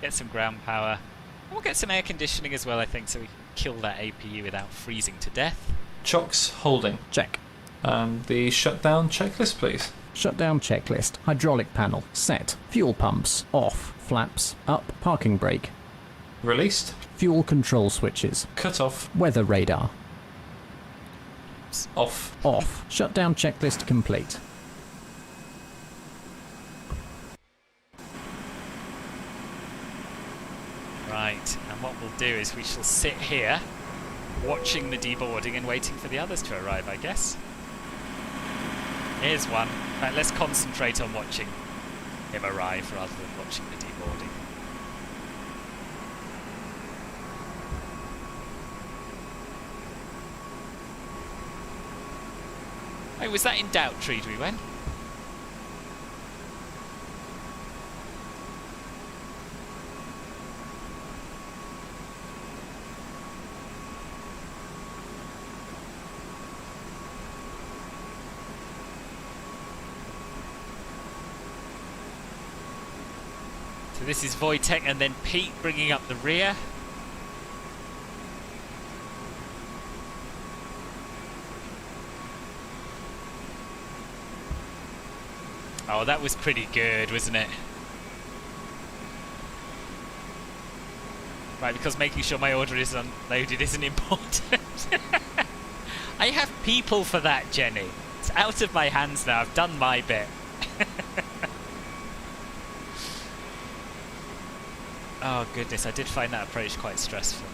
Get some ground power. And we'll get some air conditioning as well, I think, so we can kill that APU without freezing to death. Chocks holding. Check. And the shutdown checklist, please. Shutdown checklist. Hydraulic panel. Set. Fuel pumps. Off. Flaps. Up. Parking brake. Released. Fuel control switches. Cut off. Weather radar. Off. Off. Shutdown checklist complete. Right, and what we'll do is we shall sit here watching the deboarding and waiting for the others to arrive, I guess. Here's one. Right, let's concentrate on watching him arrive rather than watching the deboarding. Oh, was that in Doubt Tree we went? So this is Wojtek and then Pete bringing up the rear. Oh, that was pretty good, wasn't it? Right, because making sure my order is unloaded isn't important. I have people for that, Jenny. It's out of my hands now. I've done my bit. Oh, goodness. I did find that approach quite stressful.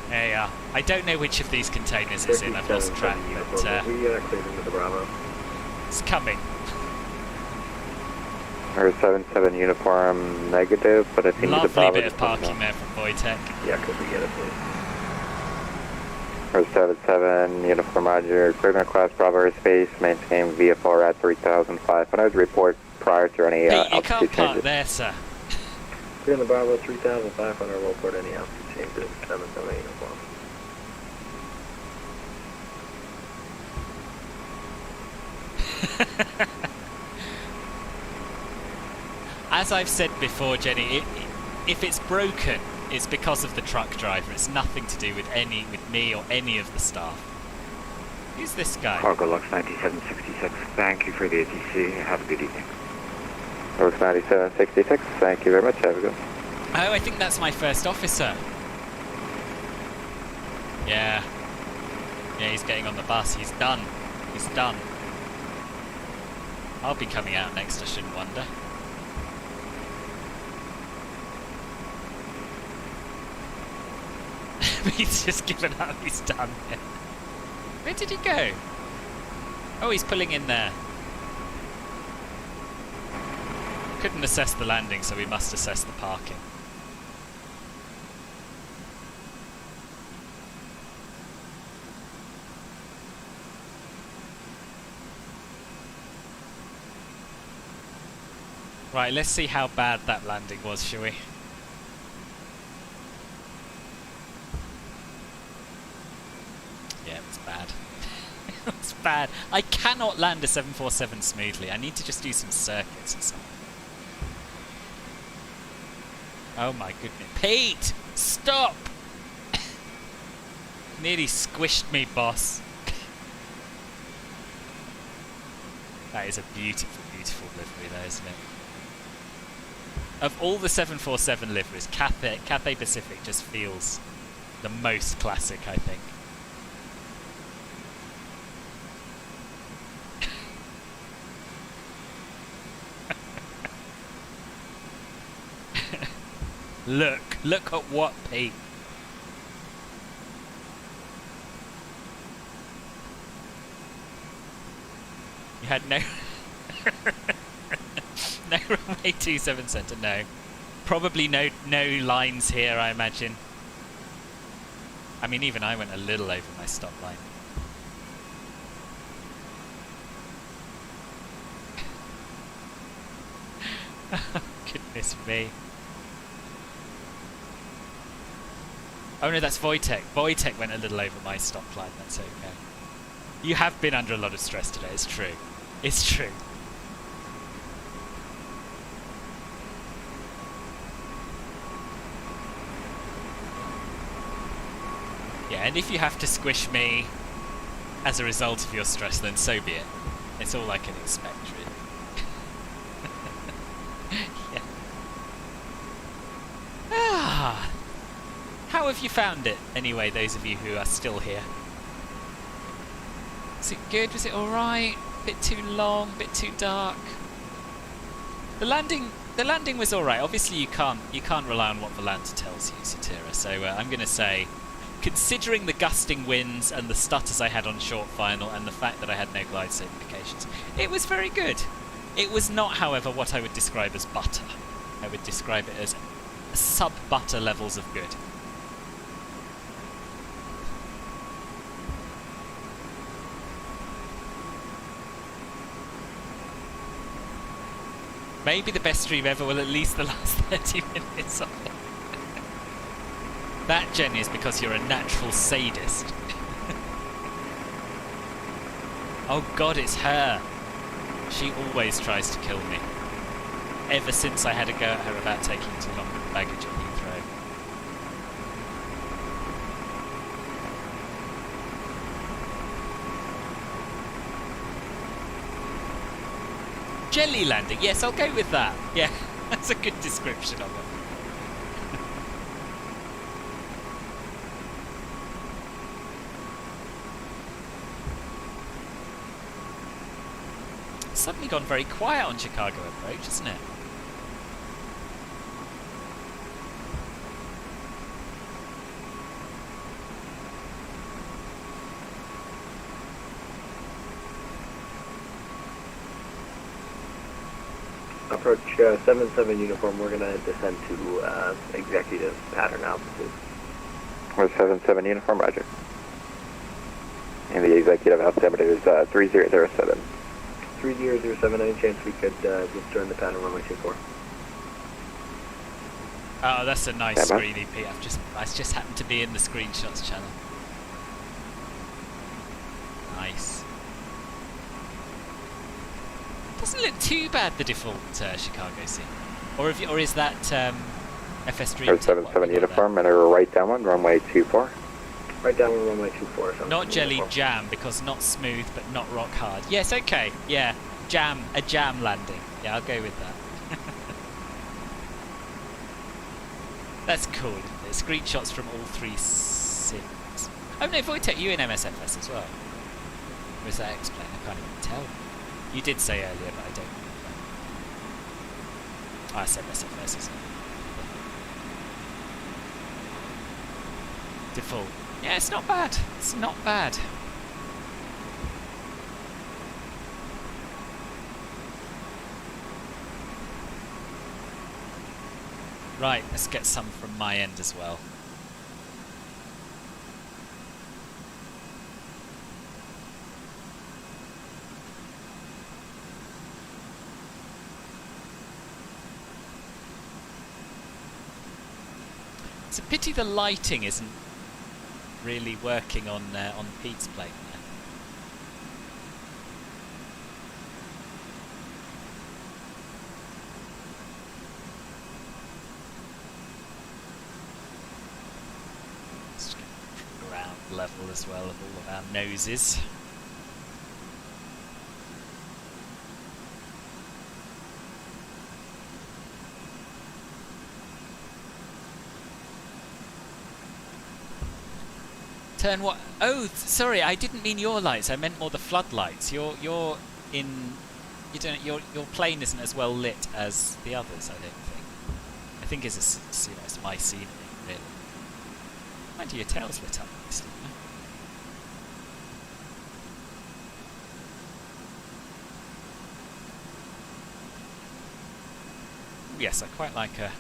There you are. I don't know which of these containers it's in. I've lost track. But, we cleared into the Bravo. It's coming. Or 77 uniform negative, but I think the Lovely Bravo bit of just parking there from Wojtek. Yeah, could we get it, please? Or 77 uniform Roger, clearing class Bravo airspace, maintain VFR at 3,500. Report prior to any Pete, you altitude can't park changes. there, sir. Clear in the Bravo 3,500, we'll report any altitude changes, 77 uniform. As I've said before, Jenny, if it's broken, it's because of the truck driver. It's nothing to do with me or any of the staff. Who's this guy? Cargolux 9766, thank you for the ATC. Have a good evening. Cargolux 9766, thank you very much. Have a good one. Oh, I think that's my first officer. Yeah. Yeah, he's getting on the bus. He's done. He's done. I'll be coming out next, I shouldn't wonder. He's just given up. He's done. Where did he go? Oh, he's pulling in there. Couldn't assess the landing, so we must assess the parking. Right, let's see how bad that landing was, shall we? Yeah, it was bad. It was bad. I cannot land a 747 smoothly. I need to just do some circuits or something. Oh my goodness. Pete! Stop! Nearly squished me, boss. That is a beautiful, beautiful livery there, isn't it? Of all the 747 liveries, Cathay Pacific just feels the most classic, I think. Look at what, Pete? You had no... no runway 27 center, no. Probably no lines here, I imagine. I mean, even I went a little over my stop line. Oh, goodness me. Oh no, that's Wojtek. Wojtek went a little over my stop line, that's okay. You have been under a lot of stress today, it's true. It's true. Yeah, and if you have to squish me as a result of your stress, then so be it. It's all I can expect, really. Yeah. Ah. How have you found it, anyway, those of you who are still here? Was it good? Was it alright? Bit too long? Bit too dark? The landing was alright. Obviously you can't rely on what the lander tells you, Satira. So I'm going to say, considering the gusting winds and the stutters I had on short final and the fact that I had no glide certifications, it was very good. It was not, however, what I would describe as butter. I would describe it as sub-butter levels of good. Maybe the best stream ever, well, at least the last 30 minutes of it. That, Jenny, is because you're a natural sadist. Oh God, it's her. She always tries to kill me. Ever since I had a go at her about taking too long with baggage at Heathrow. Jelly landing, yes, I'll go with that. Yeah, that's a good description of it. It's suddenly gone very quiet on Chicago approach, isn't it? Approach 77 uniform, we're going to descend to executive pattern altitude. We're 77 uniform, roger. And the executive altimeter is 3007. 3007, any chance we could just join the pattern runway 24? Oh, that's a nice screen, EP. I just happened to be in the screenshots channel. Nice. Doesn't look too bad, the default Chicago scene. Or is that FS Dream? 77 uniform, and a right downwind, runway 24. Right downwind, runway 24. So Not jelly uniform. jam, because not smooth, but not rock hard. Yes, okay, yeah. A jam landing. Yeah, I'll go with that. That's cool, isn't it? Screenshots from all three sims. Oh no, Wojtek, you in MSFS as well? Or is that explained? I can't even tell. You did say earlier, but I don't remember. I said MSFS, isn't it? Default. Yeah, it's not bad. It's not bad. Right, let's get some from my end as well. It's a pity the lighting isn't really working on Pete's plate there. Let's get ground level as well of all of our noses. Turn what? Oh, sorry, I didn't mean your lights. I meant more the floodlights. You're in. You don't. Your plane isn't as well lit as the others. I don't think. I think it's it's my scenery really. Mind you, your tail's lit up nicely. Huh? Yes, I quite like a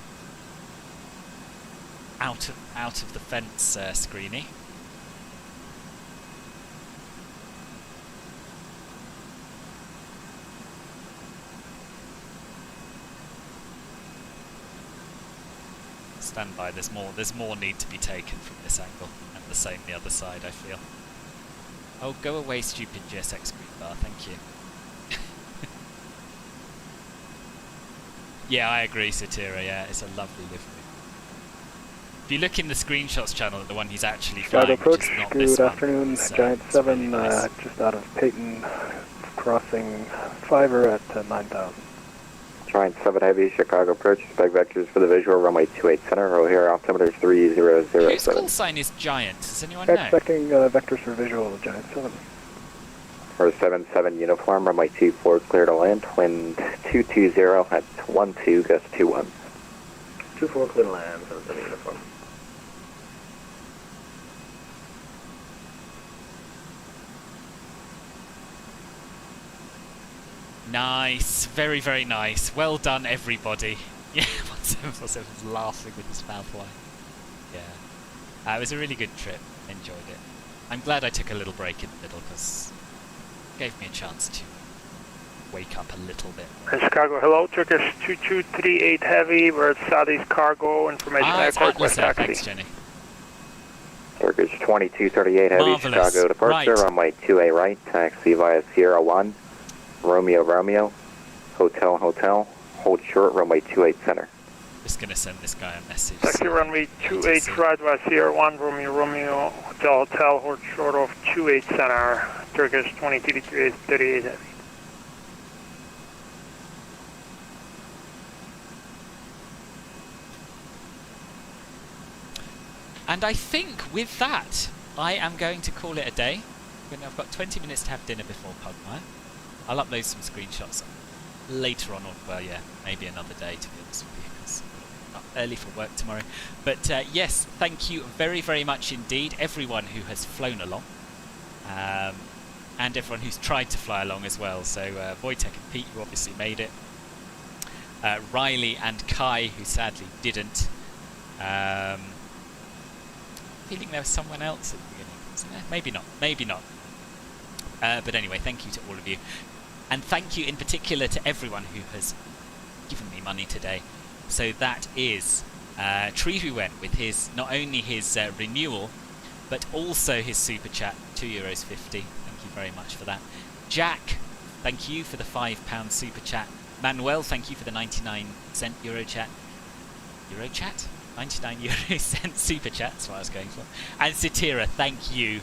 out of the fence screeny. Stand by. There's more need to be taken from this angle, and the same the other side. I feel. Oh, go away, stupid GSX green bar. Thank you. Yeah, I agree, Satira. Yeah, it's a lovely livery. If you look in the screenshots channel at the one he's actually flying, approach. which is not Good this one, afternoon, it's, Giant it's 7, really nice. just out of Peyton, crossing Fiverr at 9,000. Giant 7 heavy, Chicago approach, spec vectors for the visual, runway 28 center, O'Hare altimeter Whose 3007. call sign is Giant? Does anyone know? Expecting vectors for visual, Giant 7. Or 77 uniform, runway 24 clear to land, wind 220 at 12, gust 21. 24 clear to land, 77 uniform. Nice, very, very nice. Well done, everybody. Yeah, 1747's laughing with his mouth wide. Yeah, it was a really good trip. Enjoyed it. I'm glad I took a little break in the middle because it gave me a chance to wake up a little bit. Chicago, hello, Turkish 2238 Heavy, we're at Southeast Cargo, information It's airport, Atlas west there. taxi. Thanks, Jenny. Turkish 2238 Heavy, Marvelous. Chicago departure, Right. runway 28 right, taxi via Sierra 1, Romeo Romeo, Hotel Hotel, hold short, runway 28 center. Just going to send this guy a message. Taxi runway 28 right via Sierra 1, Romeo Romeo, Hotel Hotel, hold short of 28 center, Turkish 2238 Heavy. And I think with that, I am going to call it a day. I've got 20 minutes to have dinner before Pugmire. I'll upload some screenshots later on, or well, yeah, maybe another day, to be honest with you, because I'm up early for work tomorrow. But yes, thank you very, very much indeed, everyone who has flown along, and everyone who's tried to fly along as well. So Wojtek and Pete, who obviously made it, Riley and Kai, who sadly didn't. Feeling there was someone else at the beginning, wasn't there? Maybe not, maybe not. But anyway, thank you to all of you. And thank you in particular to everyone who has given me money today. So that is Treehuwen with his, not only his renewal, but also his super chat, €2.50. Thank you very much for that. Jack, thank you for the £5 super chat. Manuel, thank you for the 99-cent Euro chat. Euro chat? 99 euro cent super chat, that's what I was going for. And Satira, thank you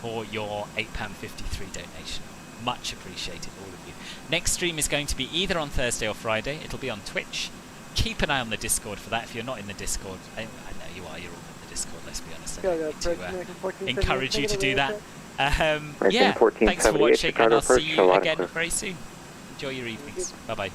for your £8.53 donation. Much appreciated, all of you. Next stream is going to be either on Thursday or Friday. It'll be on Twitch. Keep an eye on the Discord for that. If you're not in the Discord, I know you are, you're all in the Discord, let's be honest. I don't need to encourage you to do that. Yeah, thanks for watching, and I'll see you again very soon. Enjoy your evenings. Bye-bye.